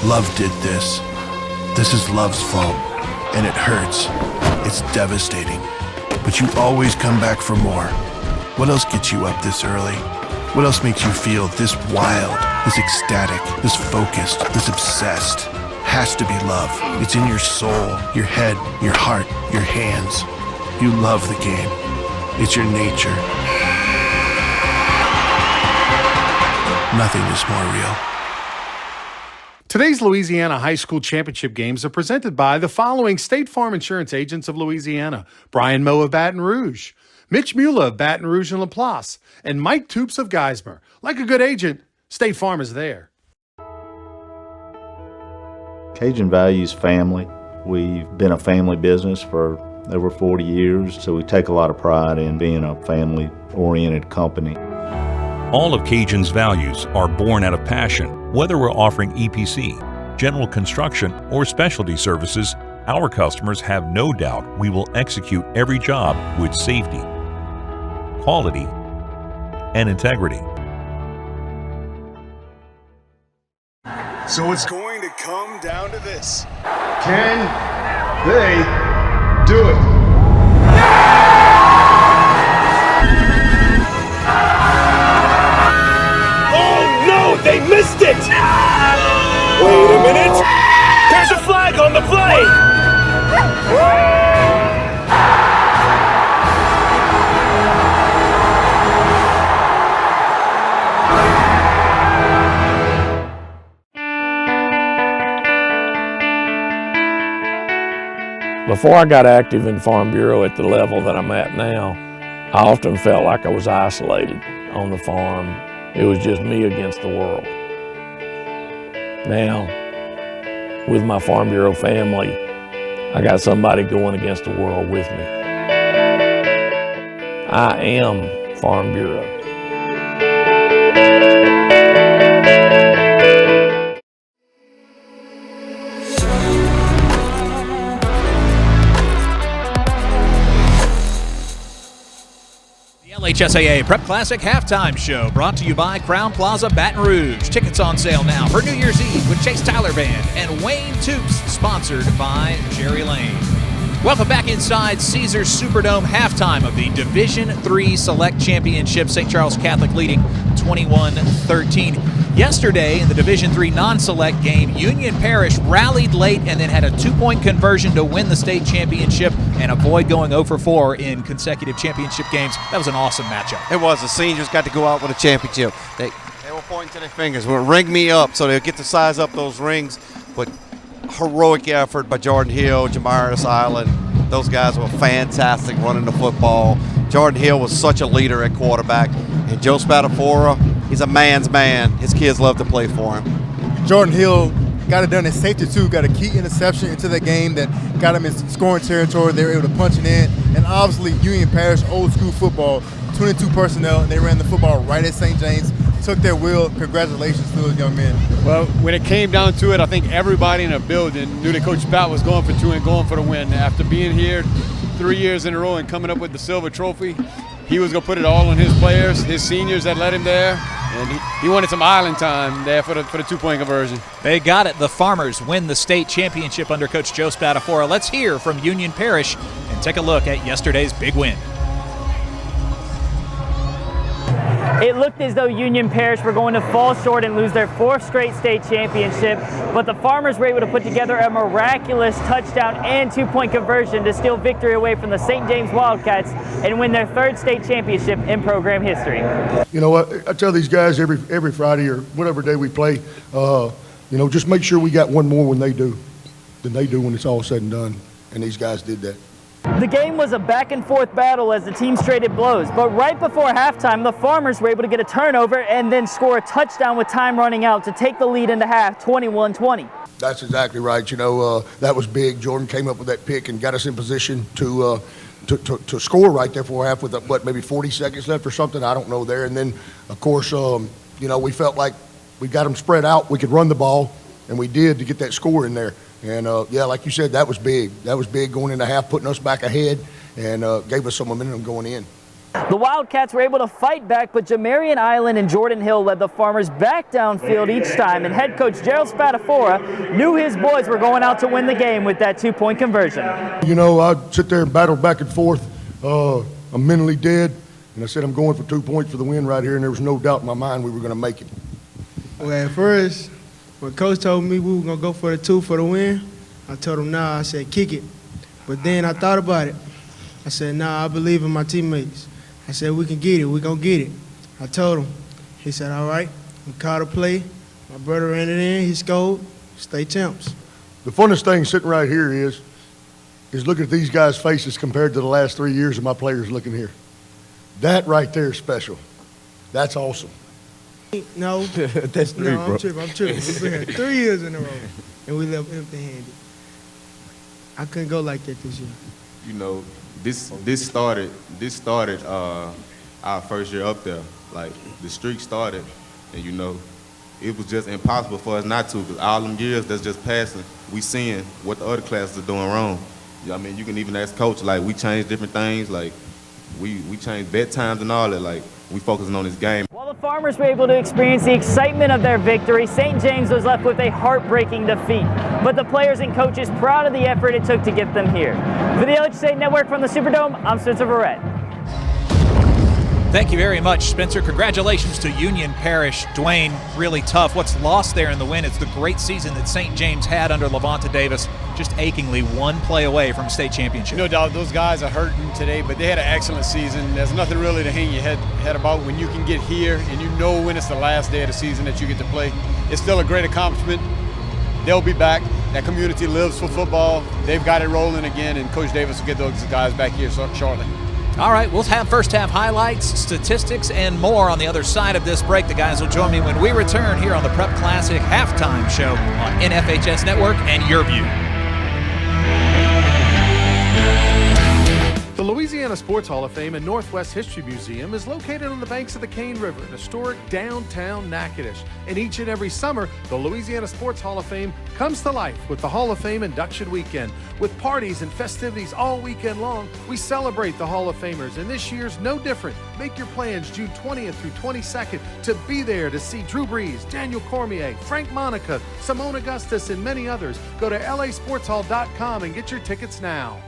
Love did this. This is love's fault, and it hurts. It's devastating. But you always come back for more. What else gets you up this early? What else makes you feel this wild, this ecstatic, this focused, this obsessed? Has to be love. It's in your soul, your head, your heart, your hands. You love the game. It's your nature. Nothing is more real. Today's Louisiana High School Championship games are presented by the following State Farm Insurance agents of Louisiana: Brian Moe of Baton Rouge, Mitch Mueller of Baton Rouge and LaPlace, and Mike Toops of Geismar. Like a good agent, State Farm is there. Cajun values family. We've been a family business for over 40 years, so we take a lot of pride in being a family-oriented company. All of Cajun's values are born out of passion. Whether we're offering EPC, general construction, or specialty services, our customers have no doubt we will execute every job with safety, quality, and integrity. So it's going to come down to this. Can they do it? They missed it! Wait a minute! There's a flag on the play! Before I got active in Farm Bureau at the level that I'm at now, I often felt like I was isolated on the farm. It was just me against the world. Now, with my Farm Bureau family, I got somebody going against the world with me. I am Farm Bureau. LHSAA Prep Classic Halftime Show brought to you by Crown Plaza Baton Rouge. Tickets on sale now for New Year's Eve with Chase Tyler Band and Wayne Toops, sponsored by Jerry Lane. Welcome back inside Caesars Superdome, halftime of the Division III Select Championship. St. Charles Catholic leading 21-13. Yesterday in the Division III non-select game, Union Parish rallied late and then had a 2-point conversion to win the state championship and avoid going 0 for 4 in consecutive championship games. That was an awesome matchup. It was. The seniors got to go out with a championship. They were pointing to their fingers. Well, ring me up, so they'll get to size up those rings. But heroic effort by Jordan Hill, Jamarius Island. Those guys were fantastic running the football. Jordan Hill was such a leader at quarterback. And Joe Spadafora, he's a man's man. His kids love to play for him. Jordan Hill got it done in safety too. Got a key interception into the game that got them in scoring territory. They were able to punch it in. And obviously, Union Parish, old school football, 22 personnel, and they ran the football right at St. James. Took their will. Congratulations to those young men. Well, when it came down to it, I think everybody in the building knew that Coach Pat was going for 2 and going for the win. After being here 3 years in a row and coming up with the silver trophy, he was going to put it all on his players, his seniors that led him there, and he wanted some island time there for the 2-point conversion. They got it. The Farmers win the state championship under Coach Joe Spadafora. Let's hear from Union Parish and take a look at yesterday's big win. It looked as though Union Parish were going to fall short and lose their 4th straight state championship, but the Farmers were able to put together a miraculous touchdown and 2-point conversion to steal victory away from the St. James Wildcats and win their 3rd state championship in program history. You know what, I tell these guys every Friday or whatever day we play, you know, just make sure we got one more than they do when it's all said and done, and these guys did that. The game was a back-and-forth battle as the teams traded blows, but right before halftime, the Farmers were able to get a turnover and then score a touchdown with time running out to take the lead into half, 21-20. That's exactly right. You know, that was big. Jordan came up with that pick and got us in position to score right there before half with, maybe 40 seconds left or something. I don't know there. And then, of course, you know, we felt like we got them spread out. We could run the ball, and we did to get that score in there. And, yeah, like you said, that was big. That was big going into half, putting us back ahead, and gave us some momentum going in. The Wildcats were able to fight back, but Jamarian Island and Jordan Hill led the Farmers back downfield each time, and head coach Gerald Spadafora knew his boys were going out to win the game with that 2-point conversion. You know, I'd sit there and battle back and forth. I'm mentally dead, and I said I'm going for 2 points for the win right here, and there was no doubt in my mind we were going to make it. Well, at first, when Coach told me we were going to go for the 2 for the win, I told him, nah, I said, kick it. But then I thought about it. I said, nah, I believe in my teammates. I said, we can get it. We're going to get it. I told him. He said, all right. We caught a play. My brother ran it in. He scored. State champs. The funnest thing sitting right here is looking at these guys' faces compared to the last 3 years of my players looking here. That right there is special. That's awesome. No, that's 3, no, I'm tripping. We've been here 3 years in a row, and we left empty-handed. I couldn't go like that this year. You know, this started our first year up there. Like, the streak started, and you know, it was just impossible for us not to, because all them years that's just passing, we seeing what the other classes are doing wrong. I mean, you can even ask coach, like, we changed different things, like, we changed bedtimes and all that, like, we focusing on this game. While the Farmers were able to experience the excitement of their victory, St. James was left with a heartbreaking defeat. But the players and coaches proud of the effort it took to get them here. For the LHSA Network from the Superdome, I'm Spencer Verrett. Thank you very much, Spencer. Congratulations to Union Parish. Dwayne, really tough. What's lost there in the win? It's the great season that St. James had under Levanta Davis, just achingly 1 play away from state championship. No doubt those guys are hurting today, but they had an excellent season. There's nothing really to hang your head about when you can get here and you know when it's the last day of the season that you get to play. It's still a great accomplishment. They'll be back. That community lives for football. They've got it rolling again, and Coach Davis will get those guys back here shortly. All right, we'll have first half highlights, statistics, and more on the other side of this break. The guys will join me when we return here on the Prep Classic Halftime Show on NFHS Network and Your View. The Louisiana Sports Hall of Fame and Northwest History Museum is located on the banks of the Cane River in historic downtown Natchitoches. And each and every summer, the Louisiana Sports Hall of Fame comes to life with the Hall of Fame Induction Weekend. With parties and festivities all weekend long, we celebrate the Hall of Famers, and this year's no different. Make your plans June 20th through 22nd to be there to see Drew Brees, Daniel Cormier, Frank Monica, Simone Augustus, and many others. Go to lasportshall.com and get your tickets now.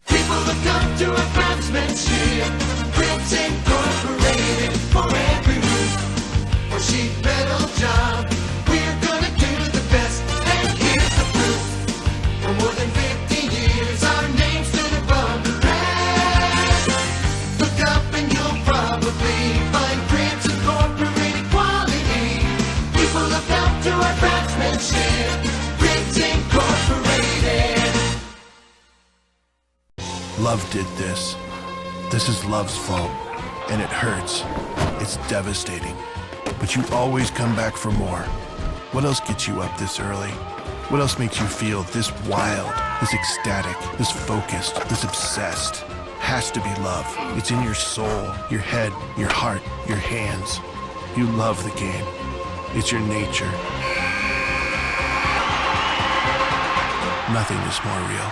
People have come to a craftsmanship, Prince Incorporated for every roof. For sheet metal job, we're gonna do the best, and here's the proof. For more than 50 years, our name's stood above the rest. Look up and you'll probably find Prince Incorporated quality. People have come to our craftsmanship, Prince Incorporated. Love did this. This is love's fault, and it hurts. It's devastating. But you always come back for more. What else gets you up this early? What else makes you feel this wild, this ecstatic, this focused, this obsessed? Has to be love. It's in your soul, your head, your heart, your hands. You love the game. It's your nature. Nothing is more real.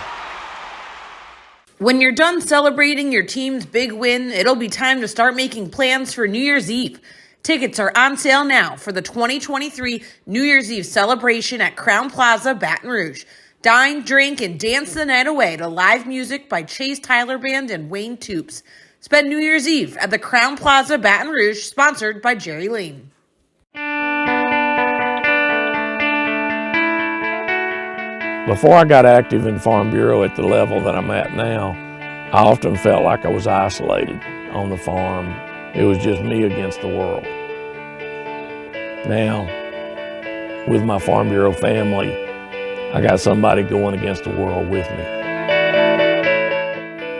When you're done celebrating your team's big win, it'll be time to start making plans for New Year's Eve. Tickets are on sale now for the 2023 New Year's Eve celebration at Crowne Plaza, Baton Rouge. Dine, drink, and dance the night away to live music by Chase Tyler Band and Wayne Toops. Spend New Year's Eve at the Crowne Plaza, Baton Rouge, sponsored by Jerry Lane. Before I got active in Farm Bureau at the level that I'm at now, I often felt like I was isolated on the farm. It was just me against the world. Now, with my Farm Bureau family, I got somebody going against the world with me.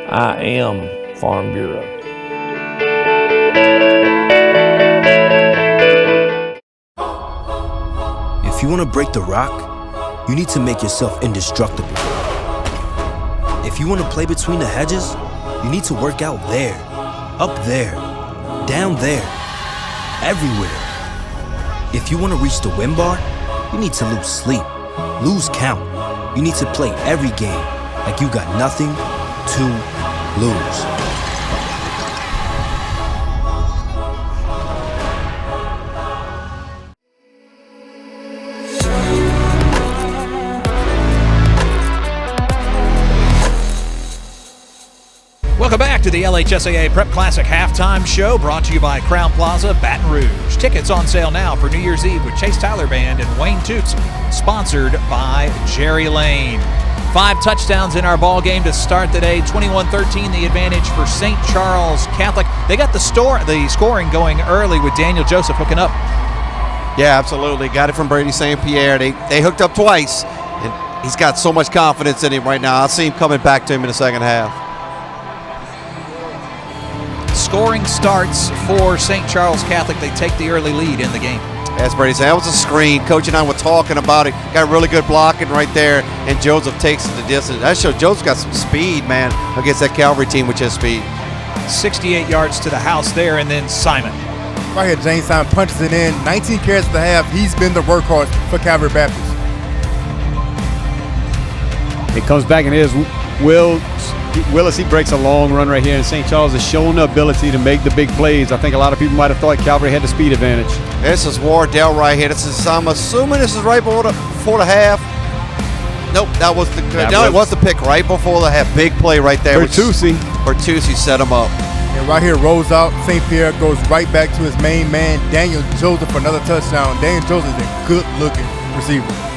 I am Farm Bureau. If you want to break the rock, you need to make yourself indestructible. If you want to play between the hedges, you need to work out there, up there, down there, everywhere. If you want to reach the win bar, you need to lose sleep, lose count. You need to play every game like you got nothing to lose. Welcome back to the LHSAA Prep Classic Halftime Show, brought to you by Crowne Plaza, Baton Rouge. Tickets on sale now for New Year's Eve with Chase Tyler Band and Wayne Toops, sponsored by Jerry Lane. 5 touchdowns in our ball game to start the day. 21-13, the advantage for St. Charles Catholic. They got the scoring going early with Daniel Joseph hooking up. Yeah, absolutely. Got it from Brady St. Pierre. They hooked up twice, and he's got so much confidence in him right now. I'll see him coming back to him in the second half. Scoring starts for St. Charles Catholic. They take the early lead in the game. As Brady said, that was a screen. Coach and I were talking about it. Got really good blocking right there, and Joseph takes it the distance. That shows Joseph got some speed, man, against that Calvary team with his speed. 68 yards to the house there, and then Simon. Right here, James Simon punches it in. 19 carries at the half. He's been the workhorse for Calvary Baptist. It comes back and here's Willis, he breaks a long run right here, and St. Charles has shown the ability to make the big plays. I think a lot of people might have thought Calvary had the speed advantage. This is Wardell right here. I'm assuming this is right before the half. Nope, it was the pick right before the half. Big play right there. Bertuzzi set him up. And right here, rolls out. St. Pierre goes right back to his main man, Daniel Joseph, for another touchdown. Daniel Joseph is a good-looking receiver.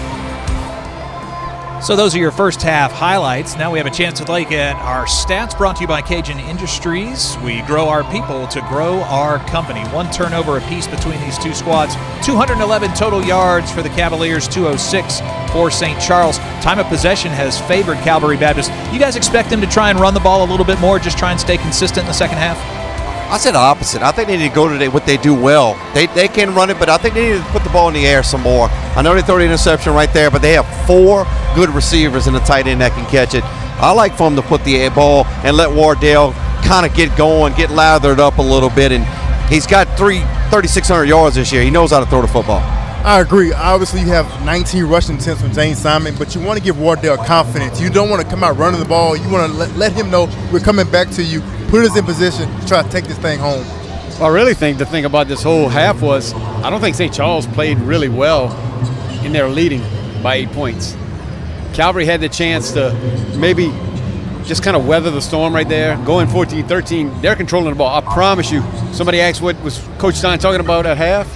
So those are your first half highlights. Now we have a chance to look at our stats, brought to you by Cajun Industries. We grow our people to grow our company. 1 turnover apiece between these two squads. 211 total yards for the Cavaliers, 206 for St. Charles. Time of possession has favored Calvary Baptist. You guys expect them to try and run the ball a little bit more, just try and stay consistent in the second half? I said the opposite. I think they need to go to what they do well. They can run it, but I think they need to put the ball in the air some more. I know they throw the interception right there, but they have 4 good receivers and a tight end that can catch it. I like for them to put the air ball and let Wardell kind of get going, get lathered up a little bit, and he's got 3,600 yards this year. He knows how to throw the football. I agree. Obviously, you have 19 rushing attempts from James Simon, but you want to give Wardell confidence. You don't want to come out running the ball. You want to let him know we're coming back to you, put us in position to try to take this thing home. Well, I really think the thing about this whole half was I don't think St. Charles played really well in their leading by 8 points. Calvary had the chance to maybe just kind of weather the storm right there. Going 14-13, they're controlling the ball. I promise you, somebody asked what was Coach Stein talking about at half.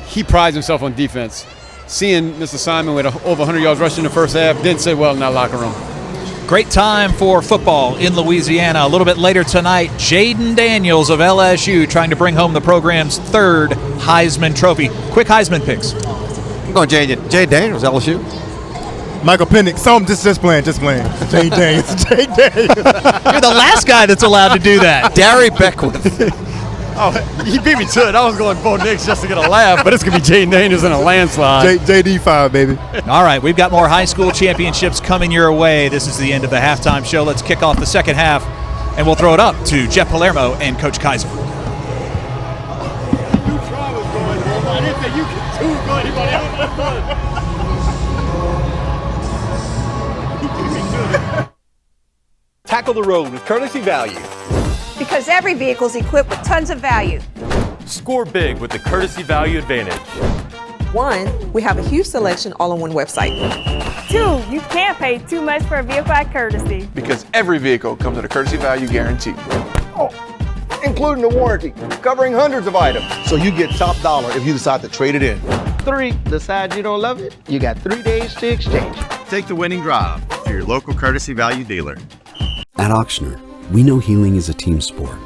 He prides himself on defense. Seeing Mr. Simon with over 100 yards rushing in the first half, didn't say well in that locker room. Great time for football in Louisiana. A little bit later tonight, Jaden Daniels of LSU trying to bring home the program's 3rd Heisman Trophy. Quick Heisman picks. I'm going Jay Daniels, LSU. Michael Penix. So I'm just playing. Jay Daniels. You're the last guy that's allowed to do that. Darry Beckwith. Oh, he beat me to it. I was going Bo Nix just to get a laugh, but it's going to be Jaden Daniels in a landslide. JD5, baby. All right, we've got more high school championships coming your way. This is the end of the halftime show. Let's kick off the second half, and we'll throw it up to Jeff Palermo and Coach Kaiser. I didn't think you could do anybody else. Tackle the road with courtesy value. Because every vehicle is equipped with tons of value. Score big with the courtesy value advantage. 1, we have a huge selection all on one website. 2, you can't pay too much for a vehicle at Courtesy. Because every vehicle comes with a courtesy value guarantee. Including the warranty, covering hundreds of items. So you get top dollar if you decide to trade it in. 3, decide you don't love it? You got 3 days to exchange. Take the winning drive to your local courtesy value dealer. At Auctioner, we know healing is a team sport.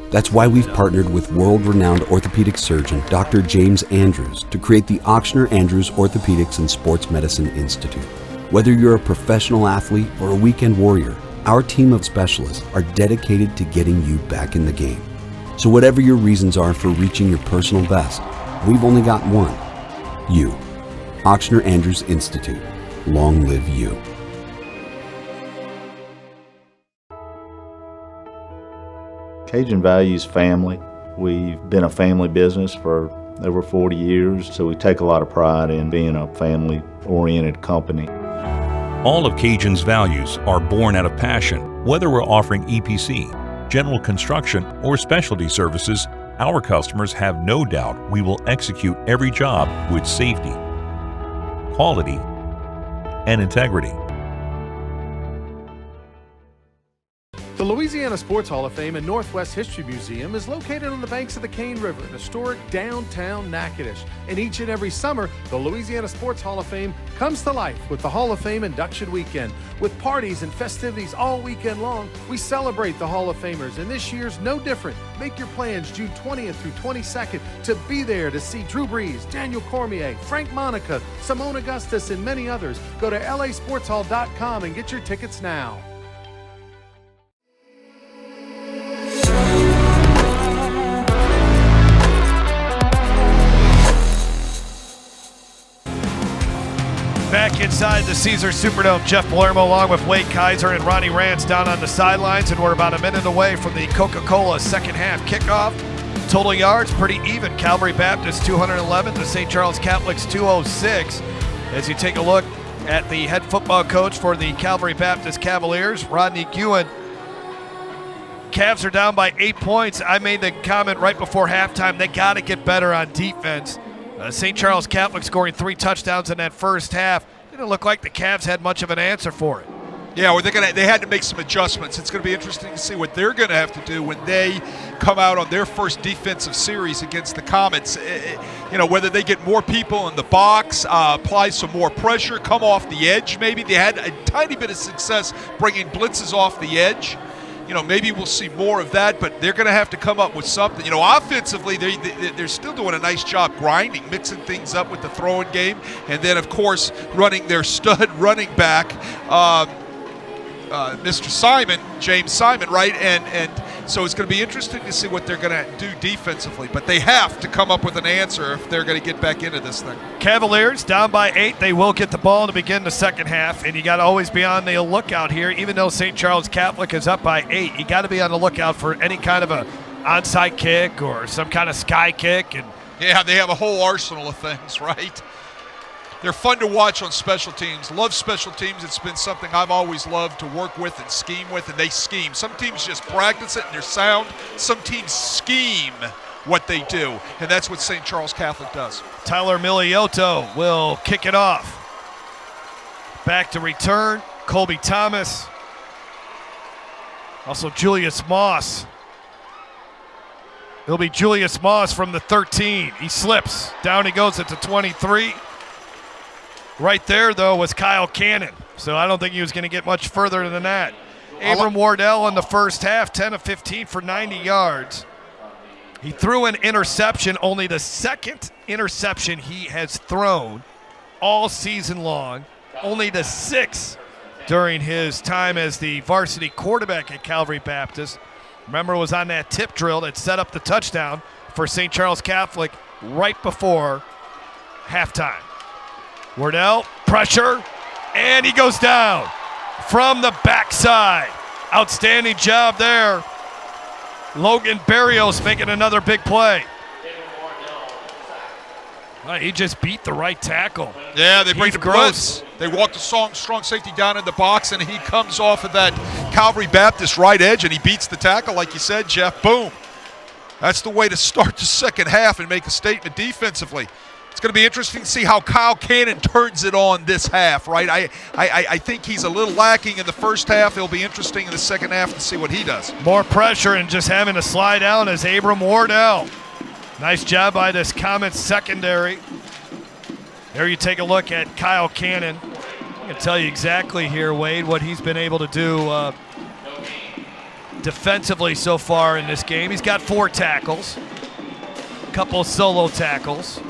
That's why we've partnered with world-renowned orthopedic surgeon Dr. James Andrews to create the Auctioner Andrews Orthopedics and Sports Medicine Institute. Whether you're a professional athlete or a weekend warrior, our team of specialists are dedicated to getting you back in the game. So whatever your reasons are for reaching your personal best, we've only got one. You. Auctioner Andrews Institute. Long live you. Cajun values family. We've been a family business for over 40 years, so we take a lot of pride in being a family-oriented company. All of Cajun's values are born out of passion. Whether we're offering EPC, general construction, or specialty services, our customers have no doubt we will execute every job with safety, quality, and integrity. The Louisiana Sports Hall of Fame and Northwest History Museum is located on the banks of the Cane River in historic downtown Natchitoches. And each and every summer, the Louisiana Sports Hall of Fame comes to life with the Hall of Fame induction weekend. With parties and festivities all weekend long, we celebrate the Hall of Famers, and this year's no different. Make your plans June 20th through 22nd to be there to see Drew Brees, Daniel Cormier, Frank Monica, Simone Augustus, and many others. Go to lasportshall.com and get your tickets now. Back inside the Caesars Superdome, Jeff Palermo along with Wade Kaiser and Ronnie Rance down on the sidelines, and we're about a minute away from the Coca-Cola second half kickoff. Total yards pretty even. Calvary Baptist 211 to St. Charles Catholic's 206. As you take a look at the head football coach for the Calvary Baptist Cavaliers, Rodney Guin. Cavs are down by 8 points. I made the comment right before halftime, they got to get better on defense. St. Charles Catholic scoring 3 touchdowns in that first half. Didn't look like the Cavs had much of an answer for it. Yeah, well, they had to make some adjustments. It's going to be interesting to see what they're going to have to do when they come out on their first defensive series against the Comets. Whether they get more people in the box, apply some more pressure, come off the edge maybe. They had a tiny bit of success bringing blitzes off the edge. Maybe we'll see more of that, but they're going to have to come up with something. Offensively, they're still doing a nice job grinding, mixing things up with the throwing game, and then, of course, running their stud running back, Mr. Simon, James Simon, right? And so it's going to be interesting to see what they're going to do defensively, but they have to come up with an answer if they're going to get back into this thing. Cavaliers down by 8. They will get the ball to begin the second half, and you got to always be on the lookout here. Even though St. Charles Catholic is up by 8, you got to be on the lookout for any kind of a onside kick or some kind of sky kick. And yeah, they have a whole arsenal of things, right? They're fun to watch on special teams. Love special teams. It's been something I've always loved to work with and scheme with, and they scheme. Some teams just practice it and they're sound. Some teams scheme what they do, and that's what St. Charles Catholic does. Tyler Miliotto will kick it off. Back to return, Colby Thomas. Also Julius Moss. It'll be Julius Moss from the 13. He slips. Down he goes at the 23. Right there, though, was Kyle Cannon. So I don't think he was going to get much further than that. Abram Wardell in the first half, 10 of 15 for 90 yards. He threw an interception, only the second interception he has thrown all season long. Only the 6th during his time as the varsity quarterback at Calvary Baptist. Remember, was on that tip drill that set up the touchdown for St. Charles Catholic right before halftime. Wardell, pressure, and he goes down from the backside. Outstanding job there. Logan Barrios making another big play. He just beat the right tackle. Yeah, they bring the Gross. blitz. They walk the strong safety down in the box, and he comes off of that Calvary Baptist right edge, and he beats the tackle, like you said, Jeff. Boom. That's the way to start the second half and make a statement defensively. It's going to be interesting to see how Kyle Cannon turns it on this half, right? I think he's a little lacking in the first half. It'll be interesting in the second half to see what he does. More pressure and just having to slide down as Abram Wardell. Nice job by this Comets secondary. There you take a look at Kyle Cannon. I can tell you exactly here, Wade, what he's been able to do defensively so far in this game. He's got 4 tackles, a couple of solo tackles.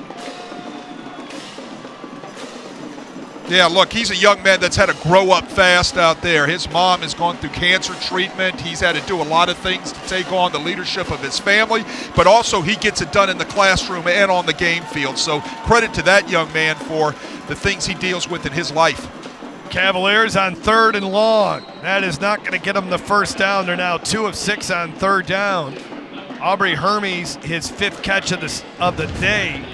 Yeah, look, he's a young man that's had to grow up fast out there. His mom has gone through cancer treatment. He's had to do a lot of things to take on the leadership of his family, but also he gets it done in the classroom and on the game field. So credit to that young man for the things he deals with in his life. Cavaliers on 3rd and long. That is not going to get them the first down. They're now 2 of 6 on 3rd down. Aubrey Hermes, his 5th catch of the day.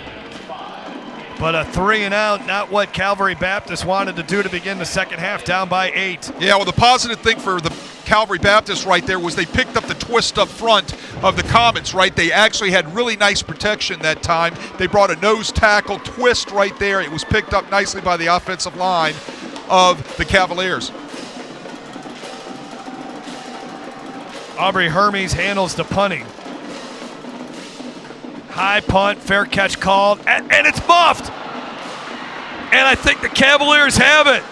But a 3-and-out, not what Calvary Baptist wanted to do to begin the second half, down by 8. Yeah, well, the positive thing for the Calvary Baptist right there was they picked up the twist up front of the Comets, right? They actually had really nice protection that time. They brought a nose tackle twist right there. It was picked up nicely by the offensive line of the Cavaliers. Aubrey Hermes handles the punting. High punt, fair catch called, and it's muffed. And I think the Cavaliers have it.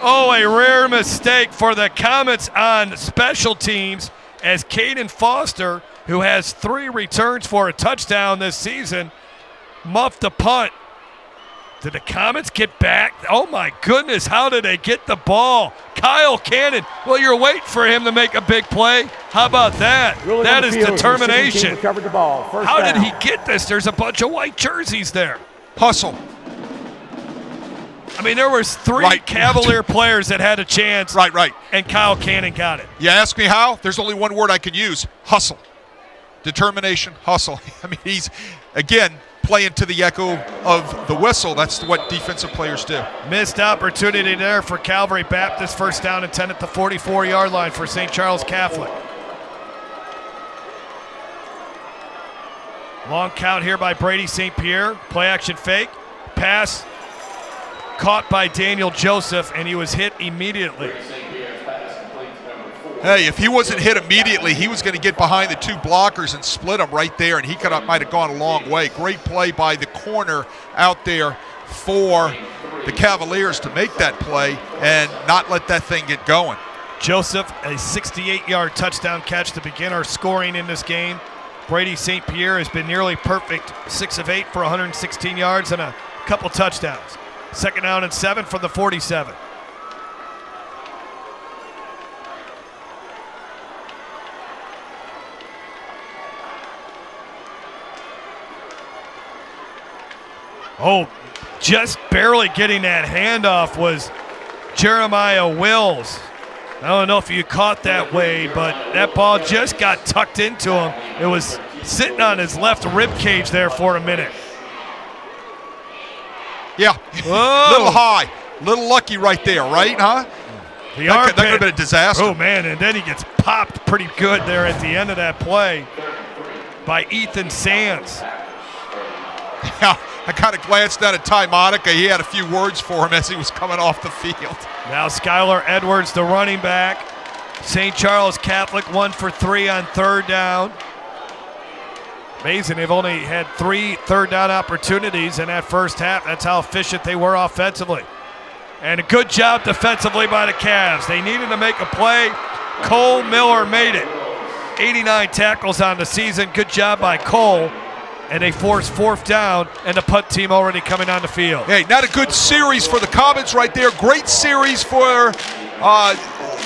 Oh, a rare mistake for the Comets on special teams as Caden Foster, who has 3 returns for a touchdown this season, muffed the punt. Did the Comets get back? Oh, my goodness, how did they get the ball? Kyle Cannon, well, you're waiting for him to make a big play. How about that? Really that is determination. Recovered the ball. How did he get this? There's a bunch of white jerseys there. Hustle. I mean, there was 3 Cavalier players that had a chance. Right. And Kyle Cannon got it. You ask me how? There's only one word I can use. Hustle. Determination, hustle. I mean, he's, again, playing to the echo of the whistle. That's what defensive players do. Missed opportunity there for Calvary Baptist. First down and 10 at the 44-yard line for St. Charles Catholic. Long count here by Brady St. Pierre. Play action fake. Pass caught by Daniel Joseph, and he was hit immediately. Hey, if he wasn't hit immediately, he was going to get behind the 2 blockers and split them right there, and he might have gone a long way. Great play by the corner out there for the Cavaliers to make that play and not let that thing get going. Joseph, a 68-yard touchdown catch to begin our scoring in this game. Brady St. Pierre has been nearly perfect, 6 of 8 for 116 yards and a couple touchdowns. Second down and 7 from the 47. Oh, just barely getting that handoff was Jeremiah Wills. I don't know if you caught that, Wade, but that ball just got tucked into him. It was sitting on his left rib cage there for a minute. Yeah, little high, little lucky right there, right, huh? That could have been a disaster. Oh, man, and then he gets popped pretty good there at the end of that play by Ethan Sands. Yeah, I kind of glanced down at Ty Monica. He had a few words for him as he was coming off the field. Now Skylar Edwards, the running back. St. Charles Catholic 1 for 3 on 3rd down. Amazing, they've only had 3 third down opportunities in that first half. That's how efficient they were offensively. And a good job defensively by the Cavs. They needed to make a play. Cole Miller made it. 89 tackles on the season. Good job by Cole. And they forced 4th down, and the punt team already coming on the field. Hey, not a good series for the Comets right there. Great series for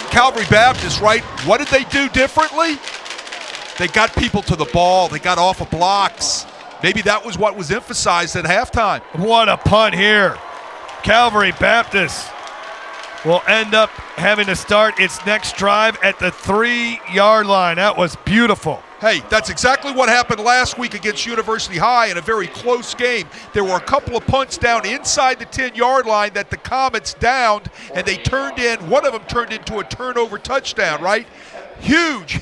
Calvary Baptist, right? What did they do differently? They got people to the ball. They got off of blocks. Maybe that was what was emphasized at halftime. What a punt here. Calvary Baptist will end up having to start its next drive at the 3-yard line. That was beautiful. Hey, that's exactly what happened last week against University High in a very close game. There were a couple of punts down inside the 10-yard line that the Comets downed, and they turned in. One of them turned into a turnover touchdown, right? Huge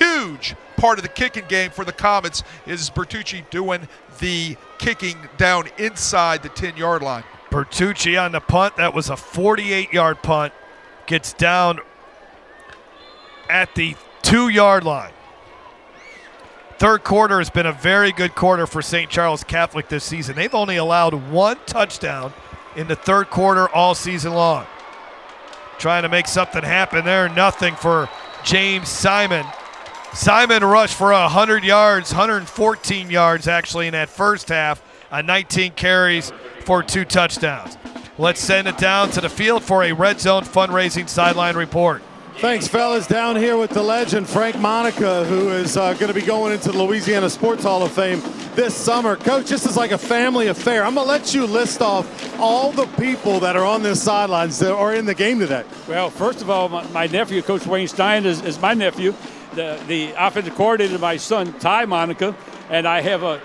part of the kicking game for the Comets is Bertucci doing the kicking down inside the 10-yard line. Bertucci on the punt. That was a 48-yard punt. Gets down at the 2-yard line. Third quarter has been a very good quarter for St. Charles Catholic this season. They've only allowed 1 touchdown in the third quarter all season long. Trying to make something happen there. Nothing for James Simon. Simon rushed for 100 yards, 114 yards actually in that first half, 19 carries for 2 touchdowns. Let's send it down to the field for a Red Zone fundraising sideline report. Thanks, fellas. Down here with the legend, Frank Monica, who is going to be going into the Louisiana Sports Hall of Fame this summer. Coach, this is like a family affair. I'm going to let you list off all the people that are on this sidelines that are in the game today. Well, first of all, my nephew, Coach Wayne Stein, is my nephew. The offensive coordinator, my son, Ty Monica. And I have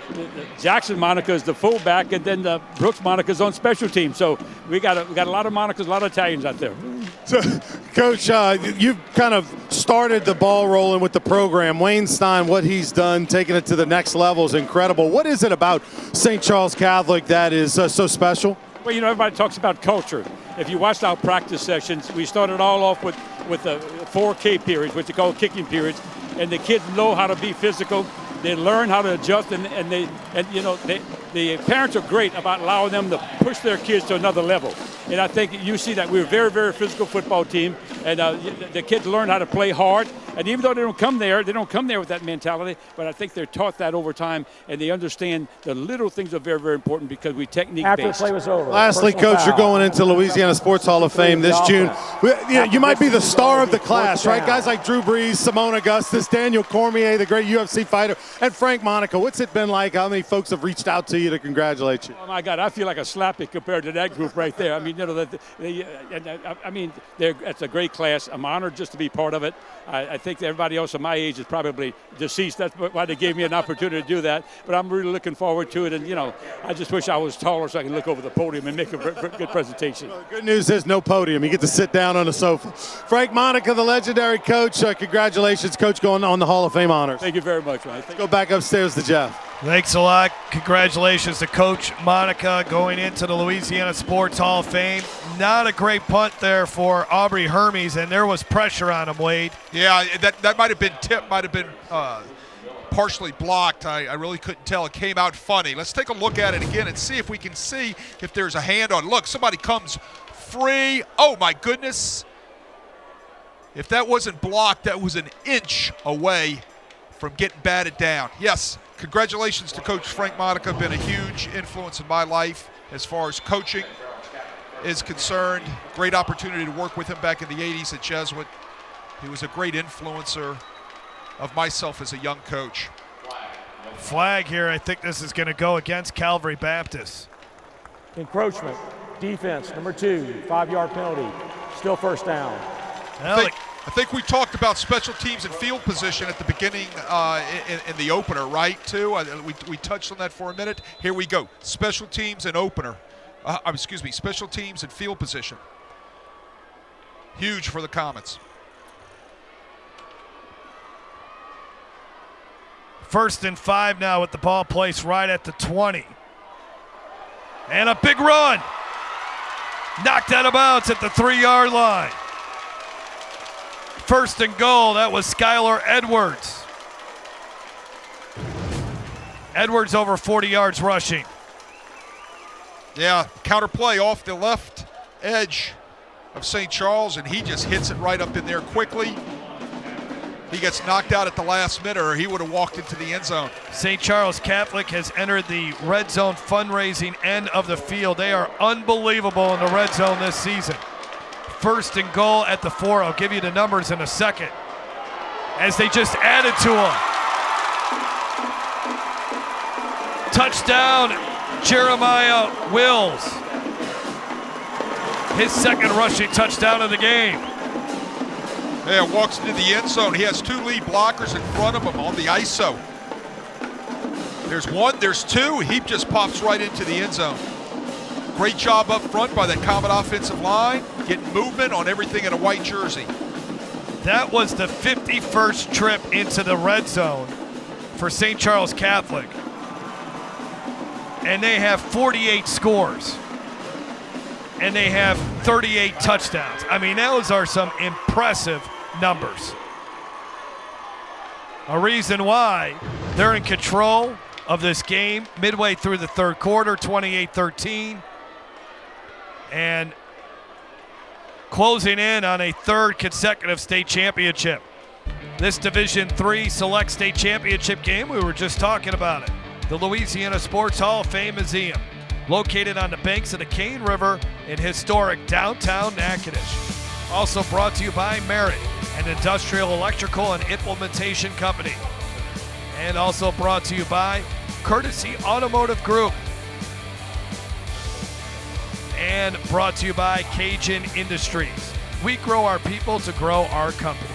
Jackson Monica is the fullback, and then Brooks Monica is on special teams. So we got a lot of Monicas, a lot of Italians out there. So, Coach, you've kind of started the ball rolling with the program. Wayne Stein, what he's done, taking it to the next level is incredible. What is it about St. Charles Catholic that is so special? Well, everybody talks about culture. If you watched our practice sessions, we started all off with the 4K periods, which they call kicking periods, and the kids know how to be physical. They learn how to adjust, the parents are great about allowing them to push their kids to another level. And I think you see that we're a very, very physical football team, and the kids learn how to play hard. And even though they don't come there with that mentality, but I think they're taught that over time, and they understand the little things are very, very important because we technique-based. After the play was over. Lastly, Coach, you're going into Louisiana Sports Hall of Fame this June. You might be the star of the class, right? Guys like Drew Brees, Simone Augustus, Daniel Cormier, the great UFC fighter, and Frank Monica. What's it been like? How many folks have reached out to you to congratulate you? Oh, my God, I feel like a slappy compared to that group right there. I mean, it's a great class. I'm honored just to be part of it. I think everybody else of my age is probably deceased. That's why they gave me an opportunity to do that. But I'm really looking forward to it. And, I just wish I was taller so I can look over the podium and make a good presentation. Well, the good news is no podium. You get to sit down on the sofa. Frank Monica, the legendary coach. Congratulations, Coach, going on the Hall of Fame honors. Thank you very much, man. Go back upstairs to Jeff. Thanks a lot. Congratulations to Coach Monica going into the Louisiana Sports Hall of Fame. Not a great punt there for Aubrey Hermes, and there was pressure on him, Wade. Yeah, that might have been tipped, might have been partially blocked. I really couldn't tell. It came out funny. Let's take a look at it again and see if we can see if there's a hand on. Look, somebody comes free. Oh, my goodness. If that wasn't blocked, that was an inch away from getting batted down. Yes, congratulations to Coach Frank Monica. Been a huge influence in my life as far as coaching is concerned. Great opportunity to work with him back in the 80s at Jesuit. He was a great influencer of myself as a young coach. Flag here. I think this is going to go against Calvary Baptist. Encroachment, defense, number 2, 5-yard penalty, still first down. I think we talked about special teams and field position at the beginning in the opener, right, too? We touched on that for a minute. Here we go. Special teams and opener. Special teams and field position. Huge for the Comets. 1st and 5 now with the ball placed right at the 20. And a big run. Knocked out of bounds at the 3-yard line. 1st and goal, that was Skylar Edwards. Edwards over 40 yards rushing. Yeah, counter play off the left edge of St. Charles, and he just hits it right up in there quickly. He gets knocked out at the last minute, or he would have walked into the end zone. St. Charles Catholic has entered the red zone fundraising end of the field. They are unbelievable in the red zone this season. 1st and goal at the 4. I'll give you the numbers in a second. As they just added to them. Touchdown, Jeremiah Wills. His second rushing touchdown of the game. Yeah, walks into the end zone. He has 2 lead blockers in front of him on the ISO. There's 1, there's 2. He just pops right into the end zone. Great job up front by that Comet offensive line, getting movement on everything in a white jersey. That was the 51st trip into the red zone for St. Charles Catholic. And they have 48 scores. And they have 38 touchdowns. I mean, those are some impressive numbers. A reason why they're in control of this game midway through the third quarter, 28-13. And closing in on a third consecutive state championship. This Division III Select State Championship game, we were just talking about it. The Louisiana Sports Hall of Fame Museum, located on the banks of the Cane River in historic downtown Natchitoches. Also brought to you by Merit, an industrial electrical and implementation company. And also brought to you by Courtesy Automotive Group. And brought to you by Cajun Industries. We grow our people to grow our company.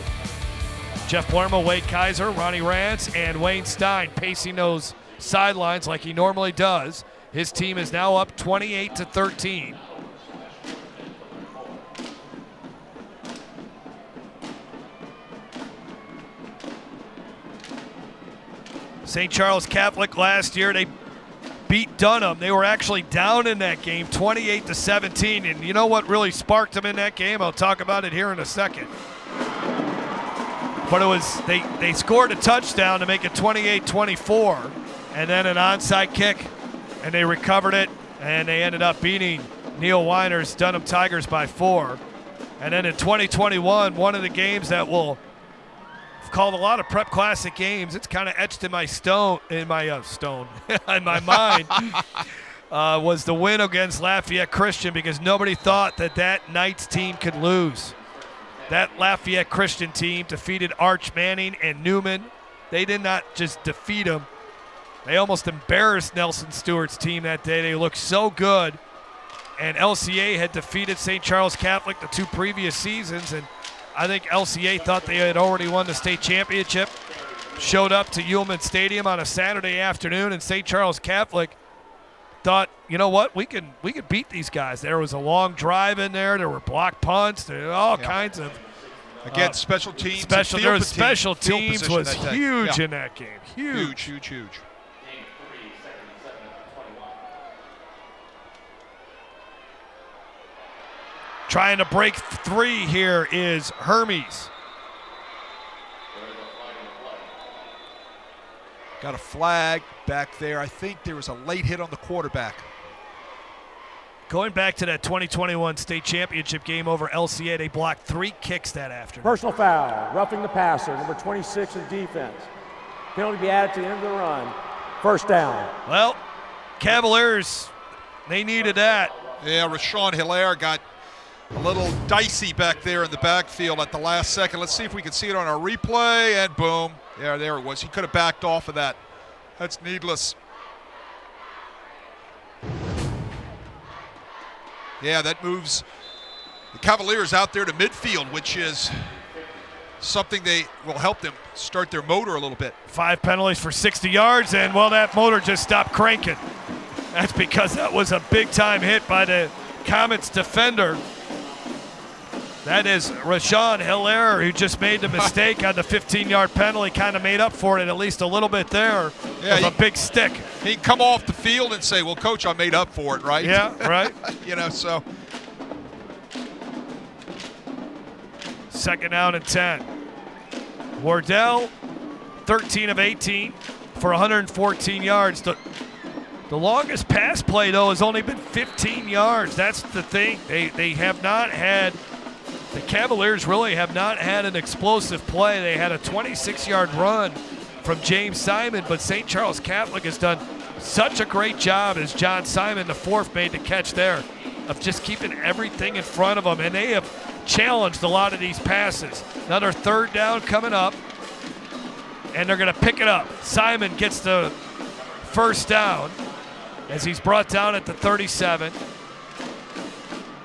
Jeff Palermo, Wade Kaiser, Ronnie Rance, and Wayne Stein pacing those sidelines like he normally does. His team is now up 28-13. St. Charles Catholic last year, they beat Dunham. They were actually down in that game 28-17. And you know what really sparked them in that game? I'll talk about it here in a second. But it was they scored a touchdown to make it 28-24, and then an onside kick, and they recovered it, and they ended up beating Neil Weiner's Dunham Tigers by 4. And then in 2021, one of the games that will I've called a lot of Prep Classic games. It's kind of etched in my in my mind. Was the win against Lafayette Christian, because nobody thought that Knights team could lose. That Lafayette Christian team defeated Arch Manning and Newman. They did not just defeat them. They almost embarrassed Nelson Stewart's team that day. They looked so good. And LCA had defeated St. Charles Catholic the 2 previous seasons, and I think LCA thought they had already won the state championship. Showed up to Ullman Stadium on a Saturday afternoon, and St. Charles Catholic thought, you know what, we could beat these guys. There was a long drive in there. There were block punts. There were all kinds of. Again, special teams. Special teams was huge in that game. Huge. Trying to break 3 here is Hermes. Got a flag back there. I think there was a late hit on the quarterback. Going back to that 2021 state championship game over LCA, they blocked 3 kicks that afternoon. Personal foul, roughing the passer, number 26 in defense. Penalty be added to the end of the run. First down. Well, Cavaliers, they needed that. Yeah, Rashawn Hilaire got a little dicey back there in the backfield at the last second. Let's see if we can see it on our replay, and boom. Yeah, there it was. He could have backed off of that. That's needless. Yeah, that moves the Cavaliers out there to midfield, which is something they will help them start their motor a little bit. 5 penalties for 60 yards, and well, that motor just stopped cranking. That's because that was a big-time hit by the Comets defender. That is Rashawn Hilaire, who just made the mistake on the 15-yard penalty, kind of made up for it at least a little bit there with a big stick. He'd come off the field and say, well, Coach, I made up for it, right? Yeah, right. So. Second down and 10. Wardell, 13 of 18 for 114 yards. The longest pass play, though, has only been 15 yards. That's the thing. They have not had – the Cavaliers really have not had an explosive play. They had a 26-yard run from James Simon, but St. Charles Catholic has done such a great job, as John Simon, the 4th, made the catch there, of just keeping everything in front of them, and they have challenged a lot of these passes. Another 3rd down coming up, and they're going to pick it up. Simon gets the first down as he's brought down at the 37.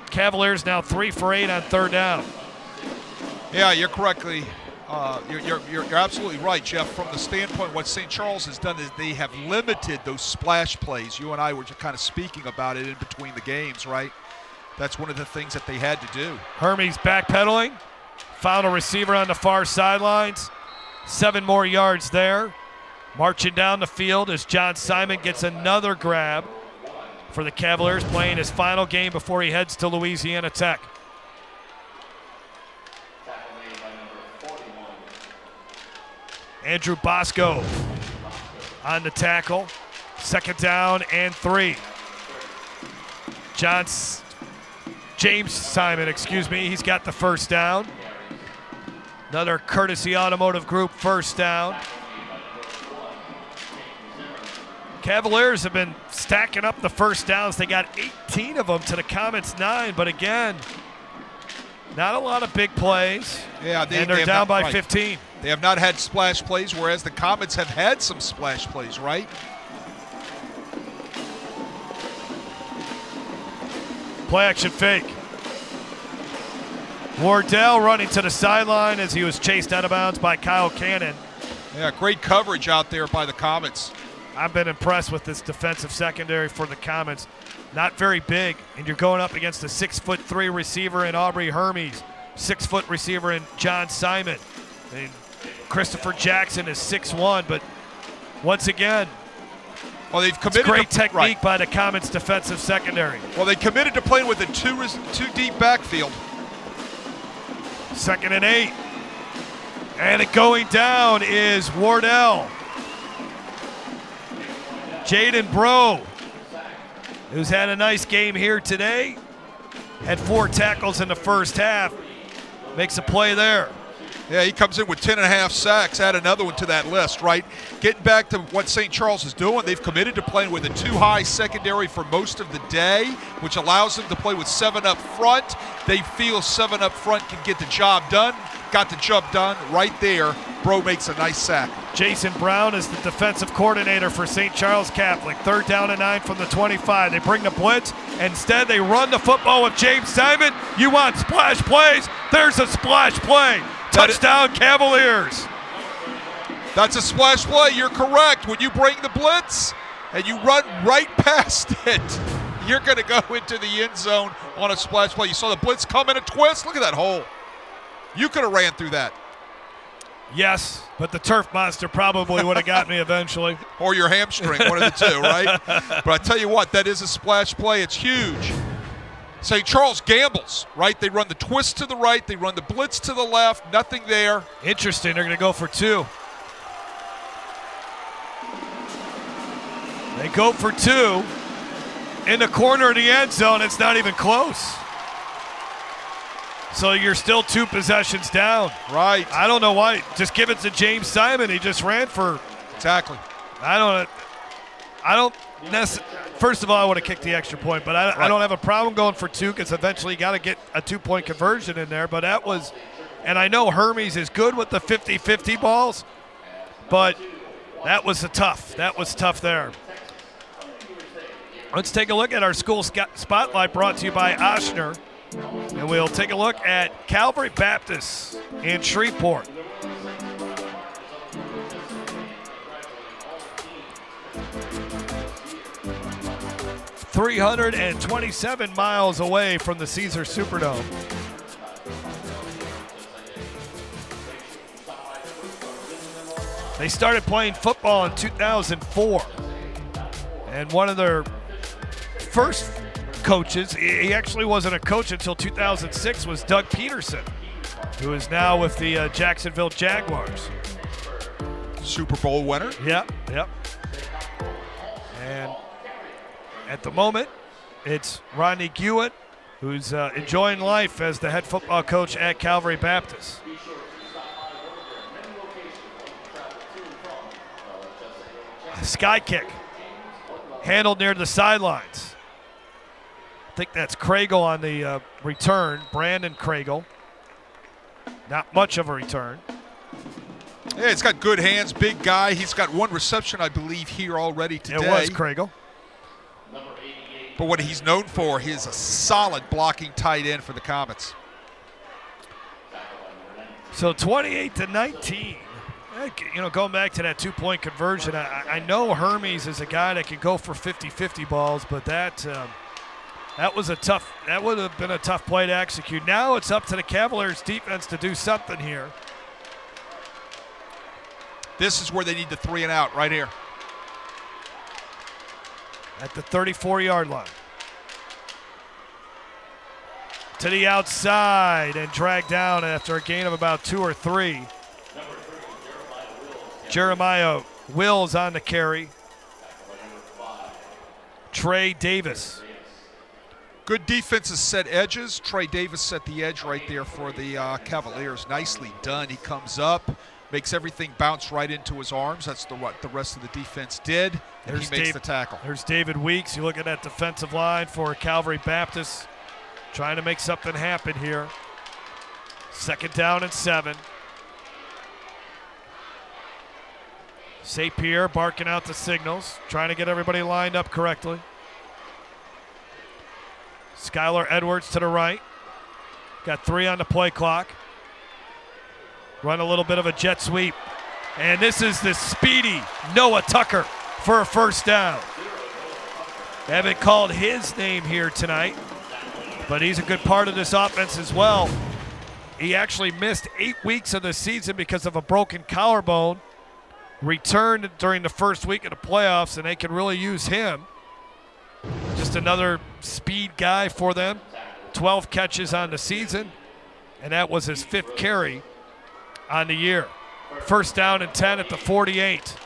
Cavaliers now 3 for 8 on third down. Yeah, you're correctly. You're absolutely right, Jeff. From the standpoint, what St. Charles has done is they have limited those splash plays. You and I were just kind of speaking about it in between the games, right? That's one of the things that they had to do. Hermes backpedaling. Found a receiver on the far sidelines. 7 more yards there. Marching down the field as John Simon gets another grab for the Cavaliers, playing his final game before he heads to Louisiana Tech. Andrew Bosco on the tackle. 2nd down and 3. James Simon, he's got the first down. Another Courtesy Automotive Group first down. Cavaliers have been stacking up the first downs. They got 18 of them to the Comets 9, but again, not a lot of big plays. Yeah, and they're down by 15. They have not had splash plays, whereas the Comets have had some splash plays, right? Play action fake. Wardell running to the sideline as he was chased out of bounds by Kyle Cannon. Yeah, great coverage out there by the Comets. I've been impressed with this defensive secondary for the Comets. Not very big, and you're going up against a 6'3" receiver in Aubrey Hermes, 6-foot receiver in John Simon. And Christopher Jackson is 6'1", but once again, well, they've committed great technique by the Comets defensive secondary. Well, they committed to playing with a two deep backfield. 2nd and 8. And it going down is Wardell. Jaden Bro, who's had a nice game here today, had 4 tackles in the first half, makes a play there. Yeah, he comes in with 10.5 sacks, add another one to that list, right? Getting back to what St. Charles is doing, they've committed to playing with a 2-high secondary for most of the day, which allows them to play with 7 up front. They feel 7 up front can get the job done. Got the job done right there. Bro makes a nice sack. Jason Brown is the defensive coordinator for St. Charles Catholic. 3rd down and 9 from the 25. They bring the blitz. Instead, they run the football with James Simon. You want splash plays? There's a splash play. Touchdown, Cavaliers. That's a splash play. You're correct. When you bring the blitz and you run right past it, you're going to go into the end zone on a splash play. You saw the blitz come in a twist. Look at that hole. You could have ran through that. Yes, but the turf monster probably would have got me eventually. Or your hamstring, one of the two, right? But I tell you what, that is a splash play. It's huge. St. Charles gambles, right? They run the twist to the right. They run the blitz to the left. Nothing there. Interesting. They're going to go for 2. They go for 2. In the corner of the end zone, it's not even close. So you're still 2 possessions down. Right. I don't know why. Just give it to James Simon. He just ran for. Exactly. I don't necessarily. First of all, I would have kicked the extra point, but I don't have a problem going for 2 because eventually you got to get a 2-point conversion in there. But that was, and I know Hermes is good with the 50-50 balls, but that was tough. That was tough there. Let's take a look at our school spotlight brought to you by Ochsner. And we'll take a look at Calvary Baptist in Shreveport. $327 miles away from the Caesars Superdome. They started playing football in 2004. And one of their first coaches, he actually wasn't a coach until 2006, was Doug Peterson, who is now with the Jacksonville Jaguars. Super Bowl winner. Yep. And at the moment, it's Rodney Guitt, who's enjoying life as the head football coach at Calvary Baptist. Sky kick, handled near the sidelines. I think that's Craigle on the return, Brandon Craigle. Not much of a return. Yeah, he's got good hands, big guy. He's got one reception, I believe, here already today. It was Kriegel. But what he's known for, he is a solid blocking tight end for the Comets. So 28-19. Going back to that two-point conversion, I know Hermes is a guy that can go for 50-50 balls, but that would have been a tough play to execute. Now it's up to the Cavaliers defense to do something here. This is where they need the 3 and out right here. At the 34-yard line. To the outside and dragged down after a gain of about 2 or 3. Jeremiah Wills on the carry. Trey Davis. Good defenses set edges. Trey Davis set the edge right there for the Cavaliers. Nicely done. He comes up, makes everything bounce right into his arms. That's what the rest of the defense did, and he makes the tackle. There's David Weeks. You look at that defensive line for Calvary Baptist, trying to make something happen here. 2nd down and 7. St. Pierre barking out the signals, trying to get everybody lined up correctly. Skylar Edwards to the right. Got 3 on the play clock. Run a little bit of a jet sweep. And this is the speedy Noah Tucker for a first down. They haven't called his name here tonight, but he's a good part of this offense as well. He actually missed 8 weeks of the season because of a broken collarbone. Returned during the first week of the playoffs, and they can really use him. Just another speed guy for them. 12 catches on the season, and that was his 5th carry on the year. 1st down and 10 at the 48.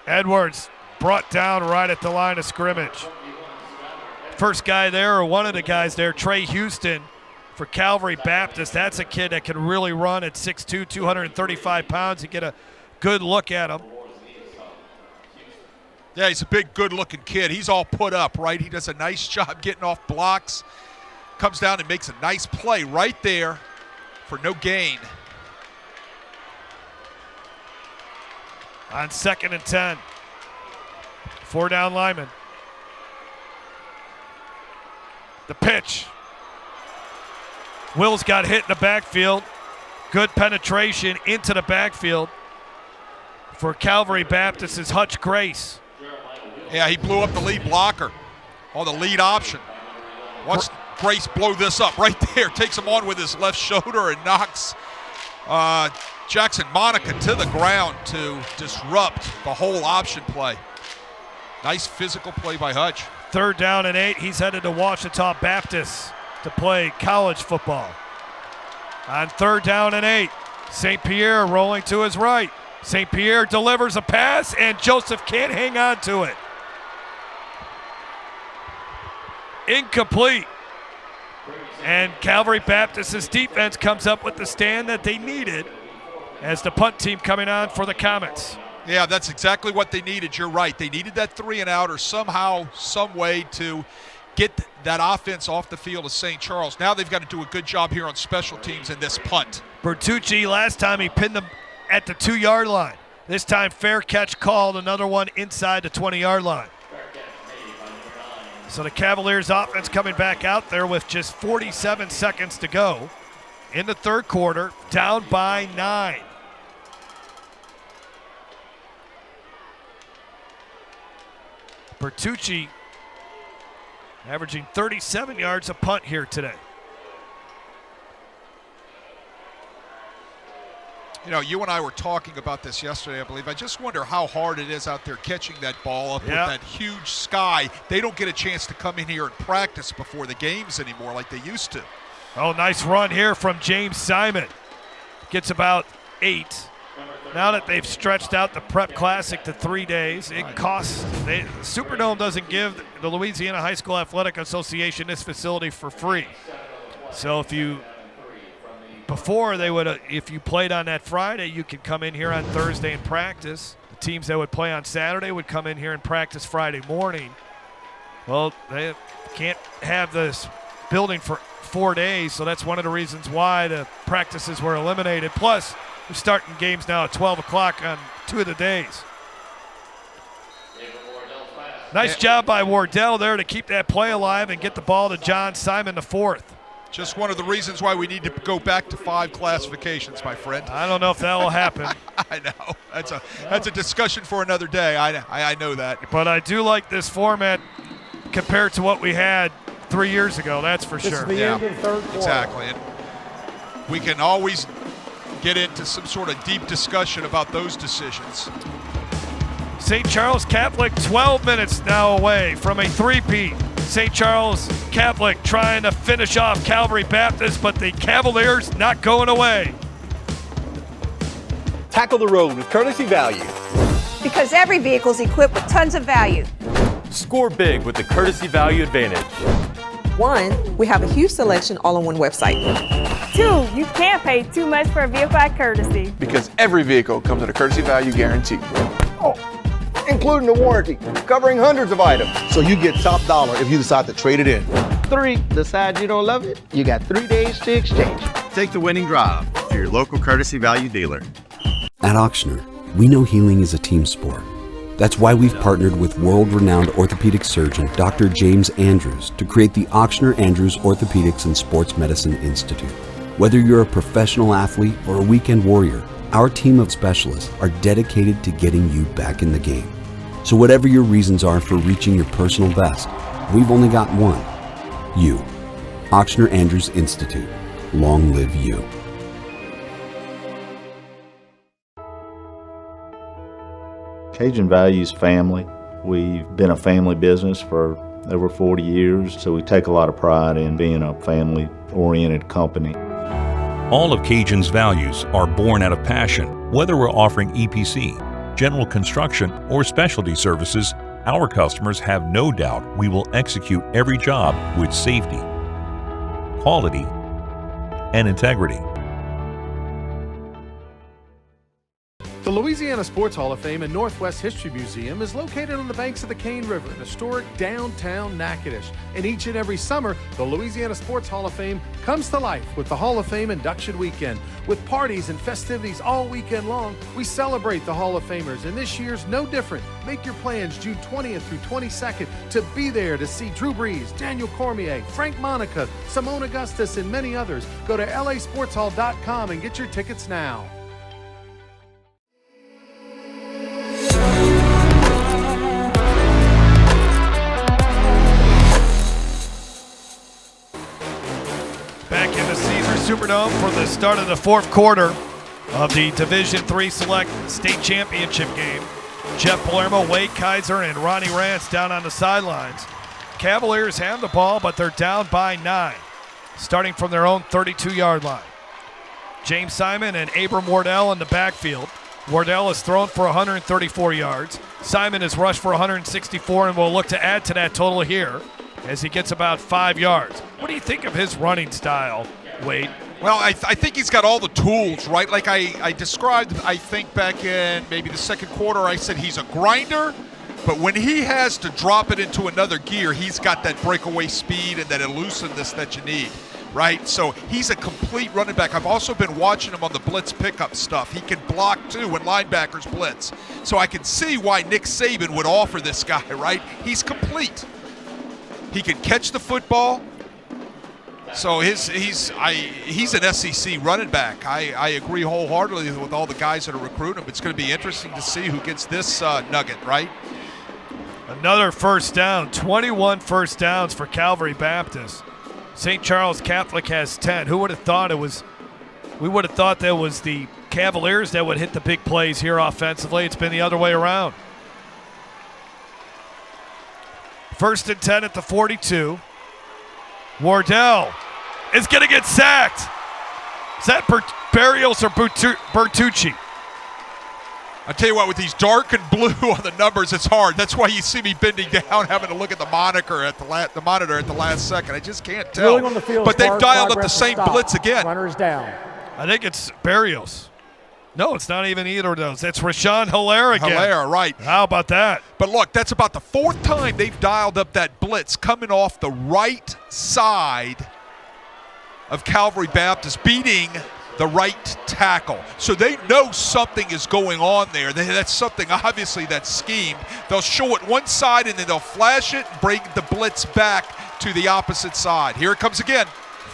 Edwards brought down right at the line of scrimmage. First guy there, or one of the guys there, Trey Houston for Calvary Baptist. That's a kid that can really run at 6'2", 235 pounds. You get a good look at him. Yeah, he's a big, good-looking kid. He's all put up, right? He does a nice job getting off blocks. Comes down and makes a nice play right there for no gain. On 2nd and 10. 4 down linemen. The pitch. Wills got hit in the backfield. Good penetration into the backfield for Calvary Baptist is Hutch Grace. Yeah, he blew up the lead blocker on the lead option. Watch Grace blow this up right there. Takes him on with his left shoulder and knocks Jackson Monica to the ground to disrupt the whole option play. Nice physical play by Hutch. 3rd down and 8. He's headed to Ouachita Baptist to play college football. On 3rd down and 8, St. Pierre rolling to his right. St. Pierre delivers a pass, and Joseph can't hang on to it. Incomplete. And Calvary Baptist's defense comes up with the stand that they needed as the punt team coming on for the Comets. Yeah, that's exactly what they needed. You're right. They needed that 3 and out or somehow, some way to get that offense off the field of St. Charles. Now they've got to do a good job here on special teams in this punt. Bertucci, last time he pinned them at the 2-yard line. This time, fair catch called, another one inside the 20-yard line. So the Cavaliers offense coming back out there with just 47 seconds to go in the 3rd quarter, down by 9. Bertucci averaging 37 yards a punt here today. You know, you and I were talking about this yesterday, I believe. I just wonder how hard it is out there catching that ball up with that huge sky. They don't get a chance to come in here and practice before the games anymore like they used to. Oh, nice run here from James Simon. Gets about 8. Now that they've stretched out the Prep Classic to 3 days, it costs. The Superdome doesn't give the Louisiana High School Athletic Association this facility for free. So if you played on that Friday, you could come in here on Thursday and practice. The teams that would play on Saturday would come in here and practice Friday morning. Well, they can't have this building for 4 days, so that's one of the reasons why the practices were eliminated. Plus, we're starting games now at 12 o'clock on 2 of the days. Nice job by Wardell there to keep that play alive and get the ball to John Simon, the fourth. Just one of the reasons why we need to go back to 5 classifications, my friend. I don't know if that will happen. I know. That's a discussion for another day. I know that. But I do like this format compared to what we had 3 years ago, that's for sure. This is the end of the third quarter. Exactly. And we can always get into some sort of deep discussion about those decisions. St. Charles Catholic 12 minutes now away from a three-peat. St. Charles Catholic trying to finish off Calvary Baptist, but the Cavaliers not going away. Tackle the road with courtesy value. Because every vehicle is equipped with tons of value. Score big with the courtesy value advantage. 1, we have a huge selection all on one website. 2, you can't pay too much for a vehicle at Courtesy. Because every vehicle comes with a courtesy value guarantee. Including the warranty, covering hundreds of items. So you get top dollar if you decide to trade it in. 3, decide you don't love it? You got 3 days to exchange. Take the winning drive to your local courtesy value dealer. At Auctioner, we know healing is a team sport. That's why we've partnered with world-renowned orthopedic surgeon Dr. James Andrews to create the Auctioner Andrews Orthopedics and Sports Medicine Institute. Whether you're a professional athlete or a weekend warrior, our team of specialists are dedicated to getting you back in the game. So whatever your reasons are for reaching your personal best, we've only got one. You. Auctioner Andrews Institute. Long live you. Cajun values family. We've been a family business for over 40 years, so we take a lot of pride in being a family-oriented company. All of Cajun's values are born out of passion. Whether we're offering EPC, general construction, or specialty services, our customers have no doubt we will execute every job with safety, quality, and integrity. The Louisiana Sports Hall of Fame and Northwest History Museum is located on the banks of the Cane River in historic downtown Natchitoches. And each and every summer, the Louisiana Sports Hall of Fame comes to life with the Hall of Fame Induction Weekend. With parties and festivities all weekend long, we celebrate the Hall of Famers, and this year's no different. Make your plans June 20th through 22nd to be there to see Drew Brees, Daniel Cormier, Frank Monica, Simone Augustus, and many others. Go to lasportshall.com and get your tickets now. Back in the Caesars Superdome for the start of the fourth quarter of the Division III Select State Championship game. Jeff Palermo, Wade Kaiser, and Ronnie Rance down on the sidelines. Cavaliers have the ball, but they're down by 9, starting from their own 32-yard line. James Simon and Abram Wardell in the backfield. Wardell has thrown for 134 yards. Simon has rushed for 164 and will look to add to that total here as he gets about 5 yards. What do you think of his running style, Wade? Well, I think he's got all the tools, right? Like I described, I think back in maybe the second quarter, I said he's a grinder, but when he has to drop it into another gear, he's got that breakaway speed and that elusiveness that you need, right? So he's a complete running back. I've also been watching him on the blitz pickup stuff. He can block, too, when linebackers blitz. So I can see why Nick Saban would offer this guy, right? He's complete. He can catch the football. So he's an SEC running back. I agree wholeheartedly with all the guys that are recruiting him. It's going to be interesting to see who gets this nugget, right? Another first down, 21 first downs for Calvary Baptist. St. Charles Catholic has 10. Who would have thought we would have thought that was the Cavaliers that would hit the big plays here offensively. It's been the other way around. First and 10 at the 42. Wardell is going to get sacked. Is that Barrios or Bertucci? I'll tell you what, with these dark and blue on the numbers, it's hard. That's why you see me bending down, having to look at the monitor at the last second. I just can't tell. On the field, but they've dialed up the same blitz again. Runner is down. I think it's Barrios. No, it's not even either of those. It's Rashawn Hilaire again. Hilaire, right. How about that? But look, that's about the 4th time they've dialed up that blitz coming off the right side of Calvary Baptist, beating the right tackle. So they know something is going on there. That's something, obviously, that's schemed. They'll show it one side, and then they'll flash it and bring the blitz back to the opposite side. Here it comes again.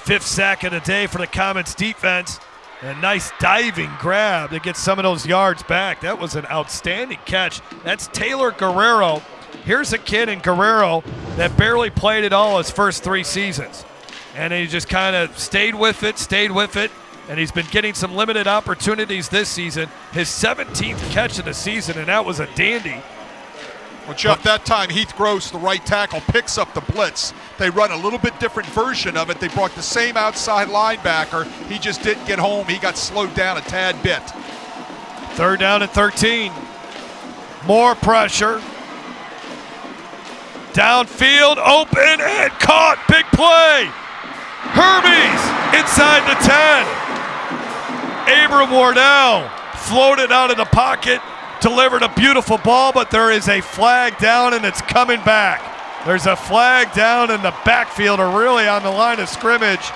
5th sack of the day for the Comets defense. A nice diving grab to get some of those yards back. That was an outstanding catch. That's Taylor Guerrero. Here's a kid in Guerrero that barely played at all his first 3 seasons. And he just kind of stayed with it, and he's been getting some limited opportunities this season. His 17th catch of the season, and that was a dandy. Well, Jeff, that time Heath Gross, the right tackle, picks up the blitz. They run a little bit different version of it. They brought the same outside linebacker. He just didn't get home. He got slowed down a tad bit. 3rd down and 13. More pressure. Downfield, open, and caught. Big play. Hermes inside the 10. Abram Wardell floated out of the pocket, delivered a beautiful ball, but there is a flag down, and it's coming back. There's a flag down in the backfield, or really on the line of scrimmage,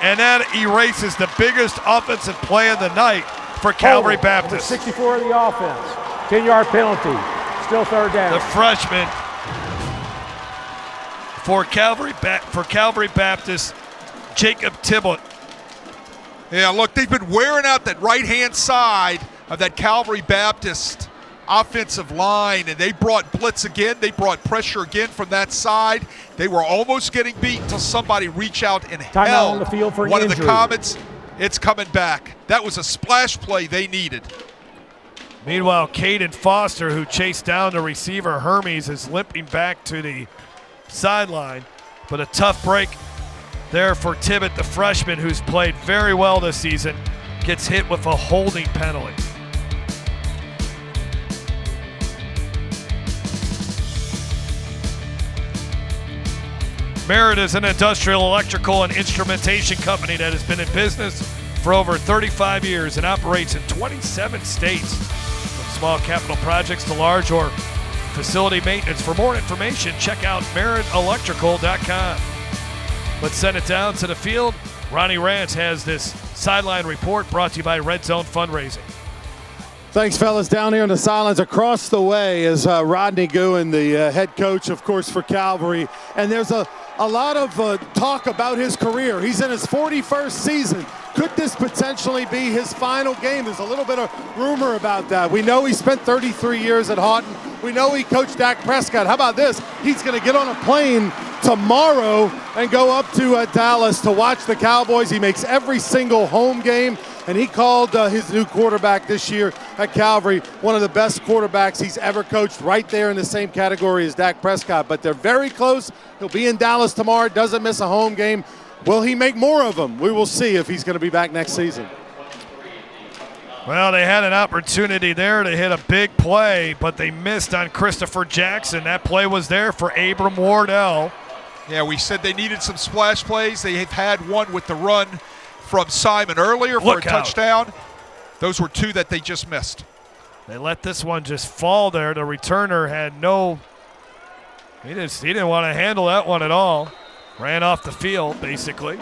and that erases the biggest offensive play of the night for Calvary Baptist. Number 64 of the offense. 10-yard penalty. Still 3rd down. The freshman for Calvary Baptist, Jacob Tibble. Yeah, look, they've been wearing out that right-hand side of that Calvary Baptist offensive line, and they brought blitz again. They brought pressure again from that side. They were almost getting beat until somebody reached out and held on the field for one injury. of the Comets. It's coming back. That was a splash play they needed. Meanwhile, Caden Foster, who chased down the receiver Hermes, is limping back to the sideline. But a tough break there for Tibbett, the freshman, who's played very well this season, gets hit with a holding penalty. Merritt is an industrial electrical and instrumentation company that has been in business for over 35 years and operates in 27 states. From small capital projects to large or facility maintenance. For more information, check out merrittelectrical.com. Let's send it down to the field. Ronnie Rance has this sideline report brought to you by Red Zone Fundraising. Thanks, fellas. Down here on the sidelines across the way is Rodney Guin, the head coach, of course, for Calvary. And there's a lot of talk about his career. He's in his 41st season. Could this potentially be his final game? There's a little bit of rumor about that. We know he spent 33 years at Houghton. We know he coached Dak Prescott. How about this? He's going to get on a plane tomorrow and go up to Dallas to watch the Cowboys. He makes every single home game. And he called his new quarterback this year at Calvary one of the best quarterbacks he's ever coached, right there in the same category as Dak Prescott. But they're very close. He'll be in Dallas tomorrow, doesn't miss a home game. Will he make more of them? We will see if he's going to be back next season. Well, they had an opportunity there to hit a big play, but they missed on Christopher Jackson. That play was there for Abram Wardell. Yeah, we said they needed some splash plays. They have had one with the run from Simon earlier for a touchdown. Those were 2 that they just missed. They let this one just fall there. The returner had he didn't want to handle that one at all. Ran off the field, basically.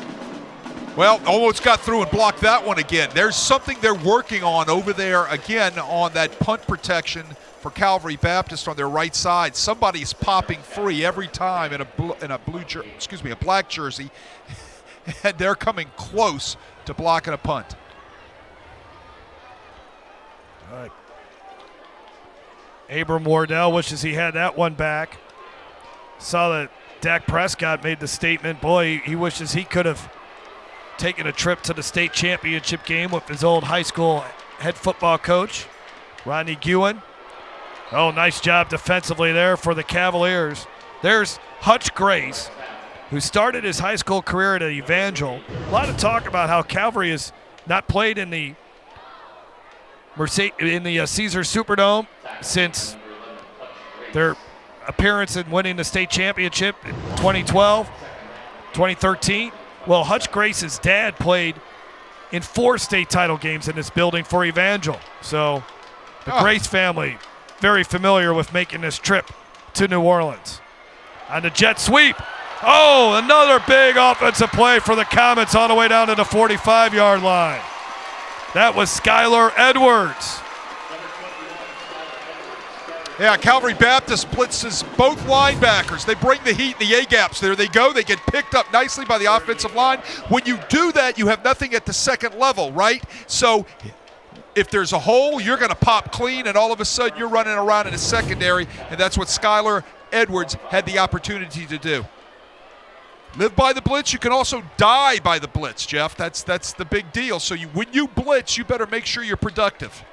Well, almost got through and blocked that one again. There's something they're working on over there again on that punt protection for Calvary Baptist on their right side. Somebody's popping free every time in a black jersey. And they're coming close to blocking a punt. All right. Abram Wardell wishes he had that one back. Saw that Dak Prescott made the statement, boy, he wishes he could have taken a trip to the state championship game with his old high school head football coach, Rodney Guin. Oh, nice job defensively there for the Cavaliers. There's Hutch Grace, who started his high school career at Evangel. A lot of talk about how Calvary has not played in the Caesars Superdome since their appearance in winning the state championship in 2012, 2013. Well, Hutch Grace's dad played in 4 state title games in this building for Evangel. So the Grace family very familiar with making this trip to New Orleans. On the jet sweep. Oh, another big offensive play for the Comets all the way down to the 45-yard line. That was Skylar Edwards. Yeah, Calvary Baptist blitzes both linebackers. They bring the heat in the A-gaps. There they go. They get picked up nicely by the offensive line. When you do that, you have nothing at the second level, right? So if there's a hole, you're going to pop clean, and all of a sudden you're running around in the secondary, and that's what Skylar Edwards had the opportunity to do. Live by the blitz. You can also die by the blitz, Jeff. That's the big deal. So when you blitz, you better make sure you're productive.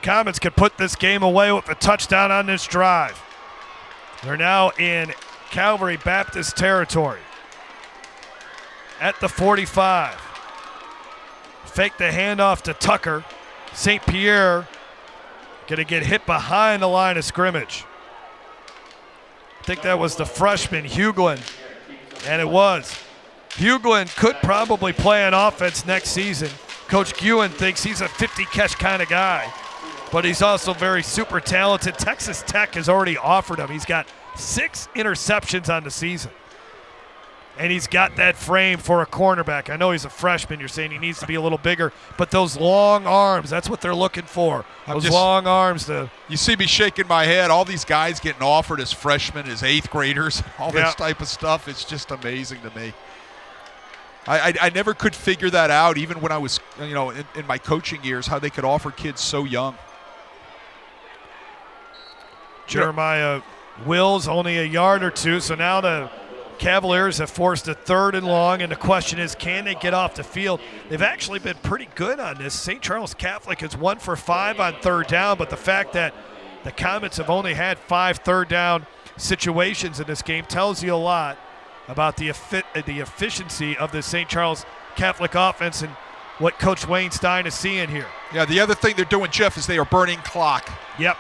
Comets could put this game away with a touchdown on this drive. They're now in Calvary Baptist territory. At the 45. Fake the handoff to Tucker. St. Pierre going to get hit behind the line of scrimmage. I think that was the freshman, Huglin. And it was. Huglin could probably play on offense next season. Coach Ewan thinks he's a 50-catch kind of guy. But he's also very super talented. Texas Tech has already offered him. He's got 6 interceptions on the season. And he's got that frame for a cornerback. I know he's a freshman. You're saying he needs to be a little bigger. But those long arms, that's what they're looking for. Those long arms. You see me shaking my head. All these guys getting offered as freshmen, as 8th graders, all this type of stuff. It's just amazing to me. I never could figure that out, even when I was, in my coaching years, how they could offer kids so young. Jeremiah Wills only a yard or two, so now the Cavaliers have forced a 3rd and long, and the question is, can they get off the field? They've actually been pretty good on this. St. Charles Catholic is 1 for 5 on 3rd down, but the fact that the Comets have only had 5 3rd down situations in this game tells you a lot about the efficiency of the St. Charles Catholic offense and what Coach Wayne Stein is seeing here. Yeah, the other thing they're doing, Jeff, is they are burning clock. Yep.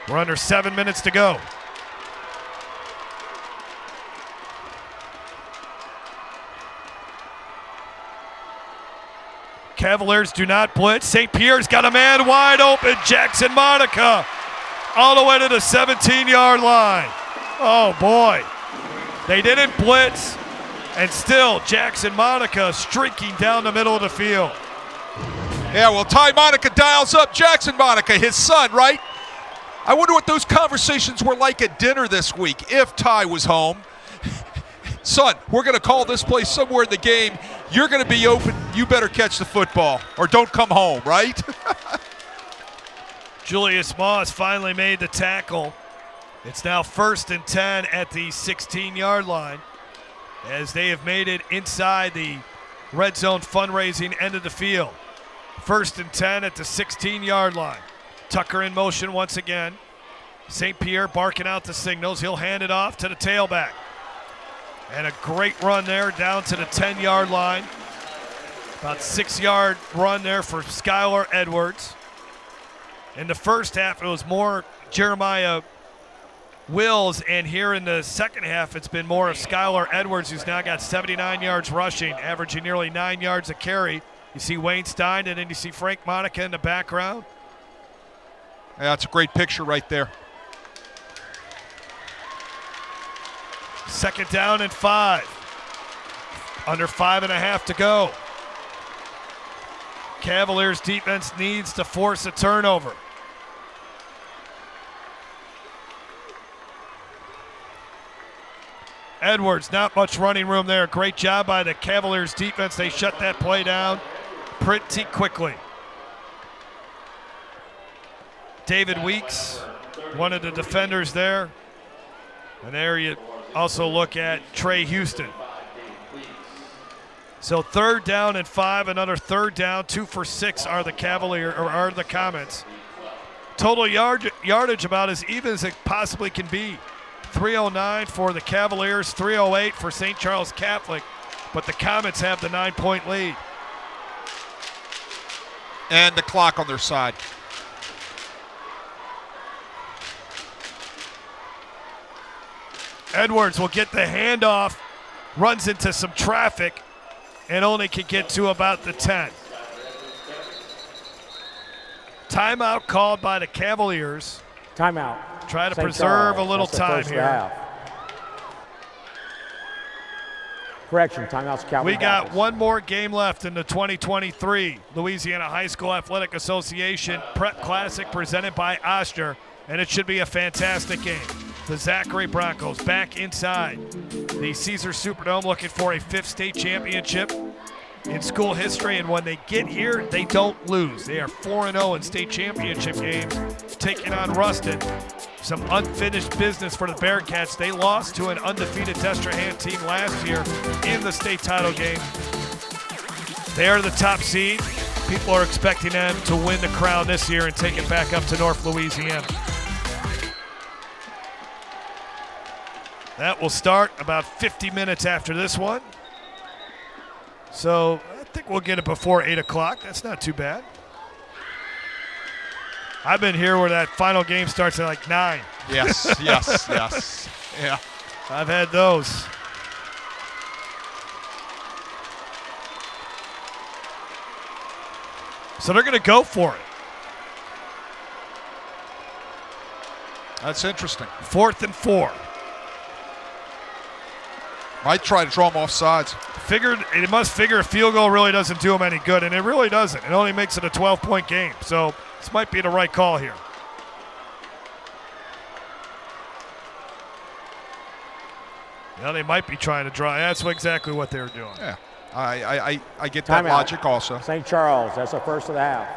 We're under 7 minutes to go. Cavaliers do not blitz. St. Pierre's got a man wide open. Jackson Monica all the way to the 17-yard line. Oh, boy. They didn't blitz, and still Jackson Monica streaking down the middle of the field. Yeah, well, Ty Monica dials up Jackson Monica, his son, right? I wonder what those conversations were like at dinner this week if Ty was home. Son, we're going to call this play somewhere in the game. You're going to be open. You better catch the football or don't come home, right? Julius Moss finally made the tackle. It's now 1st and 10 at the 16-yard line as they have made it inside the red zone fundraising end of the field. 1st and 10 at the 16-yard line. Tucker in motion once again. St. Pierre barking out the signals. He'll hand it off to the tailback. And a great run there down to the 10-yard line. About 6-yard run there for Skylar Edwards. In the first half, it was more Jeremiah Wills, and here in the second half, it's been more of Skylar Edwards, who's now got 79 yards rushing, averaging nearly 9 yards a carry. You see Wayne Stein, and then you see Frank Monica in the background. Yeah, that's a great picture right there. 2nd down and 5. Under 5.5 to go. Cavaliers defense needs to force a turnover. Edwards, not much running room there. Great job by the Cavaliers defense. They shut that play down pretty quickly. David Weeks, one of the defenders there. And there you also look at Trey Houston. So 3rd down and 5, another 3rd down. 2 for 6 are the the Comets. Total yardage about as even as it possibly can be. 309 for the Cavaliers, 308 for St. Charles Catholic, but the Comets have the 9-point lead. And the clock on their side. Edwards will get the handoff, runs into some traffic, and only can get to about the 10. Timeout called by the Cavaliers. Timeout. Try to St. preserve Charles. a little That's the time first of the here. half. Correction, timeout's Calvary We got Baptist. one more game left in the 2023 Louisiana High School Athletic Association Prep Classic presented by Oshner, and it should be a fantastic game. The Zachary Broncos back inside the Caesars Superdome looking for a 5th state championship in school history, and when they get here, they don't lose. They are 4-0 in state championship games, taking on Ruston. Some unfinished business for the Bearcats. They lost to an undefeated Destrehan team last year in the state title game. They are the top seed. People are expecting them to win the crown this year and take it back up to North Louisiana. That will start about 50 minutes after this one. So I think we'll get it before 8 o'clock. That's not too bad. I've been here where that final game starts at like 9. Yes, yes, yes. Yeah. I've had those. So they're going to go for it. That's interesting. 4th and 4. Might try to draw them off sides. It must figure a field goal really doesn't do them any good, and it really doesn't. It only makes it a 12-point game. So this might be the right call here. Yeah, they might be trying to draw. That's exactly what they're doing. Yeah, I get that logic also. St. Charles, that's the first of the half.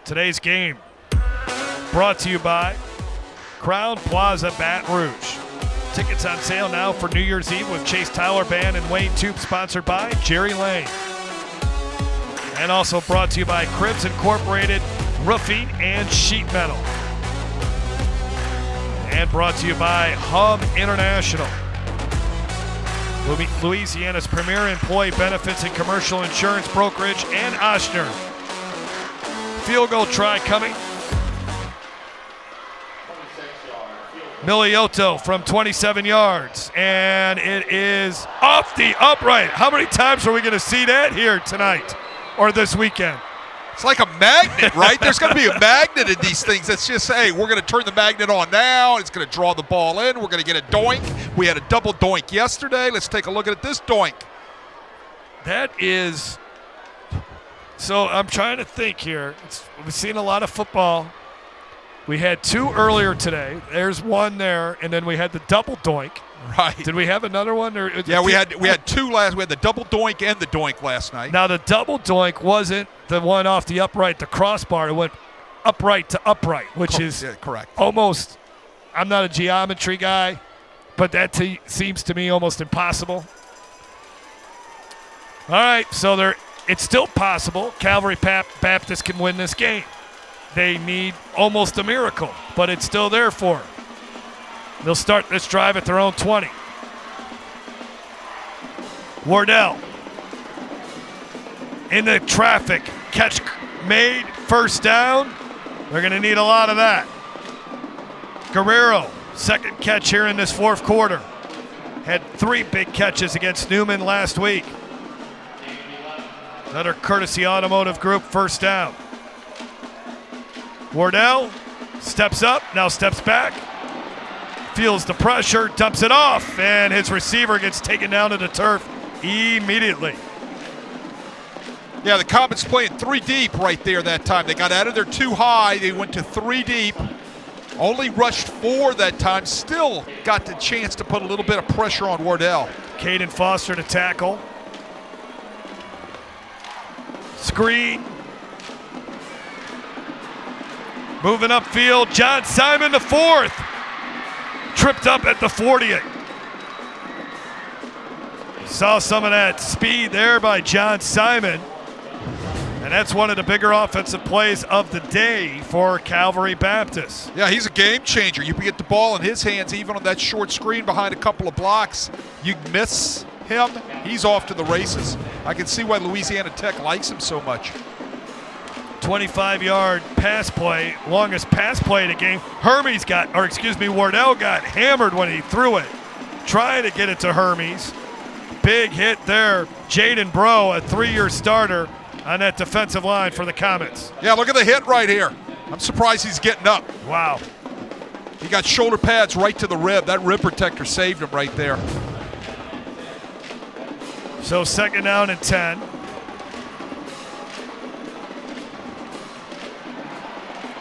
Today's game brought to you by Crown Plaza Baton Rouge. Tickets on sale now for New Year's Eve with Chase Tyler Band and Wayne Toop, sponsored by Jerry Lane. And also brought to you by Cribs Incorporated Roofing and Sheet Metal. And brought to you by Hub International, Louisiana's premier employee benefits and commercial insurance brokerage, and Oshner. Field goal try coming. Miliotto from 27 yards, and it is off the upright. How many times are we going to see that here tonight or this weekend? It's like a magnet, right? There's going to be a magnet in these things. It's just, hey, we're going to turn the magnet on now. It's going to draw the ball in. We're going to get a doink. We had a double doink yesterday. Let's take a look at this doink. That is – so I'm trying to think here. We've seen a lot of football. We had 2 earlier today. There's one there, and then we had the double doink. Right. Did we have another one? Yeah, we had 2 last. We had the double doink and the doink last night. Now the double doink wasn't the one off the upright, the crossbar. It went upright to upright, which is correct. Almost. I'm not a geometry guy, but that seems to me almost impossible. All right, so it's still possible. Calvary Baptist can win this game. They need almost a miracle, but it's still there for them. They'll start this drive at their own 20. Wardell in the traffic. Catch made, first down. They're going to need a lot of that. Guerrero, second catch here in this 4th quarter. Had 3 big catches against Newman last week. Another Courtesy Automotive Group first down. Wardell steps up, now steps back, feels the pressure, dumps it off, and his receiver gets taken down to the turf immediately. Yeah, the Comets playing 3 deep right there that time. They got out of there too high. They went to 3 deep. Only rushed 4 that time. Still got the chance to put a little bit of pressure on Wardell. Caden Foster to tackle. Screen. Moving upfield, John Simon the 4th. Tripped up at the 40. Saw some of that speed there by John Simon. And that's one of the bigger offensive plays of the day for Calvary Baptist. Yeah, he's a game changer. You can get the ball in his hands even on that short screen behind a couple of blocks. You miss him, he's off to the races. I can see why Louisiana Tech likes him so much. 25-yard pass play, longest pass play of the game. Wardell got hammered when he threw it. trying to get it to Hermes. Big hit there. Jaden Bro, a 3-year starter on that defensive line for the Comets. Yeah, look at the hit right here. I'm surprised he's getting up. Wow. He got shoulder pads right to the rib. That rib protector saved him right there. So 2nd down and 10.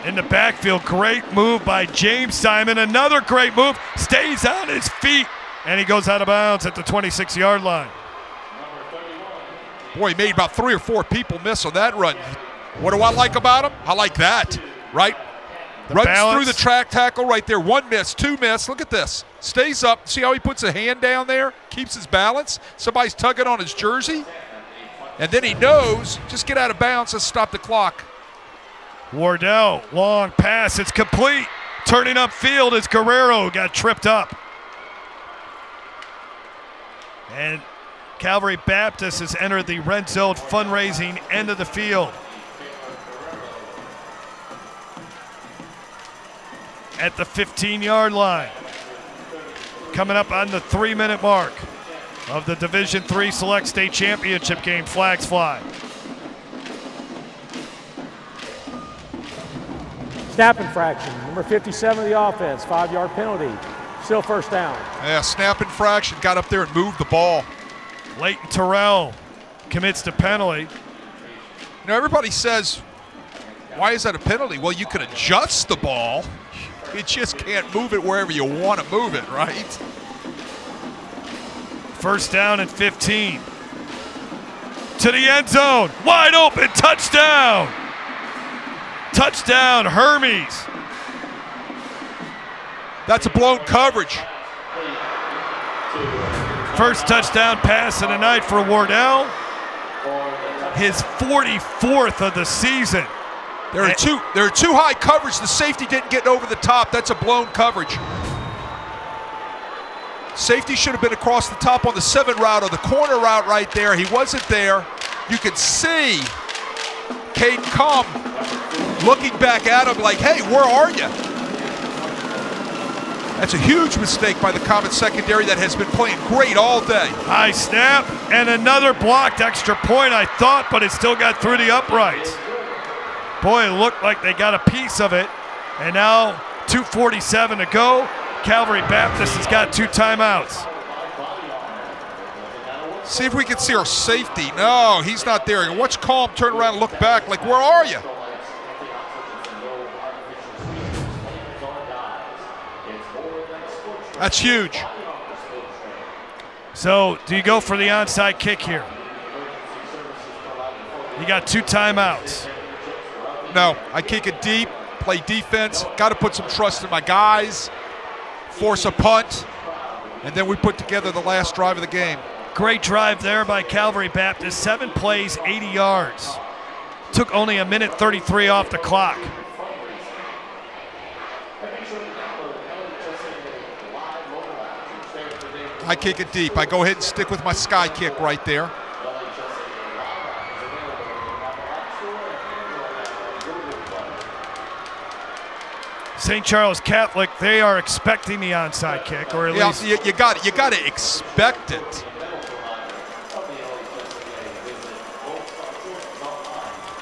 In the backfield, great move by James Simon. Another great move, stays on his feet, and he goes out of bounds at the 26-yard line. Boy, he made about 3 or 4 people miss on that run. What do I like about him? I like that, right? Runs balance. Through the track tackle right there. 1 miss, 2 miss. Look at this. Stays up. See how he puts a hand down there? Keeps his balance. Somebody's tugging on his jersey. And then he knows, just get out of bounds and stop the clock. Wardell, long pass. It's complete. Turning upfield is Guerrero, got tripped up. And Calvary Baptist has entered the red zone fundraising end of the field. At the 15-yard line. Coming up on the 3-minute mark of the Division III Select State Championship game. Flags fly. Snap infraction, number 57 of the offense, 5-yard penalty. Still 1st down. Yeah, snap infraction. Got up there and moved the ball. Leighton Terrell commits the penalty. You know, everybody says, why is that a penalty? Well, you can adjust the ball. You just can't move it wherever you want to move it, right? 1st down and 15. To the end zone. Wide open. Touchdown. Touchdown, Hermes. That's a blown coverage. First touchdown pass of the night for Wardell. His 44th of the season. There are two high coverage. The safety didn't get over the top. That's a blown coverage. Safety should have been across the top on the 7 route or the corner route right there. He wasn't there. You could see Caden Comm looking back at him like, hey, where are you? That's a huge mistake by the Comet secondary that has been playing great all day. High snap and another blocked extra point, I thought, but it still got through the uprights. Boy, it looked like they got a piece of it. And now 2:47 to go. Calvary Baptist has got 2 timeouts. See if we can see our safety. No, he's not there. And watch Calm turn around and look back like, where are you? That's huge. So, do you go for the onside kick here? You got 2 timeouts. No, I kick it deep, play defense, got to put some trust in my guys, force a punt, and then we put together the last drive of the game. Great drive there by Calvary Baptist. 7 plays, 80 yards. Took only 1:33 off the clock. I kick it deep. I go ahead and stick with my sky kick right there. St. Charles Catholic, they are expecting the onside kick, or at least you got to expect it.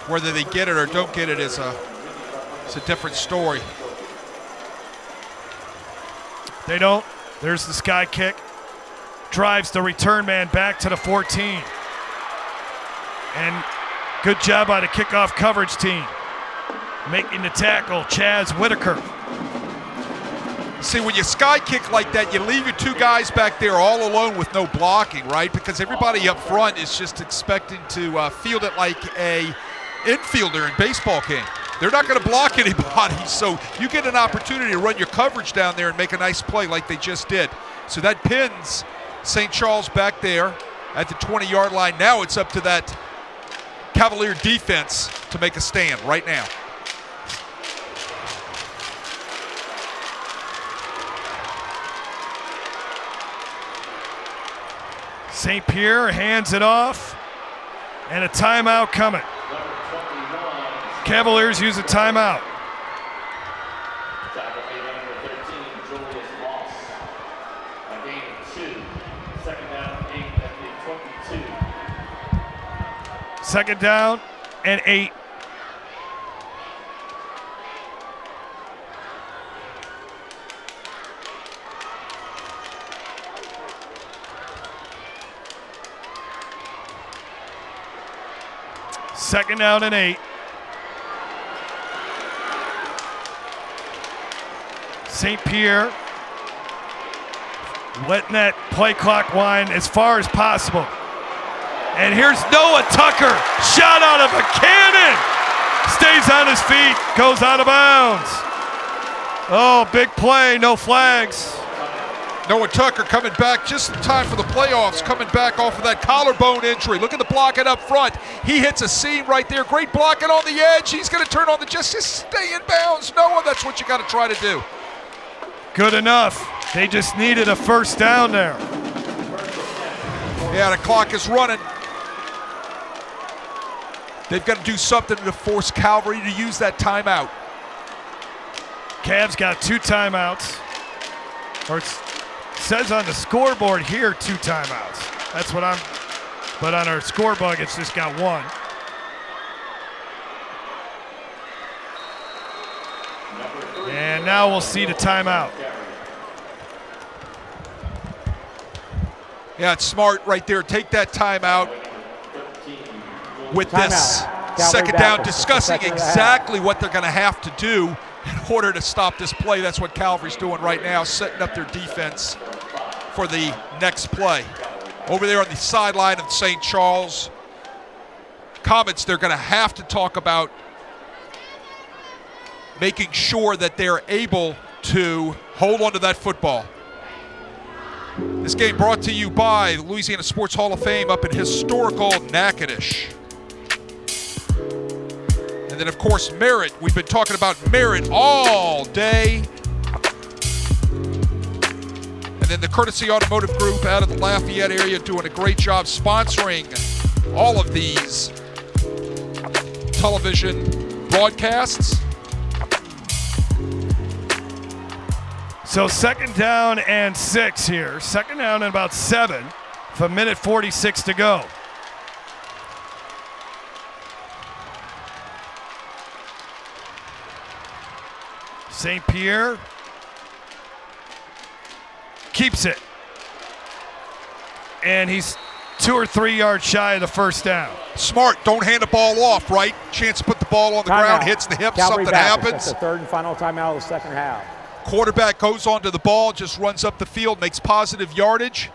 Whether they get it or don't get it is a different story. They don't. There's the sky kick. Drives the return man back to the 14. And good job by the kickoff coverage team. Making the tackle, Chaz Whitaker. See, when you sky kick like that, you leave your 2 guys back there all alone with no blocking, right? Because everybody up front is just expecting to field it like a infielder in baseball game. They're not going to block anybody, so you get an opportunity to run your coverage down there and make a nice play like they just did. So that pins St. Charles back there at the 20-yard line. Now it's up to that Cavalier defense to make a stand right now. St. Pierre hands it off, and a timeout coming. Cavaliers use a timeout. Second down and 8. Second down and 8. St. Pierre letting that play clock wind as far as possible. And here's Noah Tucker, shot out of a cannon. Stays on his feet, goes out of bounds. Oh, big play, no flags. Noah Tucker coming back just in time for the playoffs, coming back off of that collarbone injury. Look at the blocking up front. He hits a seam right there. Great blocking on the edge. He's going to turn on the just stay in bounds. Noah, that's what you got to try to do. Good enough. They just needed a first down there. Yeah, the clock is running. They've got to do something to force Calvary to use that timeout. Cavs got 2 timeouts. Or it says on the scoreboard here 2 timeouts. That's what but on our scoreboard it's just got 1. And now we'll see the timeout. Yeah, it's smart right there. Take that timeout with this second down, discussing exactly what they're going to have to do in order to stop this play. That's what Calvary's doing right now, setting up their defense for the next play. Over there on the sideline of St. Charles, Comets, they're going to have to talk about making sure that they're able to hold on to that football. This game brought to you by the Louisiana Sports Hall of Fame up in historical Natchitoches. And then, of course, Merritt. We've been talking about Merritt all day. And then the Courtesy Automotive Group out of the Lafayette area doing a great job sponsoring all of these television broadcasts. So second down and 6 here. Second down and about 7 with 1:46 to go. St. Pierre keeps it. And he's 2 or 3 yards shy of the first down. Smart, don't hand the ball off, right? Chance to put the ball on the ground, hits the hip, Calvary something Baptist, happens. That's the third and final timeout of the second half. Quarterback goes onto the ball, just runs up the field, makes positive yardage,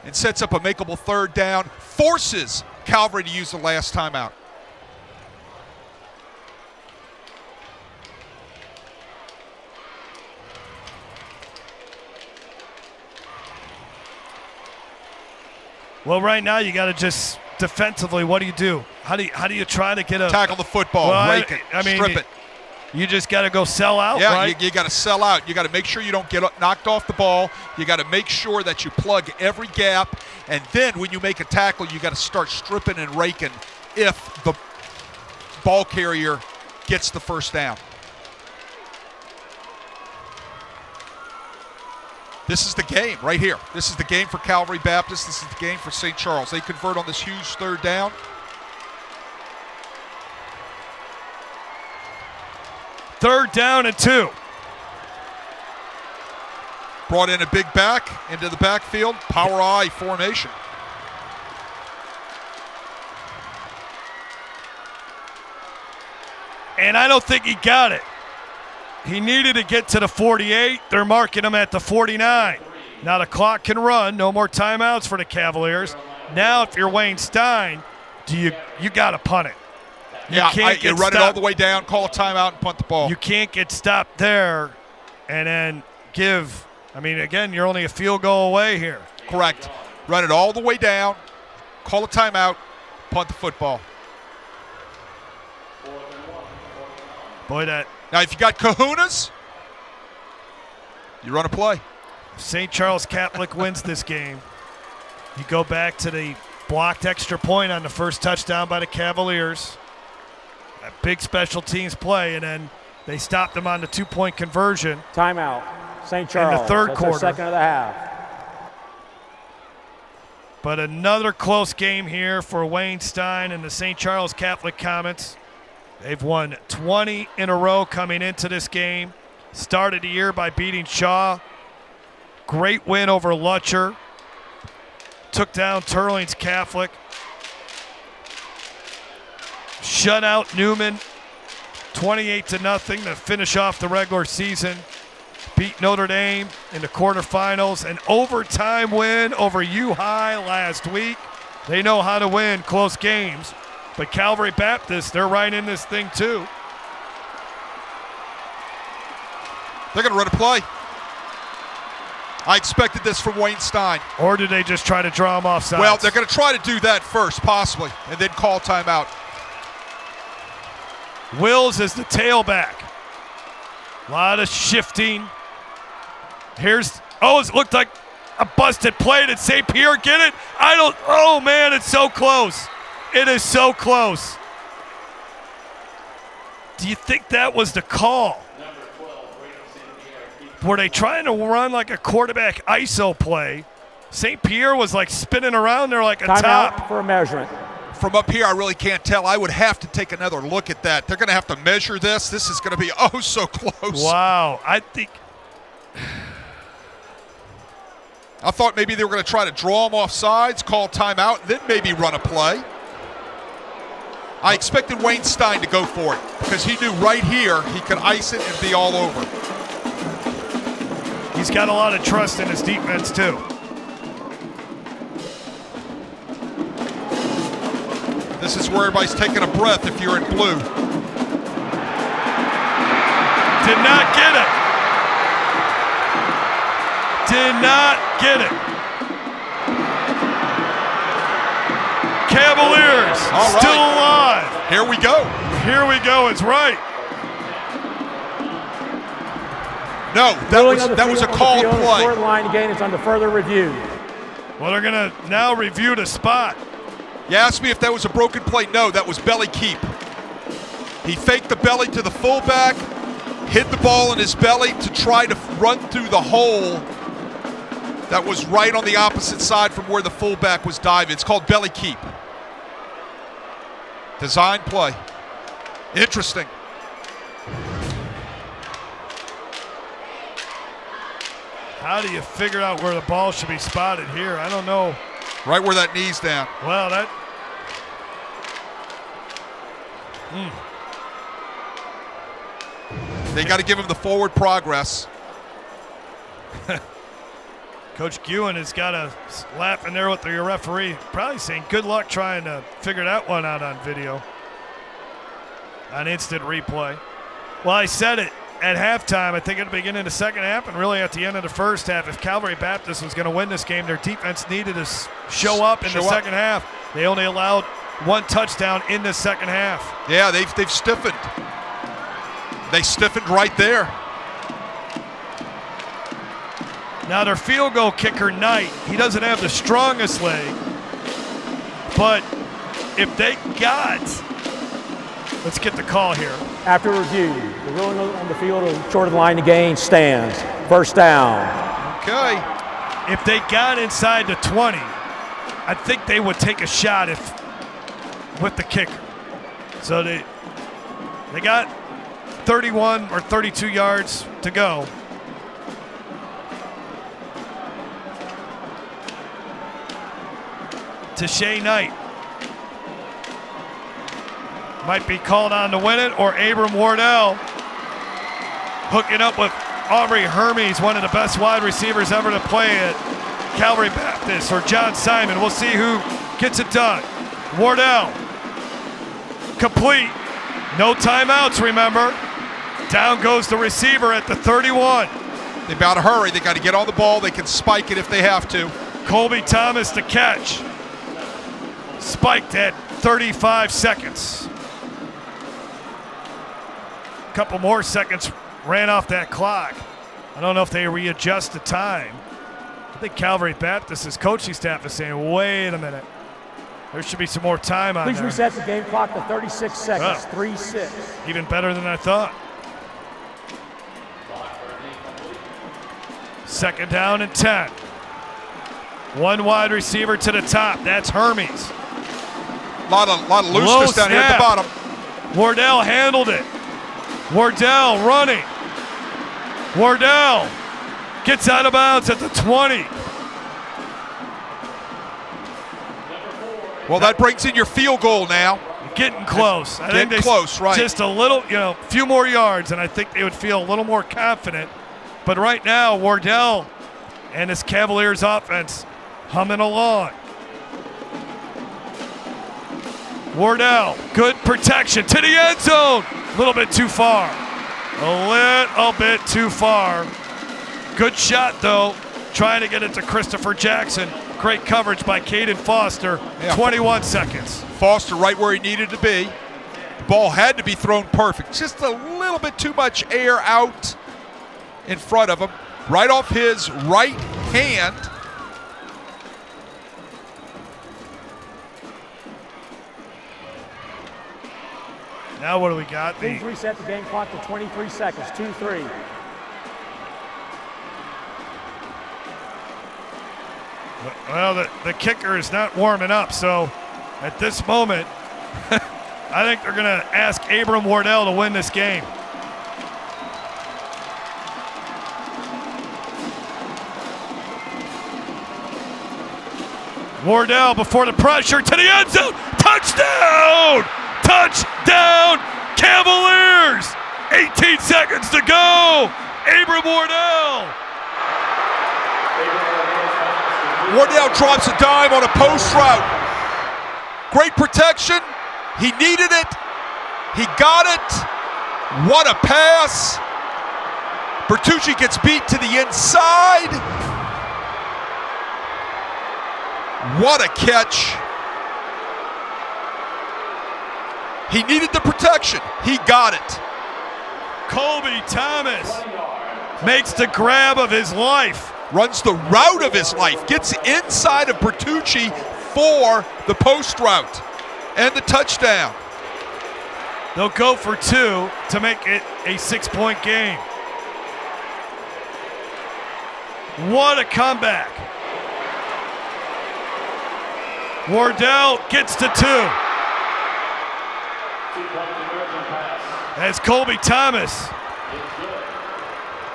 and sets up a makeable third down, forces Calvary to use the last timeout. Well, right now you got to just defensively, what do? How do you try to get a tackle the football, rake it, strip it. You just got to go sell out, yeah, right? you got to sell out. You got to make sure you don't get knocked off the ball. You got to make sure that you plug every gap. And then when you make a tackle, you got to start stripping and raking if the ball carrier gets the first down. This is the game right here. This is the game for Calvary Baptist. This is the game for St. Charles. They convert on this huge third down. Third down and 2. Brought in a big back into the backfield. Power I formation. And I don't think he got it. He needed to get to the 48. They're marking him at the 49. Now the clock can run. No more timeouts for the Cavaliers. Now if you're Wayne Stein, you got to punt it. You run it all the way down, call a timeout, and punt the ball. You can't get stopped there and then give. I mean, again, you're only a field goal away here. Correct. Run it all the way down, call a timeout, punt the football. Boy, that. Now, if you got kahunas, you run a play. St. Charles Catholic wins this game. You go back to the blocked extra point on the first touchdown by the Cavaliers. A big special teams play, and then they stopped them on the 2-point conversion. Timeout, St. Charles. In the third quarter. Second of the half. But another close game here for Wayne Stein and the St. Charles Catholic Comets. They've won 20 in a row coming into this game. Started the year by beating Shaw. Great win over Lutcher. Took down Turlings Catholic. Shut out Newman 28-0 to finish off the regular season. Beat Notre Dame in the quarterfinals. An overtime win over U-High last week. They know how to win close games. But Calvary Baptist, they're right in this thing too. They're going to run a play. I expected this from Wayne Stein. Or did they just try to draw him off sides? Well, they're going to try to do that first, possibly, and then call timeout. Wills is the tailback. A lot of shifting. It looked like a busted play. Did St. Pierre get it? Oh man, it's so close. It is so close. Do you think that was the call? Were they trying to run like a quarterback ISO play? St. Pierre was like spinning around there like a top. Timeout for a measurement. From up here, I really can't tell. I would have to take another look at that. They're going to have to measure this. This is going to be oh so close. Wow. I thought maybe they were going to try to draw him off sides, call timeout, and then maybe run a play. I expected Wayne Stein to go for it because he knew right here he could ice it and be all over. He's got a lot of trust in his defense too. This is where everybody's taking a breath if you're in blue. Did not get it. Did not get it. Cavaliers still alive. Here we go. Here we go. It's right. No, that was a called play. Short line again. It's under further review. Well, they're going to now review the spot. You asked me if that was a broken play. No, that was belly keep. He faked the belly to the fullback, hit the ball in his belly to try to run through the hole that was right on the opposite side from where the fullback was diving. It's called belly keep. Design play. Interesting. How do you figure out where the ball should be spotted here? I don't know. Right where that knee's down. Well, that. They got to give him the forward progress. Coach Guin has got a lap in there with the referee, probably saying good luck trying to figure that one out on video. On instant replay. Well, I said it at halftime, I think at the beginning of the second half and really at the end of the first half, if Calvary Baptist was going to win this game, their defense needed to show up in the second half. They only allowed one touchdown in the second half. Yeah, they've stiffened. They stiffened right there. Now their field goal kicker, Knight, he doesn't have the strongest leg, but if they got, let's get the call here. After review, the ruling on the field of short of the line to gain stands. First down. Okay. If they got inside the 20, I think they would take a shot with the kicker. So they got 31 or 32 yards to go. Tashay Knight might be called on to win it, or Abram Wardell hooking up with Aubrey Hermes, one of the best wide receivers ever to play at Calvary Baptist, or John Simon. We'll see who gets it done. Wardell, complete. No timeouts, remember. Down goes the receiver at the 31. They got to hurry. They got to get on the ball. They can spike it if they have to. Colby Thomas to catch. Spiked at 35 seconds. A couple more seconds ran off that clock. I don't know if they readjust the time. I think Calvary Baptist's coaching staff is saying, wait a minute. There should be some more time on Please there. reset the game clock to 36 seconds, 3-6. Even better than I thought. Second down and 10. One wide receiver to the top. That's Hermes. A lot of looseness down here at the bottom. Wardell handled it. Wardell running. Wardell gets out of bounds at the 20. Well, that brings in your field goal now. Getting close. I think close, right. Just a little, few more yards, and I think they would feel a little more confident. But right now, Wardell and his Cavaliers offense humming along. Wardell, good protection to the end zone. A little bit too far. A little bit too far. Good shot, though, trying to get it to Christopher Jackson. Great coverage by Caden Foster. Yeah. 21 seconds. Foster right where he needed to be. The ball had to be thrown perfect. Just a little bit too much air out in front of him. Right off his right hand. Now what do we got? Please reset the game clock to 23 seconds. 2-3. Well, the kicker is not warming up, so at this moment, I think they're going to ask Abram Wardell to win this game. Wardell before the pressure to the end zone. Touchdown! Touchdown, Cavaliers! 18 seconds to go. Abram Wardell. Wardell drops a dime on a post route. Great protection. He needed it. He got it. What a pass. Bertucci gets beat to the inside. What a catch. He needed the protection. He got it. Colby Thomas makes the grab of his life. Runs the route of his life. Gets inside of Bertucci for the post route and the touchdown. They'll go for 2 to make it a 6-point game. What a comeback. Wardell gets to 2. As Colby Thomas,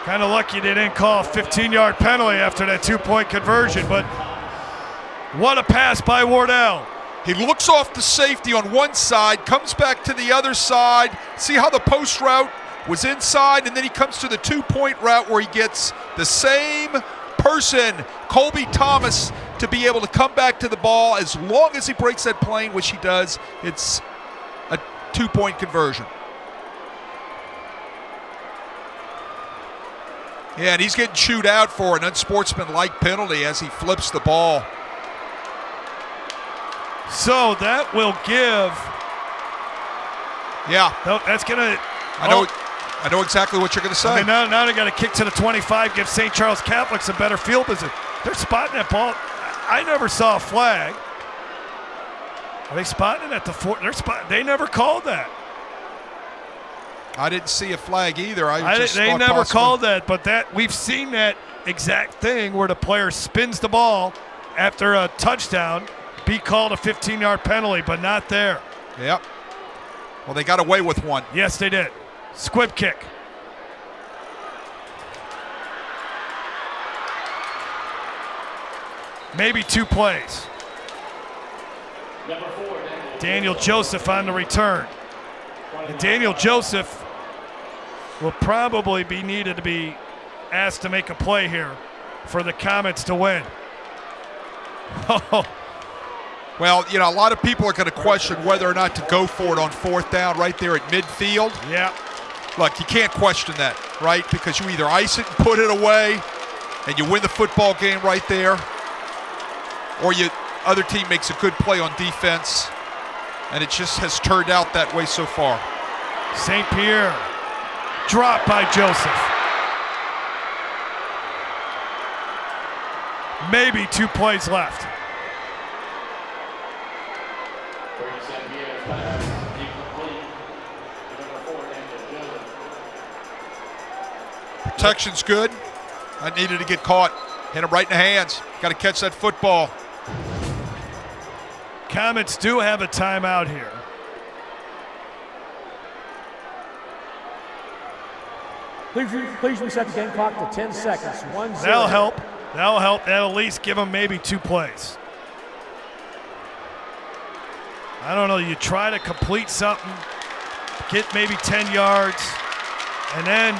kind of lucky they didn't call a 15-yard penalty after that 2-point conversion, but what a pass by Wardell. He looks off the safety on one side, comes back to the other side. See how the post route was inside, and then he comes to the 2-point route where he gets the same person, Colby Thomas, to be able to come back to the ball. As long as he breaks that plane, which he does, it's a 2-point conversion. Yeah, and he's getting chewed out for an unsportsmanlike penalty as he flips the ball. So that will give. Yeah. That's going to. I know exactly what you're going to say. I mean, now they got to kick to the 25, give St. Charles Catholic some better field position. They're spotting that ball. I never saw a flag. Are they spotting it at the 4? They never called that. I didn't see a flag either. They never called that, but we've seen that exact thing where the player spins the ball after a touchdown, be called a 15-yard penalty, but not there. Yep. Well, they got away with one. Yes, they did. Squib kick. Maybe 2 plays. Daniel Joseph on the return. And Daniel Joseph will probably be needed to be asked to make a play here for the Comets to win. Well, a lot of people are going to question whether or not to go for it on 4th down right there at midfield. Yeah. Look, you can't question that, right? Because you either ice it and put it away and you win the football game right there, or other team makes a good play on defense, and it just has turned out that way so far. St. Pierre, dropped by Joseph. Maybe 2 plays left. Protection's good. I needed to get caught. Hit him right in the hands. Got to catch that football. Comets do have a timeout here. Please reset the game clock to 10 seconds. 1-0. That'll help. That'll at least give them maybe 2 plays. I don't know. You try to complete something, get maybe 10 yards, and then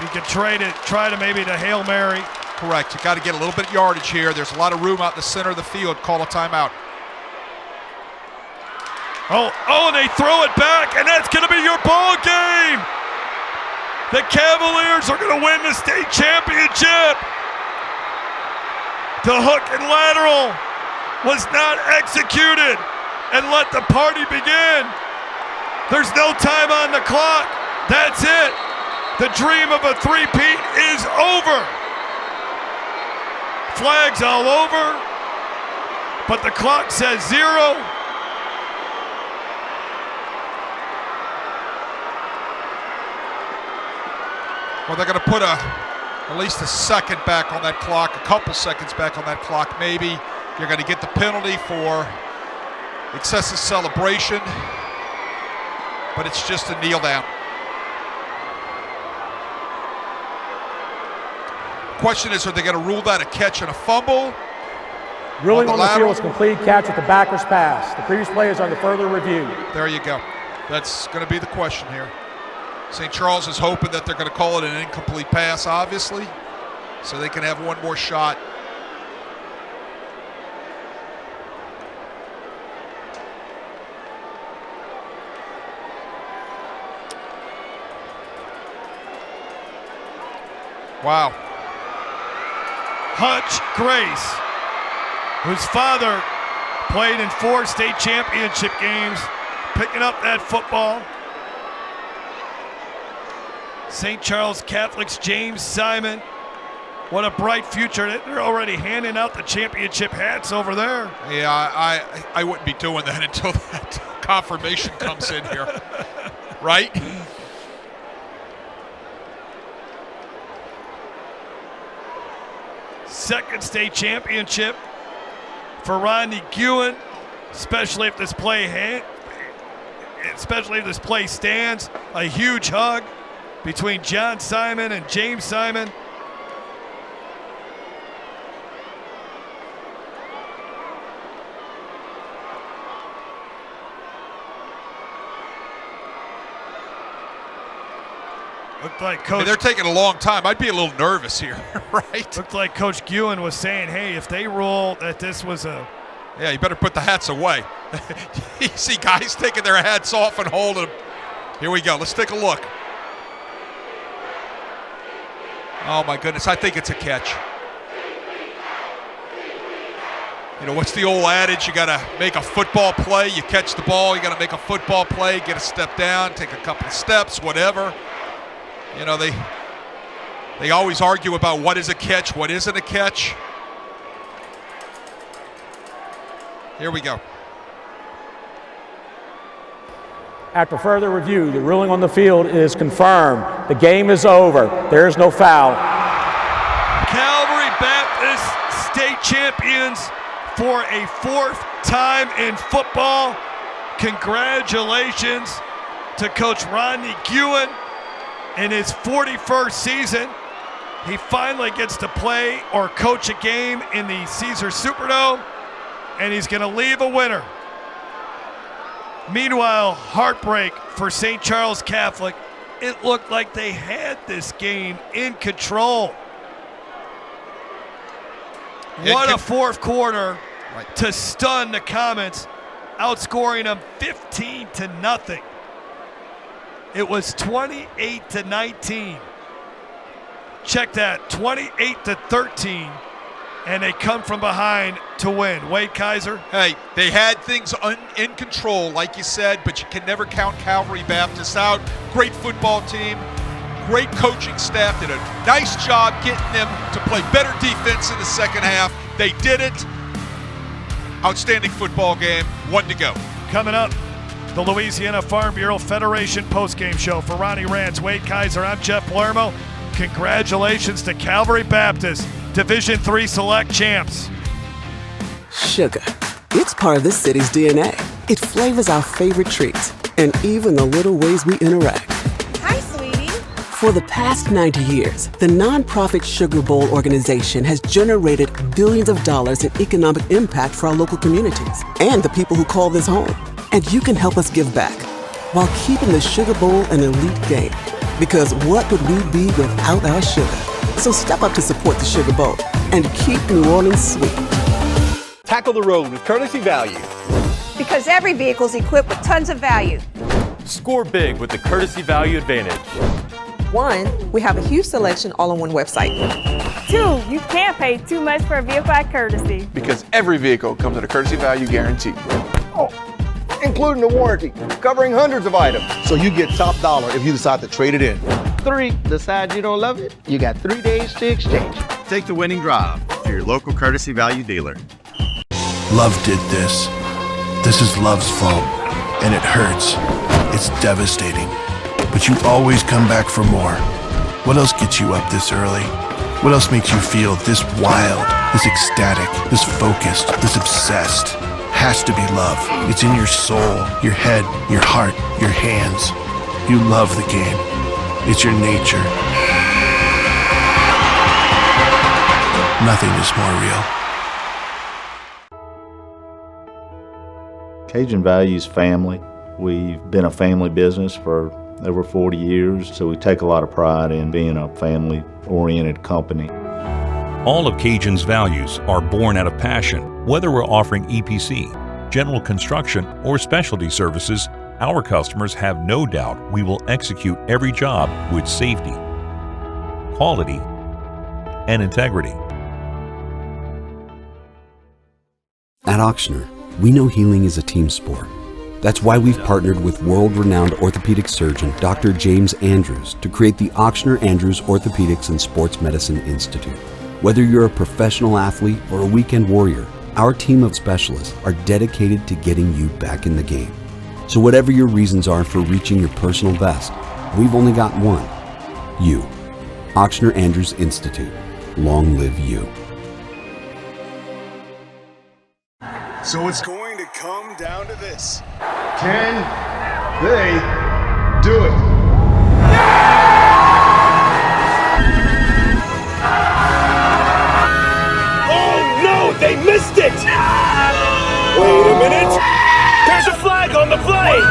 you can try to maybe the Hail Mary. Correct. You got to get a little bit of yardage here. There's a lot of room out in the center of the field. Call a timeout. Oh, and they throw it back, and that's going to be your ball game. The Cavaliers are going to win the state championship. The hook and lateral was not executed, and let the party begin. There's no time on the clock. That's it. The dream of a three-peat is over. Flags all over, but the clock says 0. Well, they're going to put at least a second back on that clock, a couple seconds back on that clock maybe. You're going to get the penalty for excessive celebration, but it's just a kneel down. Question is, are they going to rule that a catch and a fumble? Ruling on the field was complete catch with the backer's pass. The previous play is under further review. There you go. That's going to be the question here. St. Charles is hoping that they're going to call it an incomplete pass, obviously, so they can have one more shot. Wow. Hutch Grace, whose father played in 4 state championship games, picking up that football. St. Charles Catholic's James Simon. What a bright future. They're already handing out the championship hats over there. Yeah, I wouldn't be doing that until that confirmation comes in here. Right? Second state championship for Rodney Guin, especially if this play stands. A huge hug between John Simon and James Simon. Looked like Coach. They're taking a long time. I'd be a little nervous here, right? Looked like Coach Guin was saying, hey, if they rule that this was a... Yeah, you better put the hats away. You see guys taking their hats off and holding them. Here we go. Let's take a look. Oh, my goodness. I think it's a catch. You know, what's the old adage? You got to make a football play. You catch the ball. You got to make a football play, get a step down, take a couple of steps, whatever. You know, they always argue about what is a catch, what isn't a catch. Here we go. After further review, the ruling on the field is confirmed. The game is over. There is no foul. Calvary Baptist state champions for a 4th time in football. Congratulations to Coach Rodney Guin in his 41st season. He finally gets to play or coach a game in the Caesars Superdome, and he's going to leave a winner. Meanwhile, heartbreak for St. Charles Catholic. It looked like they had this game in control. What a 4th quarter to stun the Comets, outscoring them 15-0. It was 28-19. Check that, 28-13. And they come from behind to win. Wade Kaiser? Hey, they had things in control, like you said, but you can never count Calvary Baptist out. Great football team, great coaching staff, did a nice job getting them to play better defense in the second half. They did it. Outstanding football game, 1 to go. Coming up, the Louisiana Farm Bureau Federation postgame show. For Ronnie Rance, Wade Kaiser, I'm Jeff Palermo. Congratulations to Calvary Baptist. Division III Select champs. Sugar. It's part of this city's DNA. It flavors our favorite treats and even the little ways we interact. Hi, sweetie. For the past 90 years, the nonprofit Sugar Bowl organization has generated billions of dollars in economic impact for our local communities and the people who call this home. And you can help us give back while keeping the Sugar Bowl an elite game. Because what would we be without our sugar? So step up to support the Sugar Bowl and keep New Orleans sweet. Tackle the road with courtesy value. Because every vehicle is equipped with tons of value. Score big with the courtesy value advantage. 1, we have a huge selection all on one website. 2, you can't pay too much for a vehicle at Courtesy. Because every vehicle comes with a courtesy value guarantee. Including the warranty, covering hundreds of items. So you get top dollar if you decide to trade it in. 3, decide you don't love it? You got 3 days to exchange. Take the winning drive to your local courtesy value dealer. Love did this. This is love's fault, and it hurts. It's devastating. But you always come back for more. What else gets you up this early? What else makes you feel this wild, this ecstatic, this focused, this obsessed? Has to be love. It's in your soul, your head, your heart, your hands. You love the game. It's your nature. Nothing is more real. Cajun values family. We've been a family business for over 40 years, so we take a lot of pride in being a family-oriented company. All of Cajun's values are born out of passion. Whether we're offering EPC, general construction, or specialty services, our customers have no doubt we will execute every job with safety, quality, and integrity. At Auctioner, we know healing is a team sport. That's why we've partnered with world-renowned orthopedic surgeon Dr. James Andrews to create the Auctioner Andrews Orthopedics and Sports Medicine Institute. Whether you're a professional athlete or a weekend warrior, our team of specialists are dedicated to getting you back in the game. So whatever your reasons are for reaching your personal best, we've only got one: you. Auctioner Andrews Institute. Long live you. So it's going to come down to this. Can they do it? Oh no, they missed it! Wait a minute! There's a flag on the play!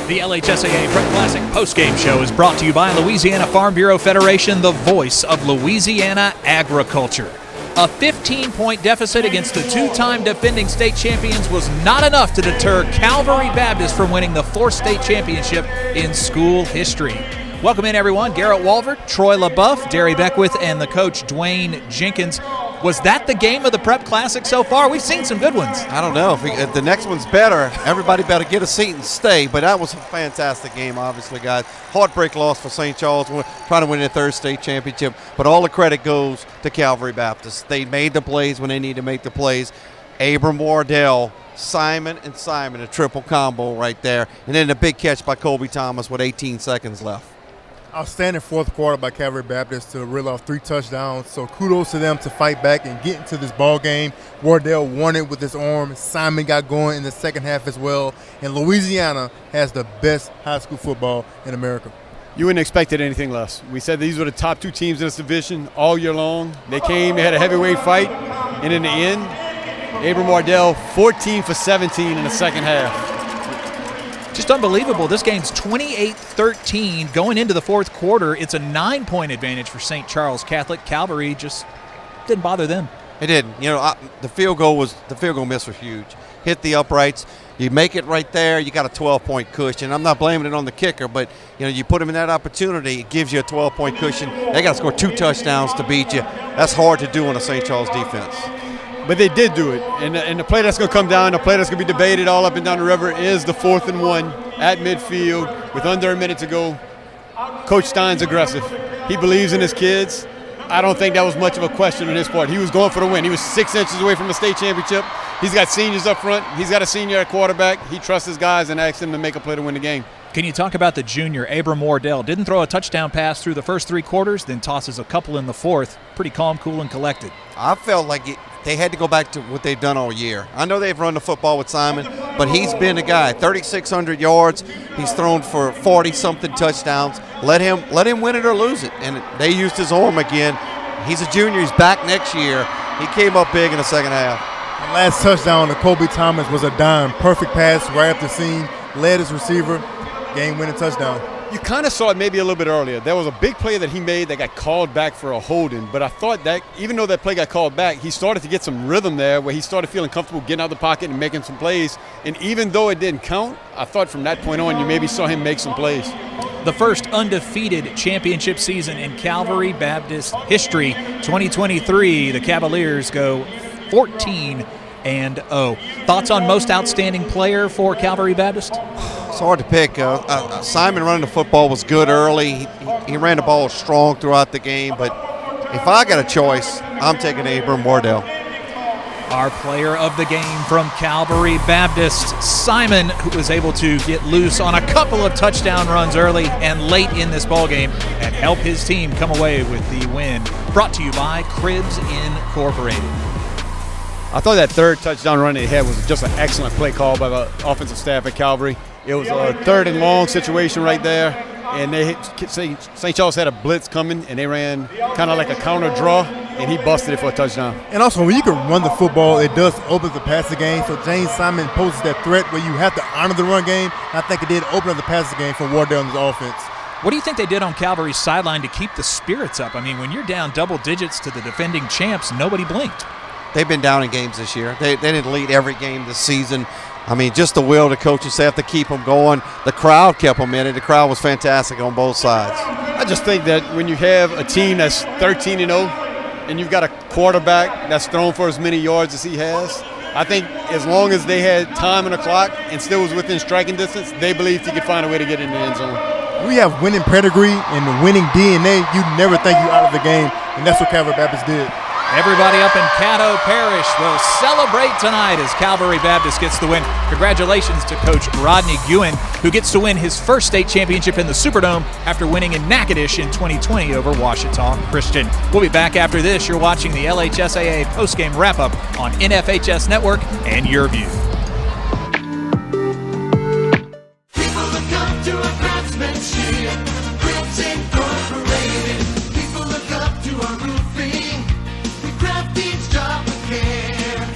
The LHSAA Prep Classic postgame show is brought to you by Louisiana Farm Bureau Federation, the voice of Louisiana agriculture. A 15-point deficit against the two-time defending state champions was not enough to deter Calvary Baptist from winning the 4th state championship in school history. Welcome in, everyone. Garrett Walvert, Troy LaBeouf, Derry Beckwith, and the coach, Dwayne Jenkins. Was that the game of the Prep Classic so far? We've seen some good ones. I don't know. If the next one's better, everybody better get a seat and stay. But that was a fantastic game, obviously, guys. Heartbreak loss for St. Charles, trying to win their 3rd state championship. But all the credit goes to Calvary Baptist. They made the plays when they need to make the plays. Abram Wardell, Simon, a triple combo right there. And then the big catch by Colby Thomas with 18 seconds left. Outstanding 4th quarter by Calvary Baptist to reel off 3 touchdowns. So kudos to them to fight back and get into this ball game. Wardell won it with his arm. Simon got going in the second half as well. And Louisiana has the best high school football in America. You wouldn't expect anything less. We said these were the top 2 teams in this division all year long. They came, they had a heavyweight fight, and in the end, Abram Wardell 14 for 17 in the second half. Just unbelievable. This game's 28-13 going into the 4th quarter. It's a 9-point advantage for St. Charles Catholic. Calvary just didn't bother them. It didn't. You know, the field goal miss was huge. Hit the uprights. You make it right there, you got a 12-point cushion. I'm not blaming it on the kicker, but you know, you put them in that opportunity, it gives you a 12-point cushion. They got to score 2 touchdowns to beat you. That's hard to do on a St. Charles defense. but they did do it. And the play that's going to come down, the play that's going to be debated all up and down the river is the 4th and 1 at midfield with under a minute to go. Coach Stein's aggressive. He believes in his kids. I don't think that was much of a question on his part. He was going for the win. He was 6 inches away from the state championship. He's got seniors up front. He's got a senior at quarterback. He trusts his guys and asks them to make a play to win the game. Can you talk about the junior, Abram Wardell? Didn't throw a touchdown pass through the first 3 quarters, then tosses a couple in the 4th. Pretty calm, cool, and collected. I felt like they had to go back to what they've done all year. I know they've run the football with Simon, but he's been a guy. 3,600 yards. He's thrown for 40-something touchdowns. Let him win it or lose it. And they used his arm again. He's a junior. He's back next year. He came up big in the second half. The last touchdown to Kobe Thomas was a dime. Perfect pass right up the seam. Led his receiver. Game-winning touchdown. You kind of saw it maybe a little bit earlier. There was a big play that he made that got called back for a holding, but I thought that even though that play got called back, he started to get some rhythm there where he started feeling comfortable getting out of the pocket and making some plays. And even though it didn't count, I thought from that point on you maybe saw him make some plays. The first undefeated championship season in Calvary Baptist history. 2023, the Cavaliers go 14-0. Thoughts on most outstanding player for Calvary Baptist? It's hard to pick. Simon running the football was good early. He ran the ball strong throughout the game, but if I got a choice, I'm taking Abram Wardell. Our player of the game from Calvary Baptist, Simon, who was able to get loose on a couple of touchdown runs early and late in this ballgame and help his team come away with the win. Brought to you by Cribs Incorporated. I thought that 3rd touchdown run they had was just an excellent play call by the offensive staff at Calvary. It was a 3rd and long situation right there, and St. Charles had a blitz coming, and they ran kind of like a counter draw, and he busted it for a touchdown. And also, when you can run the football, it does open the passing game. So James Simon poses that threat where you have to honor the run game. I think it did open up the passing game for Wardell and his offense. What do you think they did on Calvary's sideline to keep the spirits up? I mean, when you're down double digits to the defending champs, nobody blinked. They've been down in games this year. They didn't lead every game this season. I mean, just the will the coaches have to keep them going. The crowd kept them in it. The crowd was fantastic on both sides. I just think that when you have a team that's 13-0 and you've got a quarterback that's thrown for as many yards as he has, I think as long as they had time on the clock and still was within striking distance, they believed he could find a way to get in the end zone. We have winning pedigree and winning DNA. You never think you're out of the game, and that's what Calvary Baptist did. Everybody up in Caddo Parish will celebrate tonight as Calvary Baptist gets the win. Congratulations to Coach Rodney Guin, who gets to win his first state championship in the Superdome after winning in Natchitoches in 2020 over Ouachita Christian. We'll be back after this. You're watching the LHSAA postgame wrap-up on NFHS Network and Your View. People look up to our craftsmanship, Cribs Incorporated. People look up to our roofing. Craft each job with care.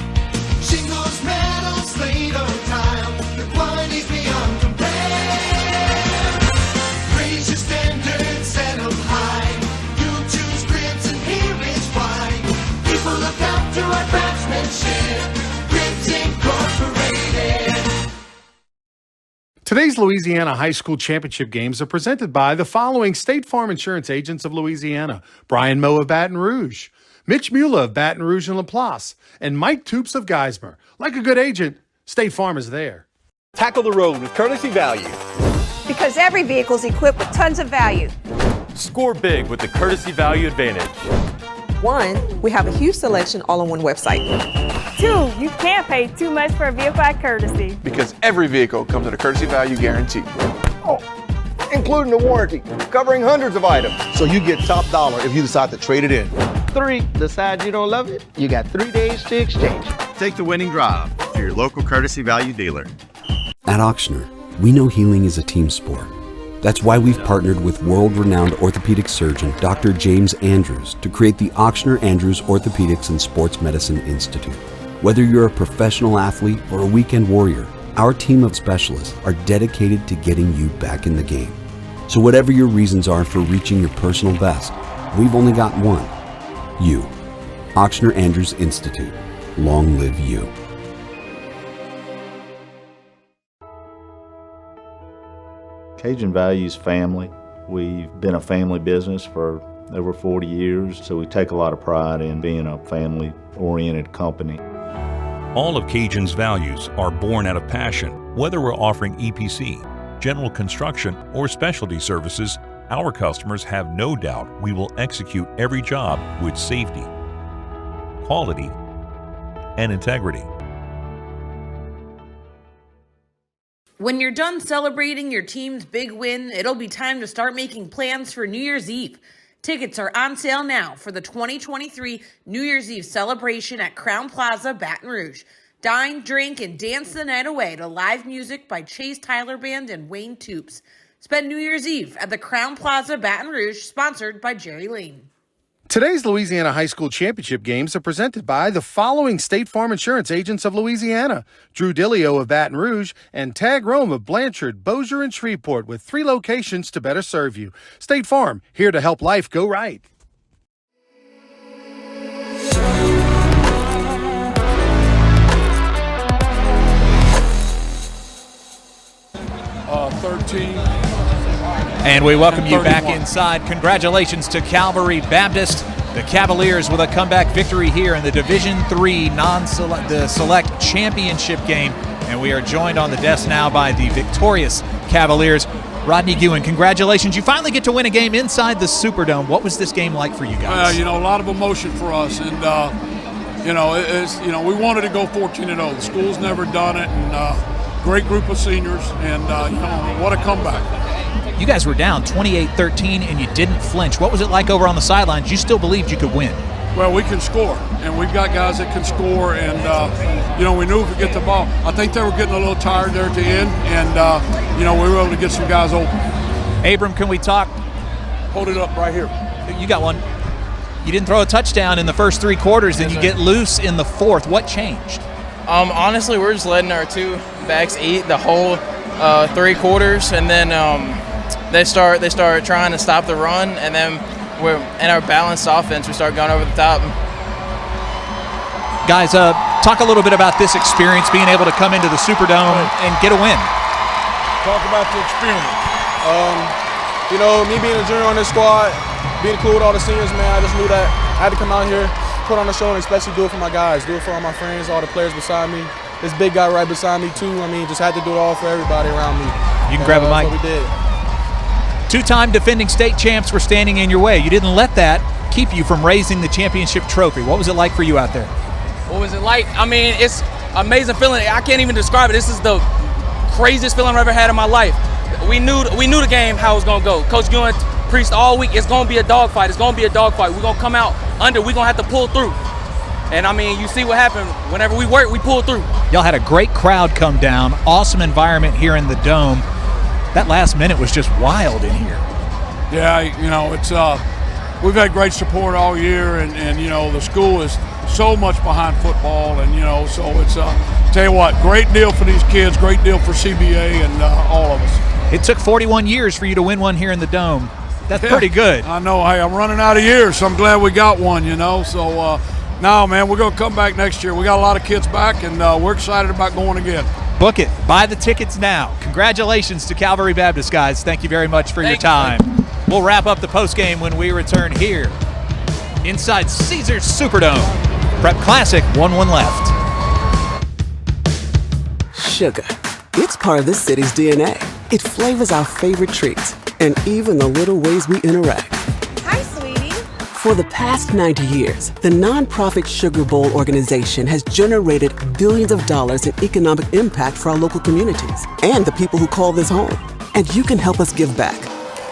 Shingles, metal, slate, or tile. The quality's beyond compare. Raise your standards, set them high. You choose Cribs and here is why. People look up to our craftsmanship. Cribs Incorporated. Today's Louisiana High School Championship games are presented by the following State Farm Insurance agents of Louisiana: Brian Moe of Baton Rouge, Mitch Mueller of Baton Rouge and LaPlace, and Mike Toops of Geismar. Like a good agent, State Farm is there. Tackle the road with courtesy value. Because every vehicle is equipped with tons of value. Score big with the Courtesy Value Advantage. 1, we have a huge selection all on one website. 2, you can't pay too much for a vehicle at Courtesy. Because every vehicle comes with a courtesy value guarantee. Including the warranty, covering hundreds of items. So you get top dollar if you decide to trade it in. 3, decide you don't love it? You got 3 days to exchange. Take the winning drive to your local Courtesy Value dealer. At Auctioner, we know healing is a team sport. That's why we've partnered with world-renowned orthopedic surgeon Dr. James Andrews to create the Auctioner Andrews Orthopedics and Sports Medicine Institute. Whether you're a professional athlete or a weekend warrior, our team of specialists are dedicated to getting you back in the game. So whatever your reasons are for reaching your personal best, we've only got one: you. Auctioner Andrews Institute. Long live you. Cajun values family. We've been a family business for over 40 years, so we take a lot of pride in being a family-oriented company. All of Cajun's values are born out of passion. Whether we're offering EPC, general construction, or specialty services, our customers have no doubt we will execute every job with safety, quality, and integrity. When you're done celebrating your team's big win, it'll be time to start making plans for New Year's Eve. Tickets are on sale now for the 2023 New Year's Eve celebration at Crown Plaza, Baton Rouge. Dine, drink, and dance the night away to live music by Chase Tyler Band and Wayne Toops. Spend New Year's Eve at the Crown Plaza, Baton Rouge, sponsored by Jerry Lane. Today's Louisiana High School Championship games are presented by the following State Farm Insurance agents of Louisiana: Drew Dillio of Baton Rouge and Tag Rome of Blanchard, Bossier, and Shreveport, with 3 locations to better serve you. State Farm, here to help life go right. And we welcome you back inside. Congratulations to Calvary Baptist, the Cavaliers, with a comeback victory here in the Division III Select Championship game. And we are joined on the desk now by the victorious Cavaliers. Rodney Guin, congratulations. You finally get to win a game inside the Superdome. What was this game like for you guys? A lot of emotion for us. And, we wanted to go 14-0. The school's never done it. And great group of seniors. And, what a comeback. You guys were down 28-13 and you didn't flinch. What was it like over on the sidelines? You still believed you could win. Well, we can score, and we've got guys that can score, and, we knew if we get the ball. I think they were getting a little tired there at the end, and, we were able to get some guys open. Abram, can we talk? Hold it up right here. You got one. You didn't throw a touchdown in the first 3 quarters, and you get loose in the 4th. What changed? Honestly, we're just letting our 2 backs eat the whole 3 quarters, and then they start trying to stop the run, and then we're in our balanced offense. We start going over the top. Guys, talk a little bit about this experience, being able to come into the Superdome and get a win. Talk about the experience. Me being a junior on this squad, being cool with all the seniors, man, I just knew that I had to come out here, put on a show, and especially do it for my guys, do it for all my friends, all the players beside me. This big guy right beside me, too. Just had to do it all for everybody around me. You can grab a mic. That's what we did. 2-time defending state champs were standing in your way. You didn't let that keep you from raising the championship trophy. What was it like for you out there? What was it like? It's an amazing feeling. I can't even describe it. This is the craziest feeling I've ever had in my life. We knew the game, how it was going to go. Coach Guin preached all week, it's going to be a dogfight. It's going to be a dogfight. We're going to come out under. We're going to have to pull through. And, you see what happened. Whenever we work, we pull through. Y'all had a great crowd come down. Awesome environment here in the Dome. That last minute was just wild in here. Yeah, it's we've had great support all year, and the school is so much behind football, and so it's tell you what, great deal for these kids, great deal for CBA and all of us. It took 41 years for you to win one here in the Dome. That's pretty good. I know. Hey, I'm running out of years, so I'm glad we got one. So now, man, we're gonna come back next year. We got a lot of kids back, and we're excited about going again. Book it. Buy the tickets now. Congratulations to Calvary Baptist, guys. Thank you very much for your time. We'll wrap up the postgame when we return here inside Caesars Superdome. Prep Classic, 1-1 left. Sugar. It's part of this city's DNA. It flavors our favorite treats and even the little ways we interact. Hi, sweetie. For the past 90 years, the nonprofit Sugar Bowl organization has generated billions of dollars in economic impact for our local communities and the people who call this home. And you can help us give back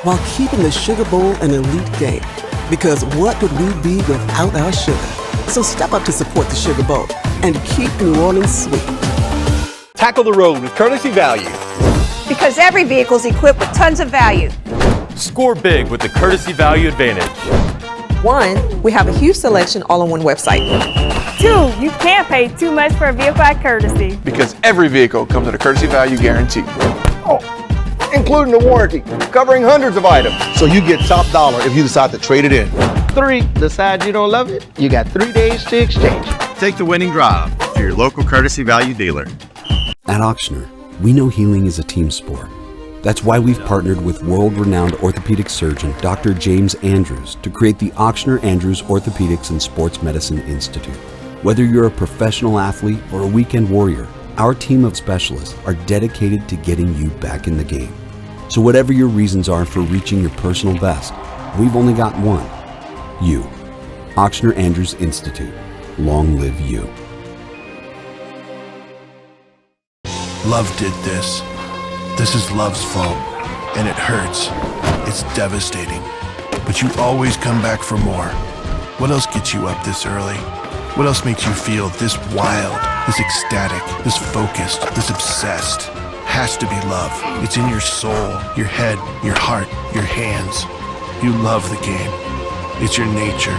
while keeping the Sugar Bowl an elite game. Because what would we be without our sugar? So step up to support the Sugar Bowl and keep New Orleans sweet. Tackle the road with courtesy value. Because every vehicle is equipped with tons of value. Score big with the Courtesy Value Advantage. 1, we have a huge selection all on one website. 2, you can't pay too much for a vehicle at Courtesy. Because every vehicle comes with a courtesy value guarantee. Including the warranty, covering hundreds of items. So you get top dollar if you decide to trade it in. 3, decide you don't love it? You got 3 days to exchange. Take the winning drive to your local Courtesy Value dealer. At Auctioner, we know healing is a team sport. That's why we've partnered with world-renowned orthopedic surgeon Dr. James Andrews to create the Ochsner Andrews Orthopedics and Sports Medicine Institute. Whether you're a professional athlete or a weekend warrior, our team of specialists are dedicated to getting you back in the game. So whatever your reasons are for reaching your personal best, we've only got one: you. Ochsner Andrews Institute. Long live you. Love did this. This is love's fault, and it hurts. It's devastating. But you always come back for more. What else gets you up this early? What else makes you feel this wild, this ecstatic, this focused, this obsessed? Has to be love. It's in your soul, your head, your heart, your hands. You love the game. It's your nature.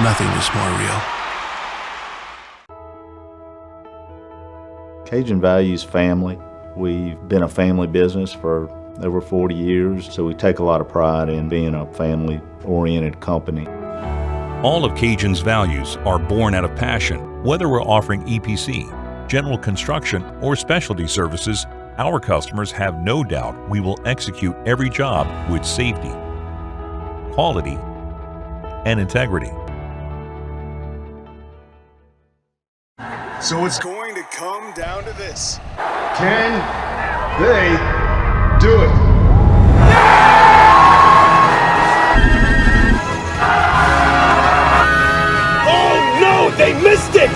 Nothing is more real. Cajun values family. We've been a family business for over 40 years, so we take a lot of pride in being a family-oriented company. All of Cajun's values are born out of passion. Whether we're offering EPC, general construction, or specialty services, our customers have no doubt we will execute every job with safety, quality, and integrity. So it's going to come down to this. Can they do it? Oh no, they missed it!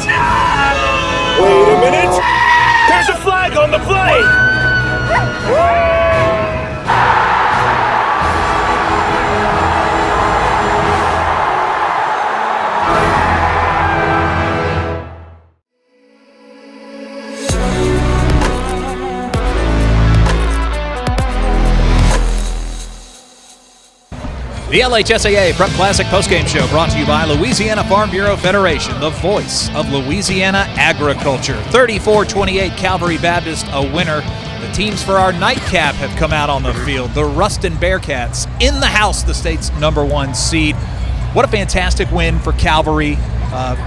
Wait a minute! There's a flag on the play! The LHSAA Prep Classic postgame show brought to you by Louisiana Farm Bureau Federation, the voice of Louisiana agriculture. 34-28 Calvary Baptist, a winner. The teams for our nightcap have come out on the field. The Ruston Bearcats in the house, the state's #1 seed. What a fantastic win for Calvary.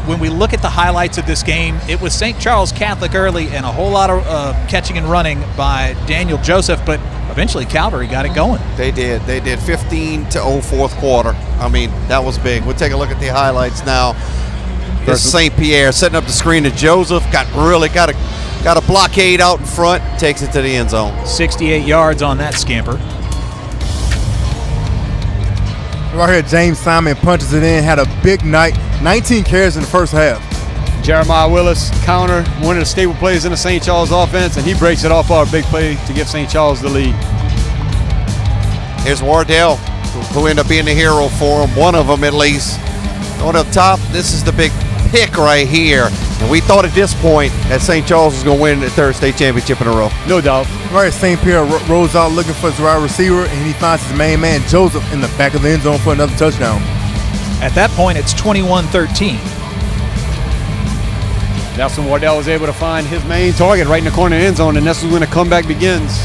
When we look at the highlights of this game, it was St. Charles Catholic early and a whole lot of catching and running by Daniel Joseph, but eventually Calvary got it going. They did. 15-0 fourth quarter. I mean, that was big. We'll take a look at the highlights now. Here's St. Pierre setting up the screen to Joseph. Got a blockade out in front. Takes it to the end zone. 68 yards on that scamper. Right here, James Simon punches it in. Had a big night. 19 carries in the first half. Jeremiah Willis counter, one of the staple plays in the St. Charles offense, and he breaks it off our big play to give St. Charles the lead. Here's Wardell, who ended up being the hero for him, one of them at least. On up top, this is the big pick right here. And we thought at this point that St. Charles was going to win the third state championship in a row. No doubt. Right, St. Pierre rolls out looking for his wide receiver, and he finds his main man, Joseph, in the back of the end zone for another touchdown. At that point, it's 21-13. Nelson Wardell was able to find his main target right in the corner of the end zone, and this is when the comeback begins.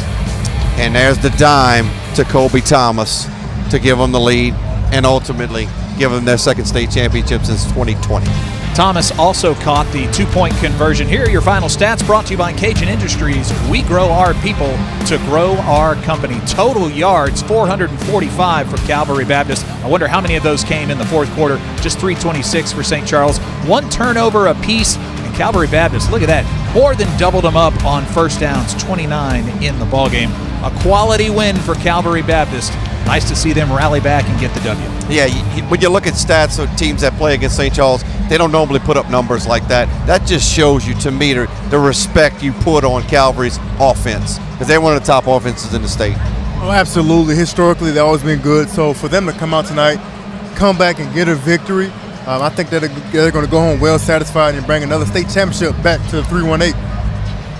And there's the dime to Kobe Thomas to give them the lead and ultimately give them their second state championship since 2020. Thomas also caught the two-point conversion. Here are your final stats brought to you by Cajun Industries. We grow our people to grow our company. Total yards, 445 for Calvary Baptist. I wonder how many of those came in the fourth quarter. Just 326 for St. Charles. One turnover apiece. And Calvary Baptist, look at that, more than doubled them up on first downs, 29 in the ballgame. A quality win for Calvary Baptist. Nice to see them rally back and get the W. Yeah, when you look at stats of teams that play against St. Charles, they don't normally put up numbers like that. That just shows you, to me, the respect you put on Calvary's offense, because they're one of the top offenses in the state. Oh, absolutely. Historically, they've always been good. So for them to come out tonight, come back and get a victory, I think that they're going to go home well satisfied and bring another state championship back to the 318.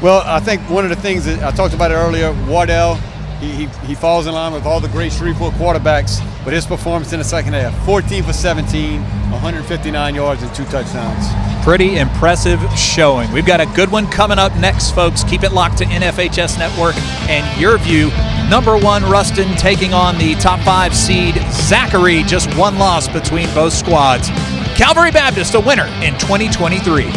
Well, I think one of the things that I talked about it earlier, Wardell, he falls in line with all the great Shreveport quarterbacks, but his performance in the second half, 14 for 17, 159 yards and 2 touchdowns. Pretty impressive showing. We've got a good one coming up next, folks. Keep it locked to NFHS Network and Your View. #1 Ruston taking on the top 5 seed Zachary. Just one loss between both squads. Calvary Baptist a winner in 2023.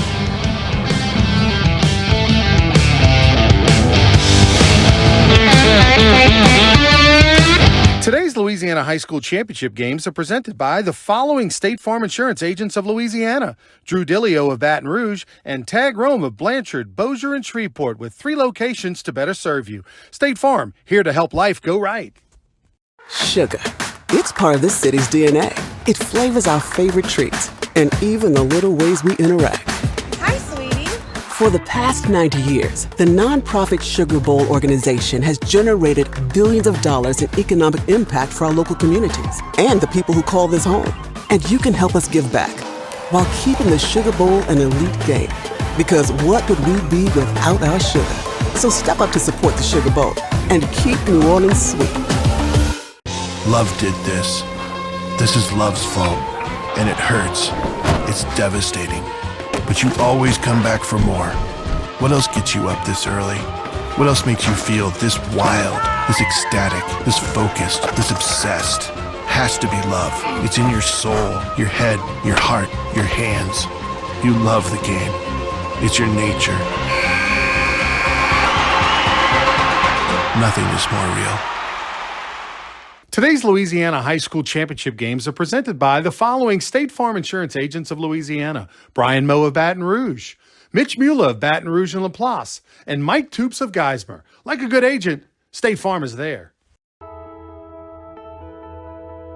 Today's Louisiana High School Championship games are presented by the following State Farm Insurance agents of Louisiana: Drew Dillio of Baton Rouge and Tag Rome of Blanchard, Bossier, and Shreveport, with 3 locations to better serve you. State Farm, here to help life go right. Sugar. It's part of this city's DNA. It flavors our favorite treats and even the little ways we interact. Hi, sweetie. For the past 90 years, the nonprofit Sugar Bowl organization has generated billions of dollars in economic impact for our local communities and the people who call this home. And you can help us give back while keeping the Sugar Bowl an elite game. Because what would we be without our sugar? So step up to support the Sugar Bowl and keep New Orleans sweet. Love did this. This is love's fault, and it hurts. It's devastating. But you always come back for more. What else gets you up this early? What else makes you feel this wild, this ecstatic, this focused, this obsessed? Has to be love. It's in your soul, your head, your heart, your hands. You love the game. It's your nature. Nothing is more real. Today's Louisiana High School Championship games are presented by the following State Farm Insurance agents of Louisiana: Brian Moe of Baton Rouge, Mitch Mueller of Baton Rouge and LaPlace, and Mike Toops of Geismar. Like a good agent, State Farm is there.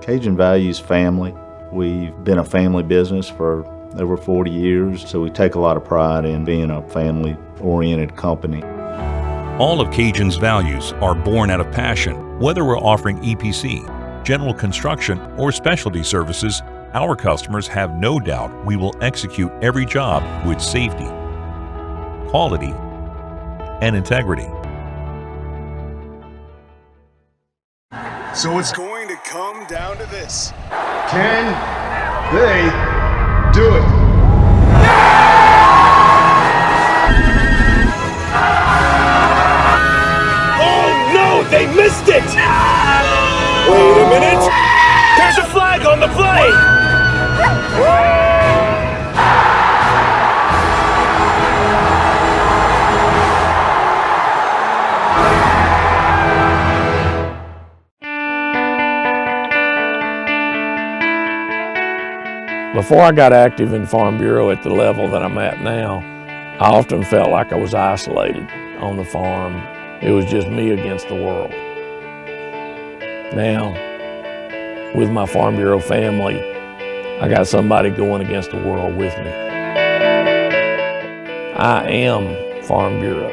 Cajun values family. We've been a family business for over 40 years, so we take a lot of pride in being a family-oriented company. All of Cajun's values are born out of passion. Whether we're offering EPC, general construction, or specialty services, our customers have no doubt we will execute every job with safety, quality, and integrity. So it's going to come down to this. Can they do it? They missed it! Wait a minute! There's a flag on the play! Before I got active in Farm Bureau at the level that I'm at now, I often felt like I was isolated on the farm. It was just me against the world. Now, with my Farm Bureau family, I got somebody going against the world with me. I am Farm Bureau.